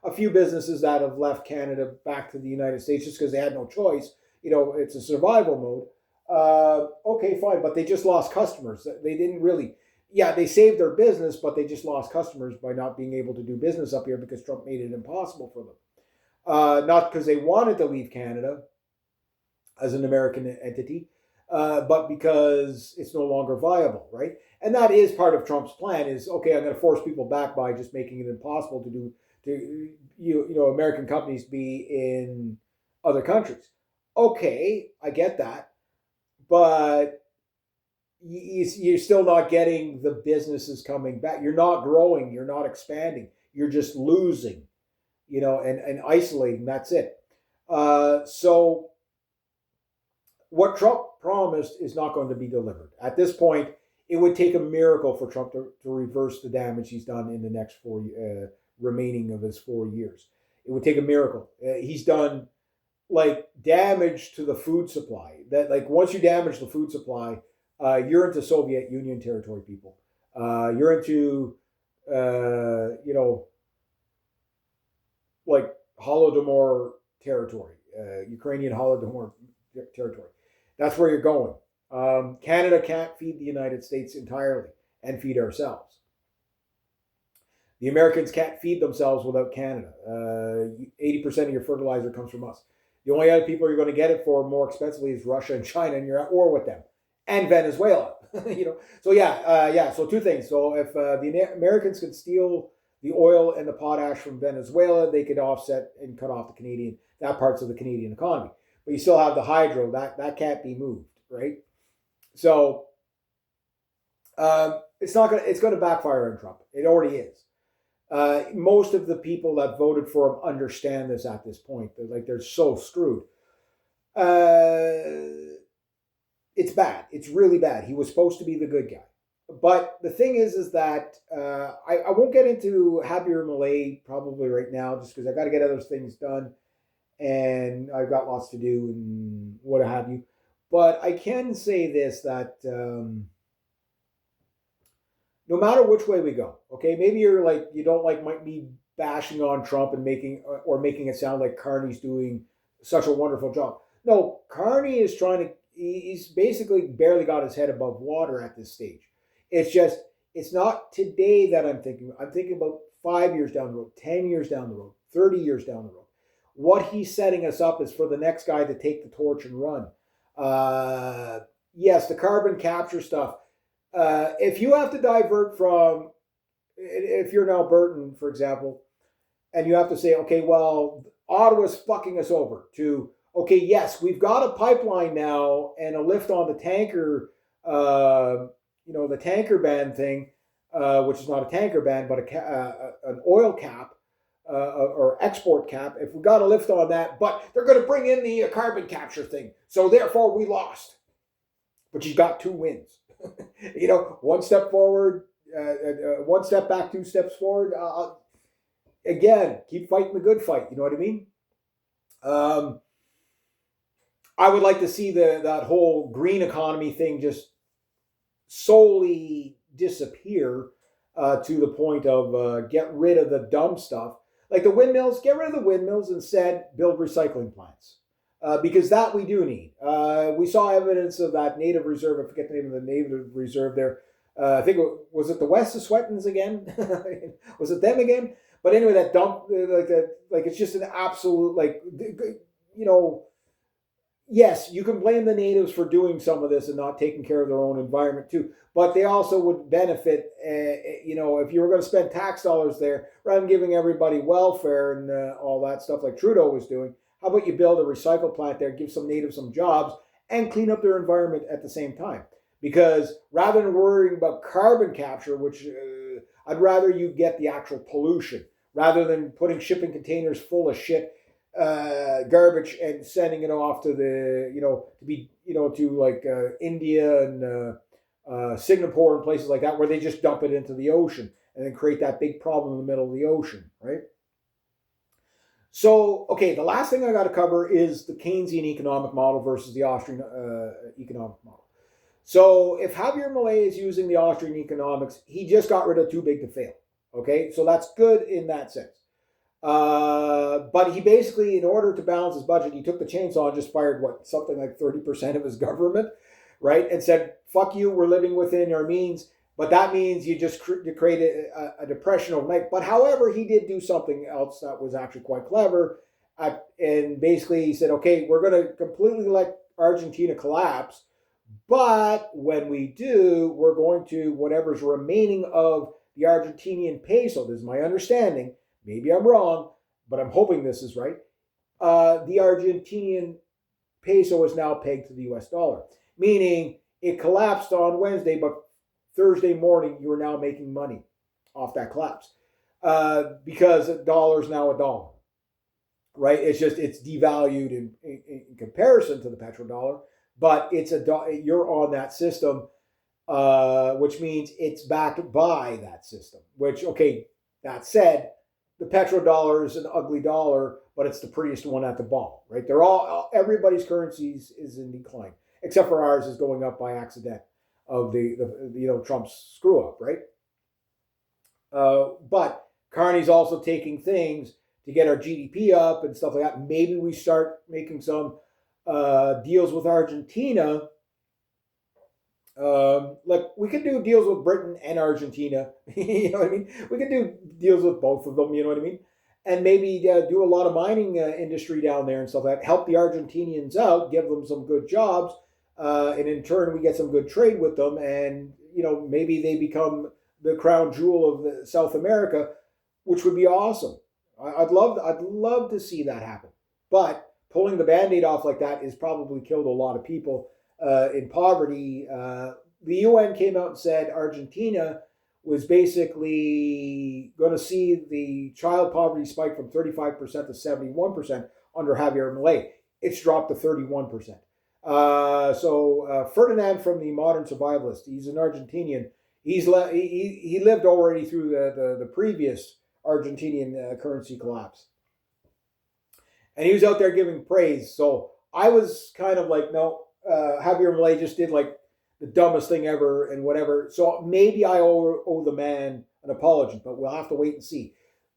a few businesses that have left Canada back to the United States just because they had no choice. It's a survival mode. Okay, fine, but they just lost customers. They didn't really, they saved their business, but they just lost customers by not being able to do business up here because Trump made it impossible for them. Not because they wanted to leave Canada as an American entity, but because it's no longer viable, right? And that is part of Trump's plan is, okay, I'm going to force people back by just making it impossible to American companies be in other countries. Okay, I get that. But you're still not getting the businesses coming back. You're not growing. You're not expanding. You're just losing, and isolating. That's it. So what Trump promised is not going to be delivered. At this point, it would take a miracle for Trump to reverse the damage he's done in the next remaining of his 4 years. It would take a miracle. He's done damage to the food supply. That once you damage the food supply, you're into Soviet Union territory, people. You're into Holodomor territory, Ukrainian Holodomor territory. That's where you're going. Canada can't feed the United States entirely and feed ourselves. The Americans can't feed themselves without Canada. 80% of your fertilizer comes from us. The only other people you're going to get it for more expensively is Russia and China, and you're at war with them, and Venezuela. So So two things. So if the Americans could steal the oil and the potash from Venezuela, they could offset and cut off that parts of the Canadian economy. But you still have the hydro that can't be moved, right? So it's going to backfire on Trump. It already is. Most of the people that voted for him understand this at this point. They're so screwed. It's it's bad. It's really bad. He was supposed to be the good guy. But the thing is that I won't get into Javier Milei probably right now, just because I got to get other things done, and I've got lots to do and what have you. But I can say this, that no matter which way we go, okay, maybe you don't like me bashing on Trump and making it sound like Carney's doing such a wonderful job. No, Carney is trying to. He's basically barely got his head above water at this stage. It's just, it's not today that I'm thinking. I'm thinking about 5 years down the road, 10 years down the road, 30 years down the road. What he's setting us up is for the next guy to take the torch and run. Yes, the carbon capture stuff. If you have to divert from, if you're an Albertan, for example, and you have to say, okay, well, Ottawa's fucking us over, to, okay, yes, we've got a pipeline now and a lift on the tanker, the tanker ban thing, which is not a tanker ban, but an oil cap or export cap. If we got a lift on that, but they're going to bring in the carbon capture thing, so therefore we lost. But you got two wins. One step forward, one step back, two steps forward. Again, keep fighting the good fight. You know what I mean? I would like to see that whole green economy thing just solely disappear to the point of get rid of the dumb stuff. Like the windmills, get rid of the windmills, instead build recycling plants. Because that we do need. We saw evidence of that native reserve. I forget the name of the native reserve there. I think was it the Wet'suwet'ens again? Was it them again? But anyway, that dump, it's just an absolute, yes, you can blame the natives for doing some of this and not taking care of their own environment too. But they also would benefit, if you were going to spend tax dollars there, rather than giving everybody welfare and all that stuff like Trudeau was doing. How about you build a recycle plant there, give some natives some jobs, and clean up their environment at the same time? Because rather than worrying about carbon capture, which I'd rather you get the actual pollution, rather than putting shipping containers full of shit, garbage, and sending it off to India and Singapore and places like that, where they just dump it into the ocean and then create that big problem in the middle of the ocean, right? So, okay, the last thing I got to cover is the Keynesian economic model versus the Austrian economic model. So, if Javier Milei is using the Austrian economics, he just got rid of too big to fail. Okay, so that's good in that sense. But he basically, in order to balance his budget, he took the chainsaw and just fired something like 30% of his government, right? And said, "Fuck you, we're living within our means." But that means you just create a depression overnight. But however, he did do something else that was actually quite clever. And basically he said, okay, we're going to completely let Argentina collapse. But when we do, we're going to, whatever's remaining of the Argentinian peso, this is my understanding, maybe I'm wrong, but I'm hoping this is right. The Argentinian peso is now pegged to the US dollar, meaning it collapsed on Wednesday, but Thursday morning, you are now making money off that collapse because a dollar is now a dollar, right? It's devalued in comparison to the petrodollar, but you're on that system, which means it's backed by that system. Which, okay, that said, the petrodollar is an ugly dollar, but it's the prettiest one at the ball, right? Everybody's currencies is in decline, except for ours is going up by accident of the Trump's screw up, right? But Carney's also taking things to get our GDP up and stuff like that. Maybe we start making some deals with Argentina. We could do deals with Britain and Argentina. You know what I mean? We could do deals with both of them. You know what I mean? And maybe do a lot of mining industry down there and stuff like that. Help the Argentinians out, give them some good jobs. And in turn, we get some good trade with them, and maybe they become the crown jewel of South America, which would be awesome. I'd love to see that happen. But pulling the Band-Aid off like that has probably killed a lot of people in poverty. The UN came out and said Argentina was basically going to see the child poverty spike from 35% to 71% under Javier Milei. It's dropped to 31%. Ferdinand from the Modern Survivalist, he's an Argentinian. He lived already through the previous Argentinian currency collapse. And he was out there giving praise. So I was kind of like, no, Javier Milei just did like the dumbest thing ever and whatever. So maybe I owe the man an apology, but we'll have to wait and see.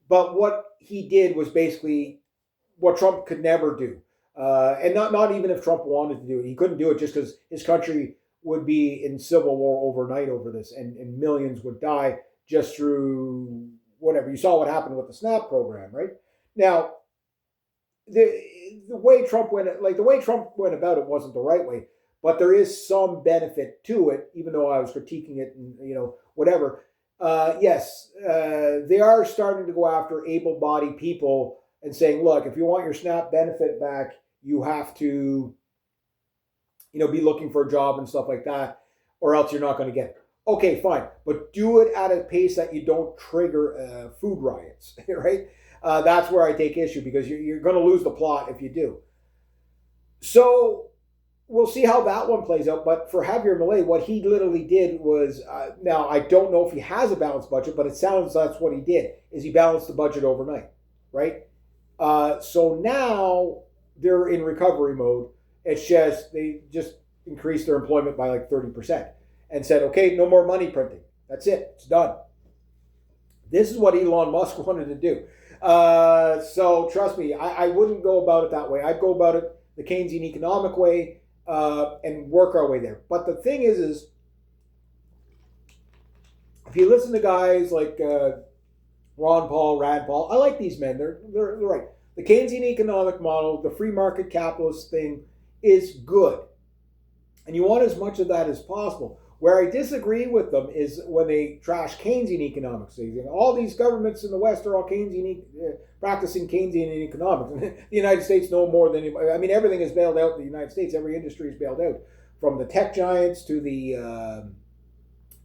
But what he did was basically what Trump could never do. And not even if Trump wanted to do it. He couldn't do it just because his country would be in civil war overnight over this, and millions would die just through whatever. You saw what happened with the SNAP program, right? Now, the way Trump went about it wasn't the right way, but there is some benefit to it, even though I was critiquing it and whatever. Yes, they are starting to go after able-bodied people and saying, look, if you want your SNAP benefit back, you have to, be looking for a job and stuff like that, or else you're not going to get it. Okay, fine, but do it at a pace that you don't trigger food riots, right? That's where I take issue, because you're going to lose the plot if you do. So we'll see how that one plays out. But for Javier Milei, what he literally did was, now I don't know if he has a balanced budget, but it sounds that's what he did, is he balanced the budget overnight, right? So now they're in recovery mode. It's just, they just increased their employment by like 30% and said, okay, no more money printing. That's it. It's done. This is what Elon Musk wanted to do. So trust me, I wouldn't go about it that way. I'd go about it the Keynesian economic way and work our way there. But the thing is if you listen to guys like Ron Paul, Rand Paul, I like these men. They're right. The Keynesian economic model, the free market capitalist thing is good. And you want as much of that as possible. Where I disagree with them is when they trash Keynesian economics. All these governments in the West are all practicing Keynesian economics. The United States no more than anybody. I mean, everything is bailed out in the United States. Every industry is bailed out, from the tech giants to the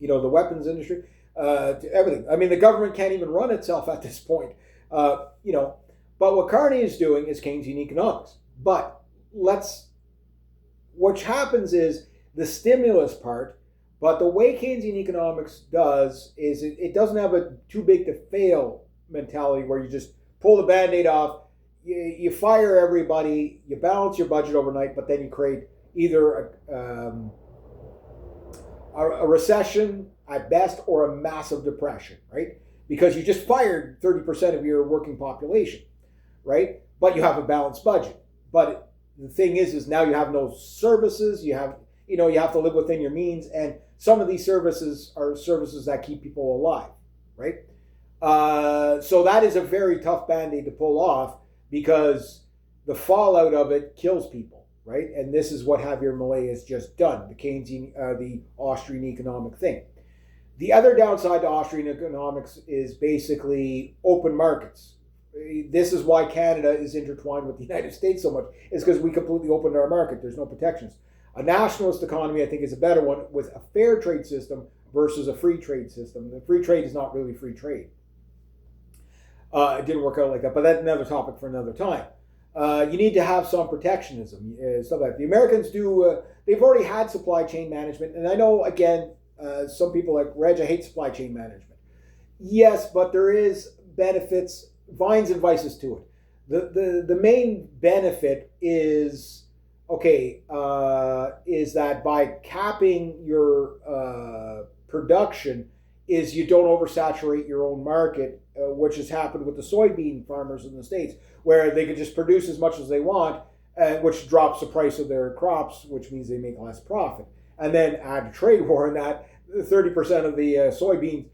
the weapons industry, to everything. I mean, the government can't even run itself at this point. But what Carney is doing is Keynesian economics. But what happens is the stimulus part. But the way Keynesian economics does is it doesn't have a too big to fail mentality where you just pull the Band-Aid off, you fire everybody, you balance your budget overnight, but then you create either a recession at best or a massive depression, right? Because you just fired 30% of your working population, right? But you have a balanced budget. But the thing is now you have no services, you have to live within your means, and some of these services are services that keep people alive, right? So that is a very tough Band-Aid to pull off, because the fallout of it kills people, right? And this is what Javier Milei has just done, the Austrian economic thing. The other downside to Austrian economics is basically open markets. This is why Canada is intertwined with the United States so much, is because we completely opened our market. There's no protections. A nationalist economy, I think, is a better one, with a fair trade system versus a free trade system. The free trade is not really free trade. It didn't work out like that, but that's another topic for another time. You need to have some protectionism, stuff like that. The Americans do, they've already had supply chain management, and I know, again, some people like Reg, I hate supply chain management. Yes, but there is benefits, vines and vices to it. The main benefit is, is that by capping your production, is you don't oversaturate your own market, which has happened with the soybean farmers in the States, where they could just produce as much as they want, which drops the price of their crops, which means they make less profit. And then add a trade war in that, 30% of the soybeans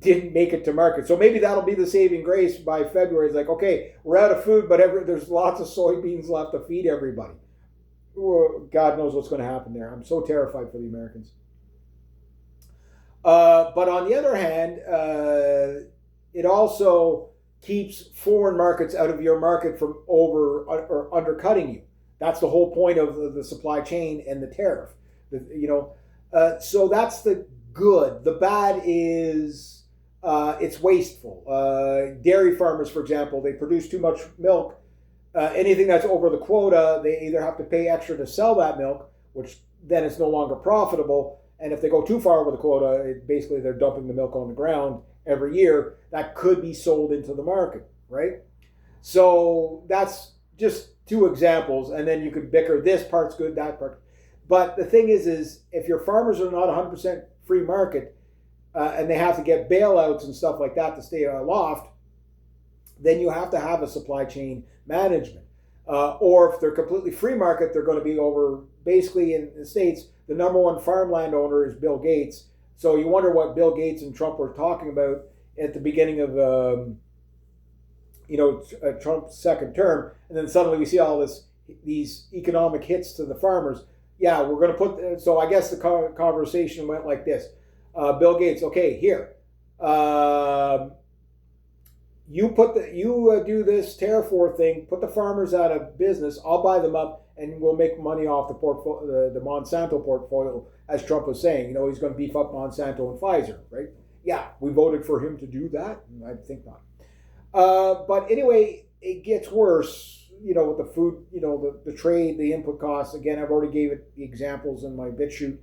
didn't make it to market. So maybe that'll be the saving grace by February. It's like, okay, we're out of food, but there's lots of soybeans left to feed everybody. God knows what's going to happen there. I'm so terrified for the Americans. But on the other hand, it also keeps foreign markets out of your market from over or undercutting you. That's the whole point of the supply chain and the tariff. So that's the good. The bad is it's wasteful. Dairy farmers, for example, they produce too much milk, Anything that's over the quota, they either have to pay extra to sell that milk, which then it's no longer profitable. And if they go too far over the quota, basically they're dumping the milk on the ground every year. That could be sold into the market, right? So that's just two examples. And then you could bicker, this part's good, that part. But the thing is if your farmers are not 100% free market and they have to get bailouts and stuff like that to stay aloft, then you have to have a supply chain management. Or if they're completely free market, they're going to be over, basically in the States, the number one farmland owner is Bill Gates. So you wonder what Bill Gates and Trump were talking about at the beginning of, Trump's second term. And then suddenly we see all these economic hits to the farmers. Yeah, we're going to put, so I guess the conversation went like this. Bill Gates, okay, here. You do this tariff war thing, put the farmers out of business, I'll buy them up, and we'll make money off the portfolio, the Monsanto portfolio, as Trump was saying. He's going to beef up Monsanto and Pfizer, right? Yeah, we voted for him to do that? I think not. But anyway, it gets worse, with the food, the trade, the input costs. Again, I've already gave it the examples in my BitChute.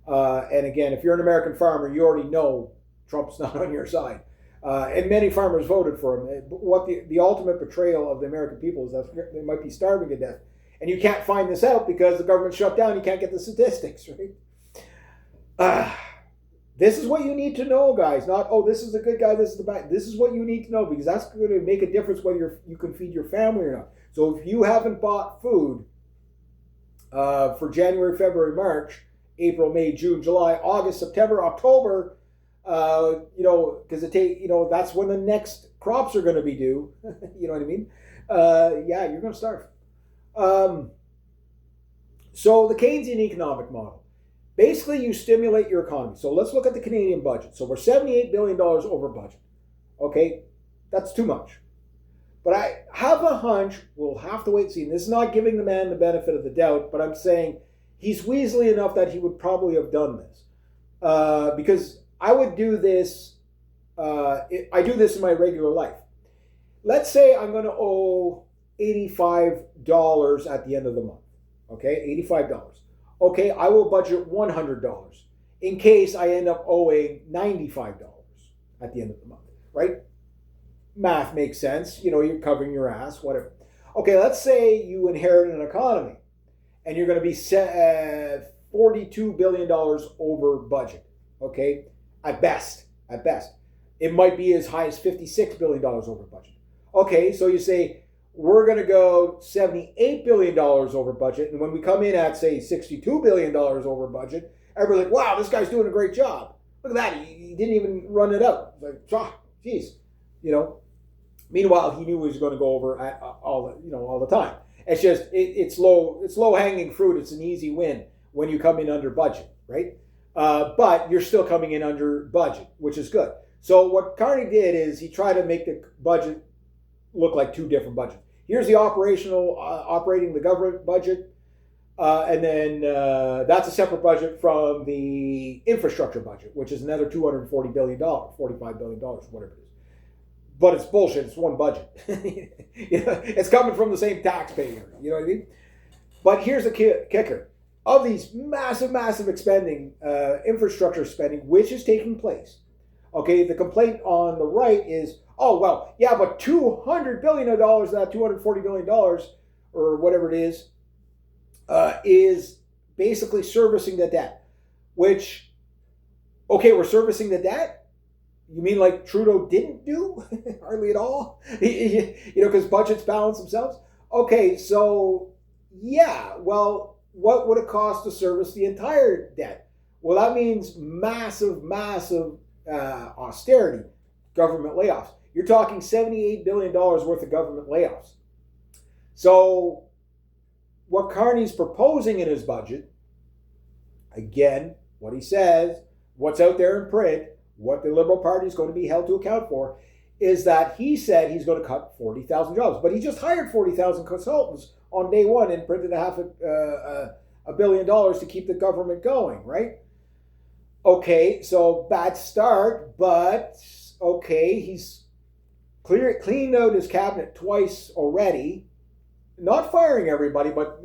And again, if you're an American farmer, you already know Trump's not on your side. And many farmers voted for him. But what the ultimate betrayal of the American people is that they might be starving to death. And you can't find this out because the government shut down. You can't get the statistics, right? This is what you need to know, guys. Not, this is the good guy, this is the bad. This is what you need to know, because that's going to make a difference whether you can feed your family or not. So if you haven't bought food for January, February, March, April, May, June, July, August, September, October, because that's when the next crops are going to be due. You know what I mean? You're going to starve. So the Keynesian economic model. Basically, you stimulate your economy. So let's look at the Canadian budget. So we're $78 billion over budget. Okay, that's too much. But I have a hunch, we'll have to wait and see. And this is not giving the man the benefit of the doubt, but I'm saying he's weaselly enough that he would probably have done this. Because I would do this, I do this in my regular life. Let's say I'm going to owe $85 at the end of the month. Okay, $85. Okay, I will budget $100 in case I end up owing $95 at the end of the month, right? Math makes sense. You're covering your ass, whatever. Okay, let's say you inherit an economy and you're going to be $42 billion over budget. Okay, at best. It might be as high as $56 billion over budget. Okay, so you say, we're going to go $78 billion over budget. And when we come in at, say, $62 billion over budget, everybody's like, wow, this guy's doing a great job. Look at that. He didn't even run it out. It's like, geez. Meanwhile, he knew he was going to go over all the time. It's just, it's low hanging fruit. It's an easy win when you come in under budget, right? But you're still coming in under budget, which is good. So what Carney did is he tried to make the budget look like two different budgets. Here's the operating the government budget, and then that's a separate budget from the infrastructure budget, which is another $240 billion, $45 billion, whatever it is. But it's bullshit. It's one budget. It's coming from the same taxpayer. You know what I mean? But here's the kicker. Of these massive expending, infrastructure spending, which is taking place, okay, the complaint on the right is, but $200 billion of that $240 billion, or whatever it is basically servicing the debt. Which, okay, we're servicing the debt? You mean like Trudeau didn't do? Hardly at all? Because budgets balance themselves? Okay, so, what would it cost to service the entire debt? Well, that means massive austerity, government layoffs. You're talking $78 billion worth of government layoffs. So what Carney's proposing in his budget, again, what he says, what's out there in print, what the Liberal Party is going to be held to account for, is that he said he's going to cut 40,000 jobs. But he just hired 40,000 consultants on day one and printed $500 million to keep the government going, right? Okay, so bad start, but okay, he's cleaned out his cabinet twice already. not firing everybody, but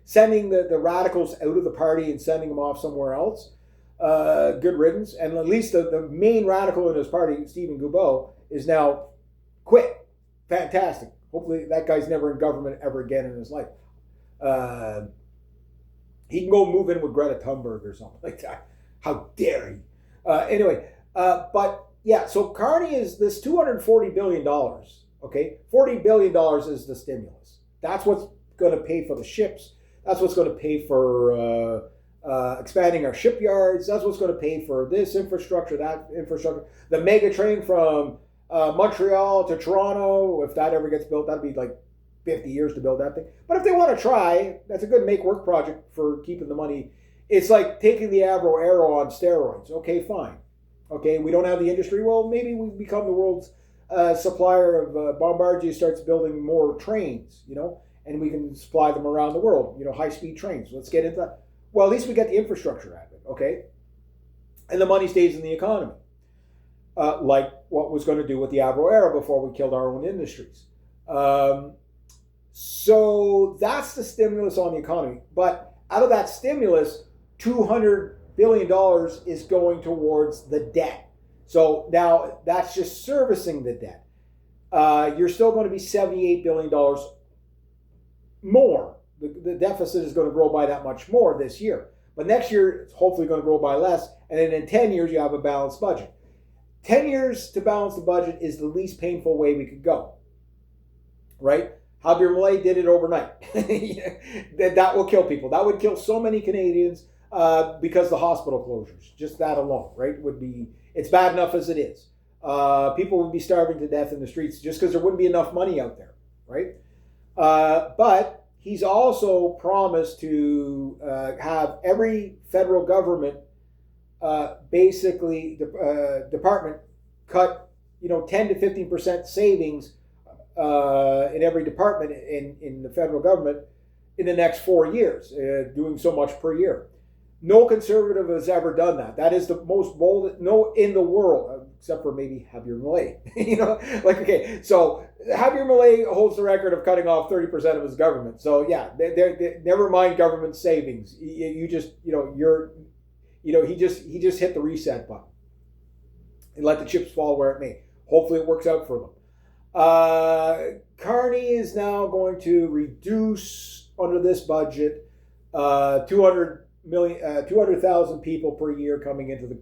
sending the radicals out of the party and sending them off somewhere else. Good riddance. And at least the main radical in his party, Stephen Guilbeault, is now quit. Fantastic. Hopefully that guy's never in government ever again in his life. He can go move in with Greta Thunberg or something like that. How dare he? But yeah, so Carney is this $240 billion. Okay, $40 billion is the stimulus. That's what's going to pay for the ships. That's what's going to pay for expanding our shipyards. That's what's going to pay for this infrastructure, that infrastructure. The mega train from Montreal to Toronto, if that ever gets built, that'd be like 50 years to build that thing. But if they want to try, that's a good make-work project for keeping the money. It's like taking the Avro Arrow on steroids. Okay, fine. Okay, we don't have the industry. Well, maybe we become the world's supplier of Bombardier starts building more trains, and we can supply them around the world, high-speed trains. Let's get into that. Well, at least we get the infrastructure out of it, okay? And the money stays in the economy, like what was going to do with the Avro Arrow before we killed our own industries. So that's the stimulus on the economy. But out of that stimulus, $200 billion is going towards the debt. So now that's just servicing the debt. You're still going to be $78 billion more. The deficit is going to grow by that much more this year. But next year, it's hopefully going to grow by less. And then in 10 years, you have a balanced budget. 10 years to balance the budget is the least painful way we could go. Right? Javier Milei did it overnight. That will kill people. That would kill so many Canadians because the hospital closures. Just that alone, right? It's bad enough as it is. People would be starving to death in the streets just because there wouldn't be enough money out there, right? But he's also promised to have every federal government department cut 10 to 15% savings in every department in the federal government in the next 4 years, doing so much per year. No conservative has ever done that. That is the most bold in the world, except for maybe Javier Milei. Okay, so Javier Milei holds the record of cutting off 30% of his government. So yeah, they never mind government savings. He just hit the reset button and let the chips fall where it may. Hopefully, it works out for them. Carney is now going to reduce under this budget 200,000 people per year coming into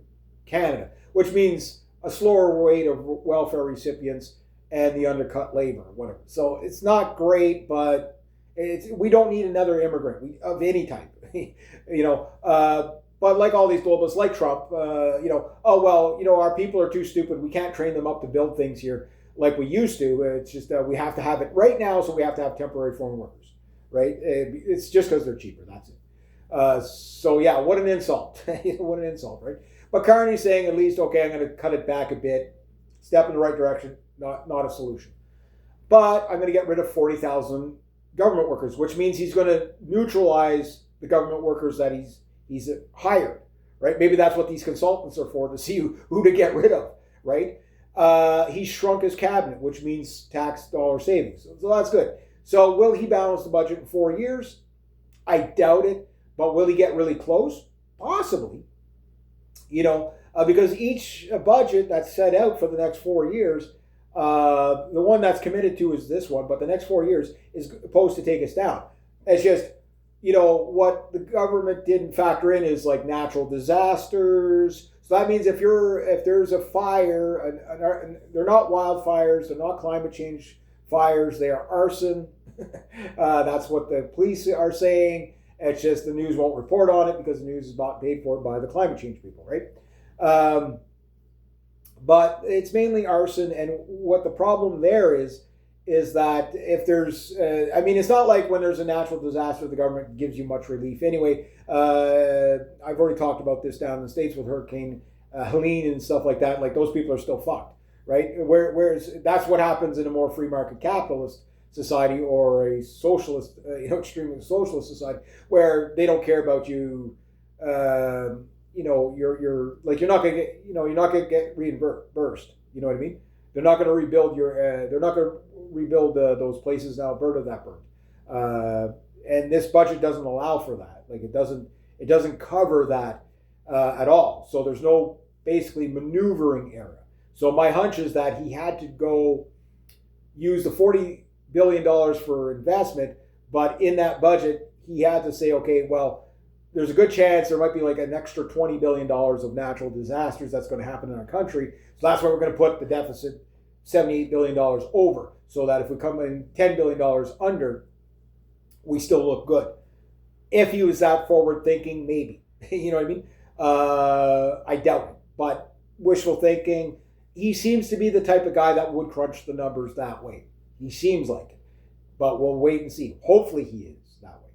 Canada, which means a slower rate of welfare recipients and the undercut labor, whatever. So it's not great, but we don't need another immigrant of any type, But like all these globalists, like Trump, our people are too stupid. We can't train them up to build things here like we used to. It's just we have to have it right now, so we have to have temporary foreign workers, right? It's just because they're cheaper. That's it. So yeah, what an insult. What an insult, right? But Carney's saying at least, okay, I'm going to cut it back a bit, step in the right direction, not a solution. But I'm going to get rid of 40,000 government workers, which means he's going to neutralize the government workers that he's hired, right? Maybe that's what these consultants are for, to see who to get rid of, right? He shrunk his cabinet, which means tax dollar savings. So that's good. So will he balance the budget in 4 years? I doubt it. But will he get really close? Possibly. Because each budget that's set out for the next 4 years, the one that's committed to is this one, but the next 4 years is supposed to take us down. It's just, what the government didn't factor in is like natural disasters. So that means if there's a fire, and they're not wildfires, they're not climate change fires, they are arson. That's what the police are saying. It's just the news won't report on it because the news is not paid for by the climate change people, right? But it's mainly arson, and what the problem there is that if there's, it's not like when there's a natural disaster, the government gives you much relief. Anyway, I've already talked about this down in the States with Hurricane Helene and stuff like that. Like, those people are still fucked, right? Whereas that's what happens in a more free market capitalist society or a socialist, extremely socialist society, where they don't care about you. You're not gonna get reimbursed. You know what I mean? They're not gonna rebuild those places in Alberta that burned. And this budget doesn't allow for that. Like it doesn't cover that at all. So there's no basically maneuvering area. So my hunch is that he had to go use the $40 billion for investment, but in that budget, he had to say, okay, well, there's a good chance there might be like an extra $20 billion of natural disasters that's going to happen in our country. So that's why we're going to put the deficit $78 billion over, so that if we come in $10 billion under, we still look good. If he was that forward thinking, maybe. You know what I mean? I doubt it. But wishful thinking, he seems to be the type of guy that would crunch the numbers that way. He seems like it. But we'll wait and see. Hopefully he is that way.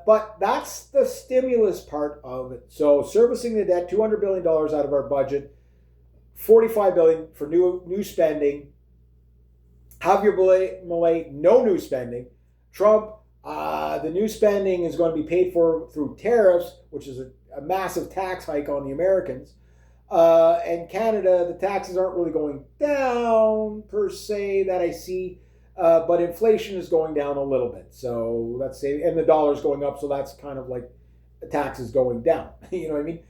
But that's the stimulus part of it. So servicing the debt, $200 billion out of our budget, $45 billion for new spending. Javier Milei, no new spending. Trump, the new spending is going to be paid for through tariffs, which is a massive tax hike on the Americans. And Canada, the taxes aren't really going down per se that I see, but inflation is going down a little bit. So let's say, and the dollar's going up, so that's kind of like taxes going down. You know what I mean?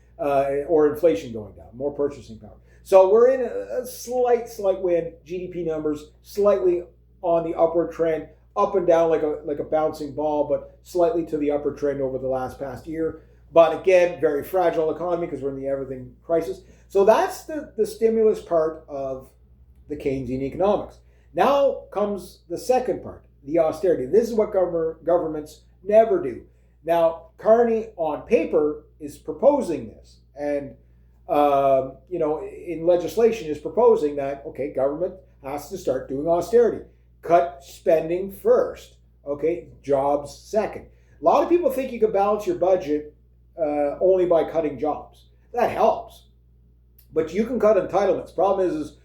Or inflation going down, more purchasing power. So we're in a slight win. GDP numbers slightly on the upward trend, up and down like a bouncing ball, but slightly to the upper trend over the past year. But again, very fragile economy because we're in the everything crisis. So that's the stimulus part of the Keynesian economics. Now comes the second part, the austerity. This is what governments never do. Now, Carney on paper is proposing this, and in legislation is proposing that, okay, government has to start doing austerity. Cut spending first, okay, jobs second. A lot of people think you can balance your budget only by cutting jobs. That helps. But you can cut entitlements. Problem is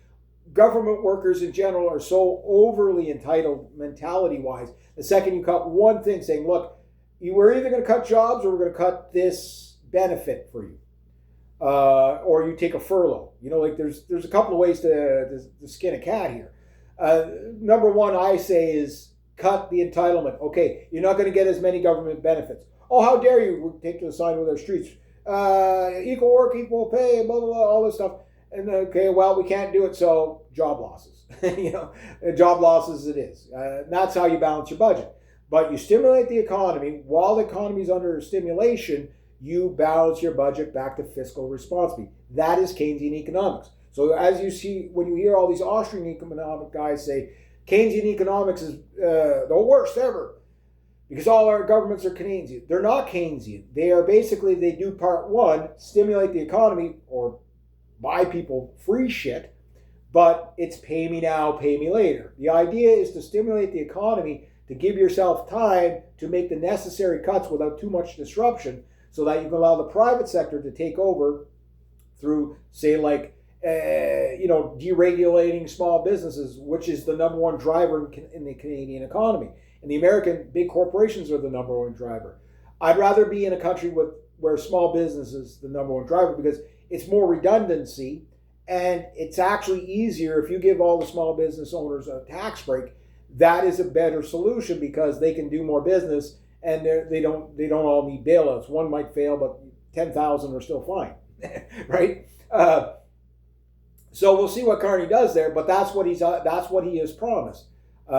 government workers in general are so overly entitled mentality-wise. The second you cut one thing saying, look, we're either going to cut jobs or we're going to cut this benefit for you. Or you take a furlough. Like there's a couple of ways to skin a cat here. Number one, I say, is cut the entitlement. Okay, you're not going to get as many government benefits. Oh, how dare you? We'll take to the sign with our streets. Equal work, equal pay, blah, blah, blah, all this stuff. And okay, well, we can't do it, so job losses. Job losses it is. That's how you balance your budget. But you stimulate the economy. While the economy is under stimulation, you balance your budget back to fiscal responsibility. That is Keynesian economics. So as you see, when you hear all these Austrian economic guys say, Keynesian economics is the worst ever because all our governments are Keynesian. They're not Keynesian. They do part one, stimulate the economy or buy people free shit, but it's pay me now, pay me later. The idea is to stimulate the economy to give yourself time to make the necessary cuts without too much disruption so that you can allow the private sector to take over through, say, deregulating small businesses, which is the number one driver in the Canadian economy. In the American, big corporations are the number one driver. I'd rather be in a country where small business is the number one driver because it's more redundancy and it's actually easier if you give all the small business owners a tax break. That is a better solution because they can do more business and they don't all need bailouts. One might fail, but 10,000 are still fine, right? So we'll see what Carney does there, but that's what he has promised.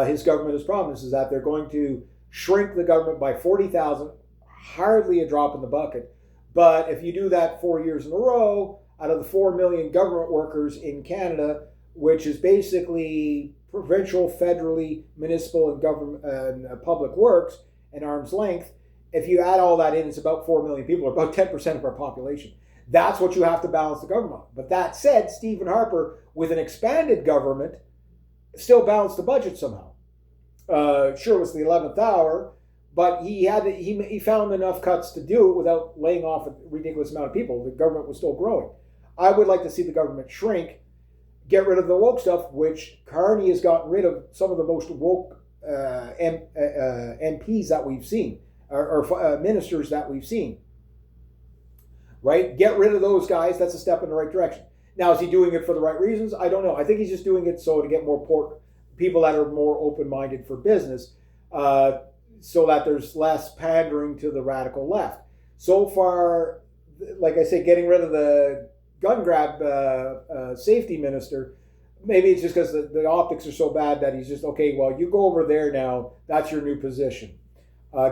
His government has promised is that they're going to shrink the government by 40,000, hardly a drop in the bucket. But if you do that 4 years in a row, out of the 4 million government workers in Canada, which is basically provincial, federally, municipal, and government and public works and arm's length, if you add all that in, it's about 4 million people, or about 10% of our population. That's what you have to balance the government. But that said, Stephen Harper, with an expanded government, still balanced the budget somehow. Sure, it was the 11th hour, but he found enough cuts to do it without laying off a ridiculous amount of people. The government was still growing. I would like to see the government shrink, get rid of the woke stuff, which Carney has gotten rid of some of the most woke MPs that we've seen, or ministers that we've seen. Right? Get rid of those guys. That's a step in the right direction. Now, is he doing it for the right reasons? I don't know. I think he's just doing it so to get more people that are more open-minded for business. so that there's less pandering to the radical left. So far, like I say, getting rid of the gun grab safety minister, maybe it's just because the optics are so bad that he's just, okay, well, you go over there now. That's your new position.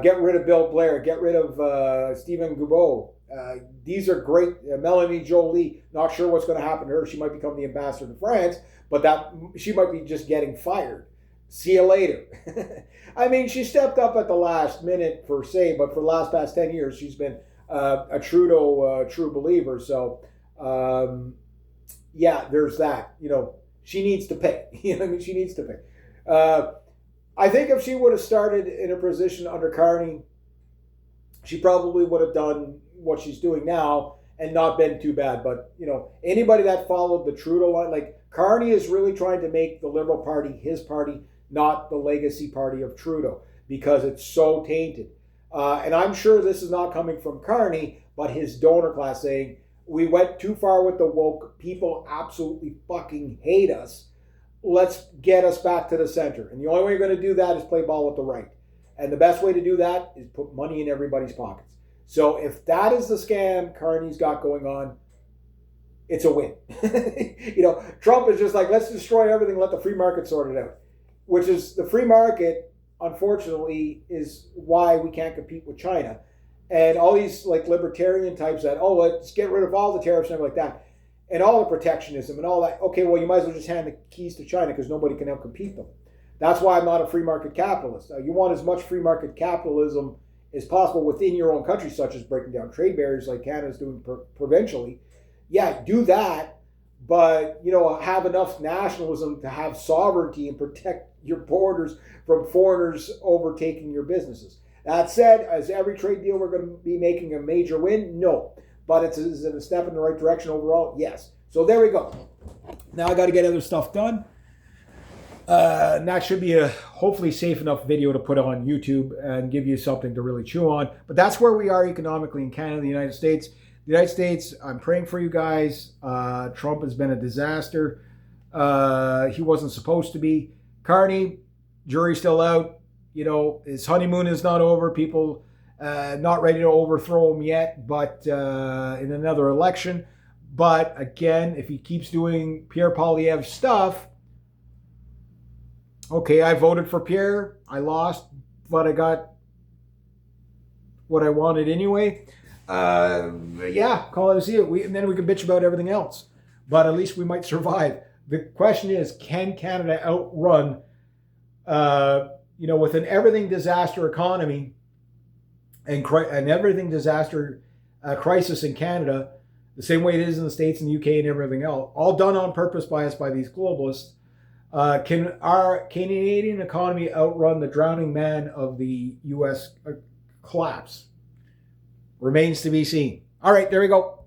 Get rid of Bill Blair. Get rid of Stephen Guilbeault. These are great. Melanie Jolie, not sure what's going to happen to her. She might become the ambassador to France, but that she might be just getting fired. See you later. I mean, she stepped up at the last minute per se, but for the last past 10 years, she's been a Trudeau true believer. So, yeah, there's that. You know, she needs to pay. You know, I mean, she needs to pay. I think if she would have started in a position under Carney, she probably would have done what she's doing now and not been too bad. But, you know, anybody that followed the Trudeau line, like Carney is really trying to make the Liberal Party his party, not the legacy party of Trudeau, because it's so tainted. And I'm sure this is not coming from Carney, but his donor class saying, we went too far with the woke. People absolutely fucking hate us. Let's get us back to the center. And the only way you're going to do that is play ball with the right. And the best way to do that is put money in everybody's pockets. So if that is the scam Carney's got going on, it's a win. You know, Trump is just like, let's destroy everything, let the free market sort it out. Which is, the free market, unfortunately, is why we can't compete with China. And all these like libertarian types that, oh, let's get rid of all the tariffs and everything like that. And all the protectionism and all that. Okay, well, you might as well just hand the keys to China because nobody can outcompete them. That's why I'm not a free market capitalist. You want as much free market capitalism as possible within your own country, such as breaking down trade barriers like Canada's doing provincially. Yeah, do that, but, you know, have enough nationalism to have sovereignty and protect your borders from foreigners overtaking your businesses. That said, is every trade deal we're going to be making a major win? No. But is it a step in the right direction overall? Yes. So there we go. Now I got to get other stuff done. And that should be a hopefully safe enough video to put on YouTube and give you something to really chew on. But that's where we are economically in Canada, the United States. The United States, I'm praying for you guys. Trump has been a disaster. He wasn't supposed to be. Carney, jury's still out. You know, his honeymoon is not over. People not ready to overthrow him yet, but in another election. But again, if he keeps doing Pierre Poilievre stuff, okay, I voted for Pierre. I lost, but I got what I wanted anyway. Yeah, call it a see it. And then we can bitch about everything else. But at least we might survive. The question is, can Canada outrun, you know, with an everything disaster economy and everything disaster crisis in Canada, the same way it is in the States and the UK and everything else, all done on purpose by us, by these globalists. Can our Canadian economy outrun the drowning man of the U.S. collapse? Remains to be seen. All right, there we go.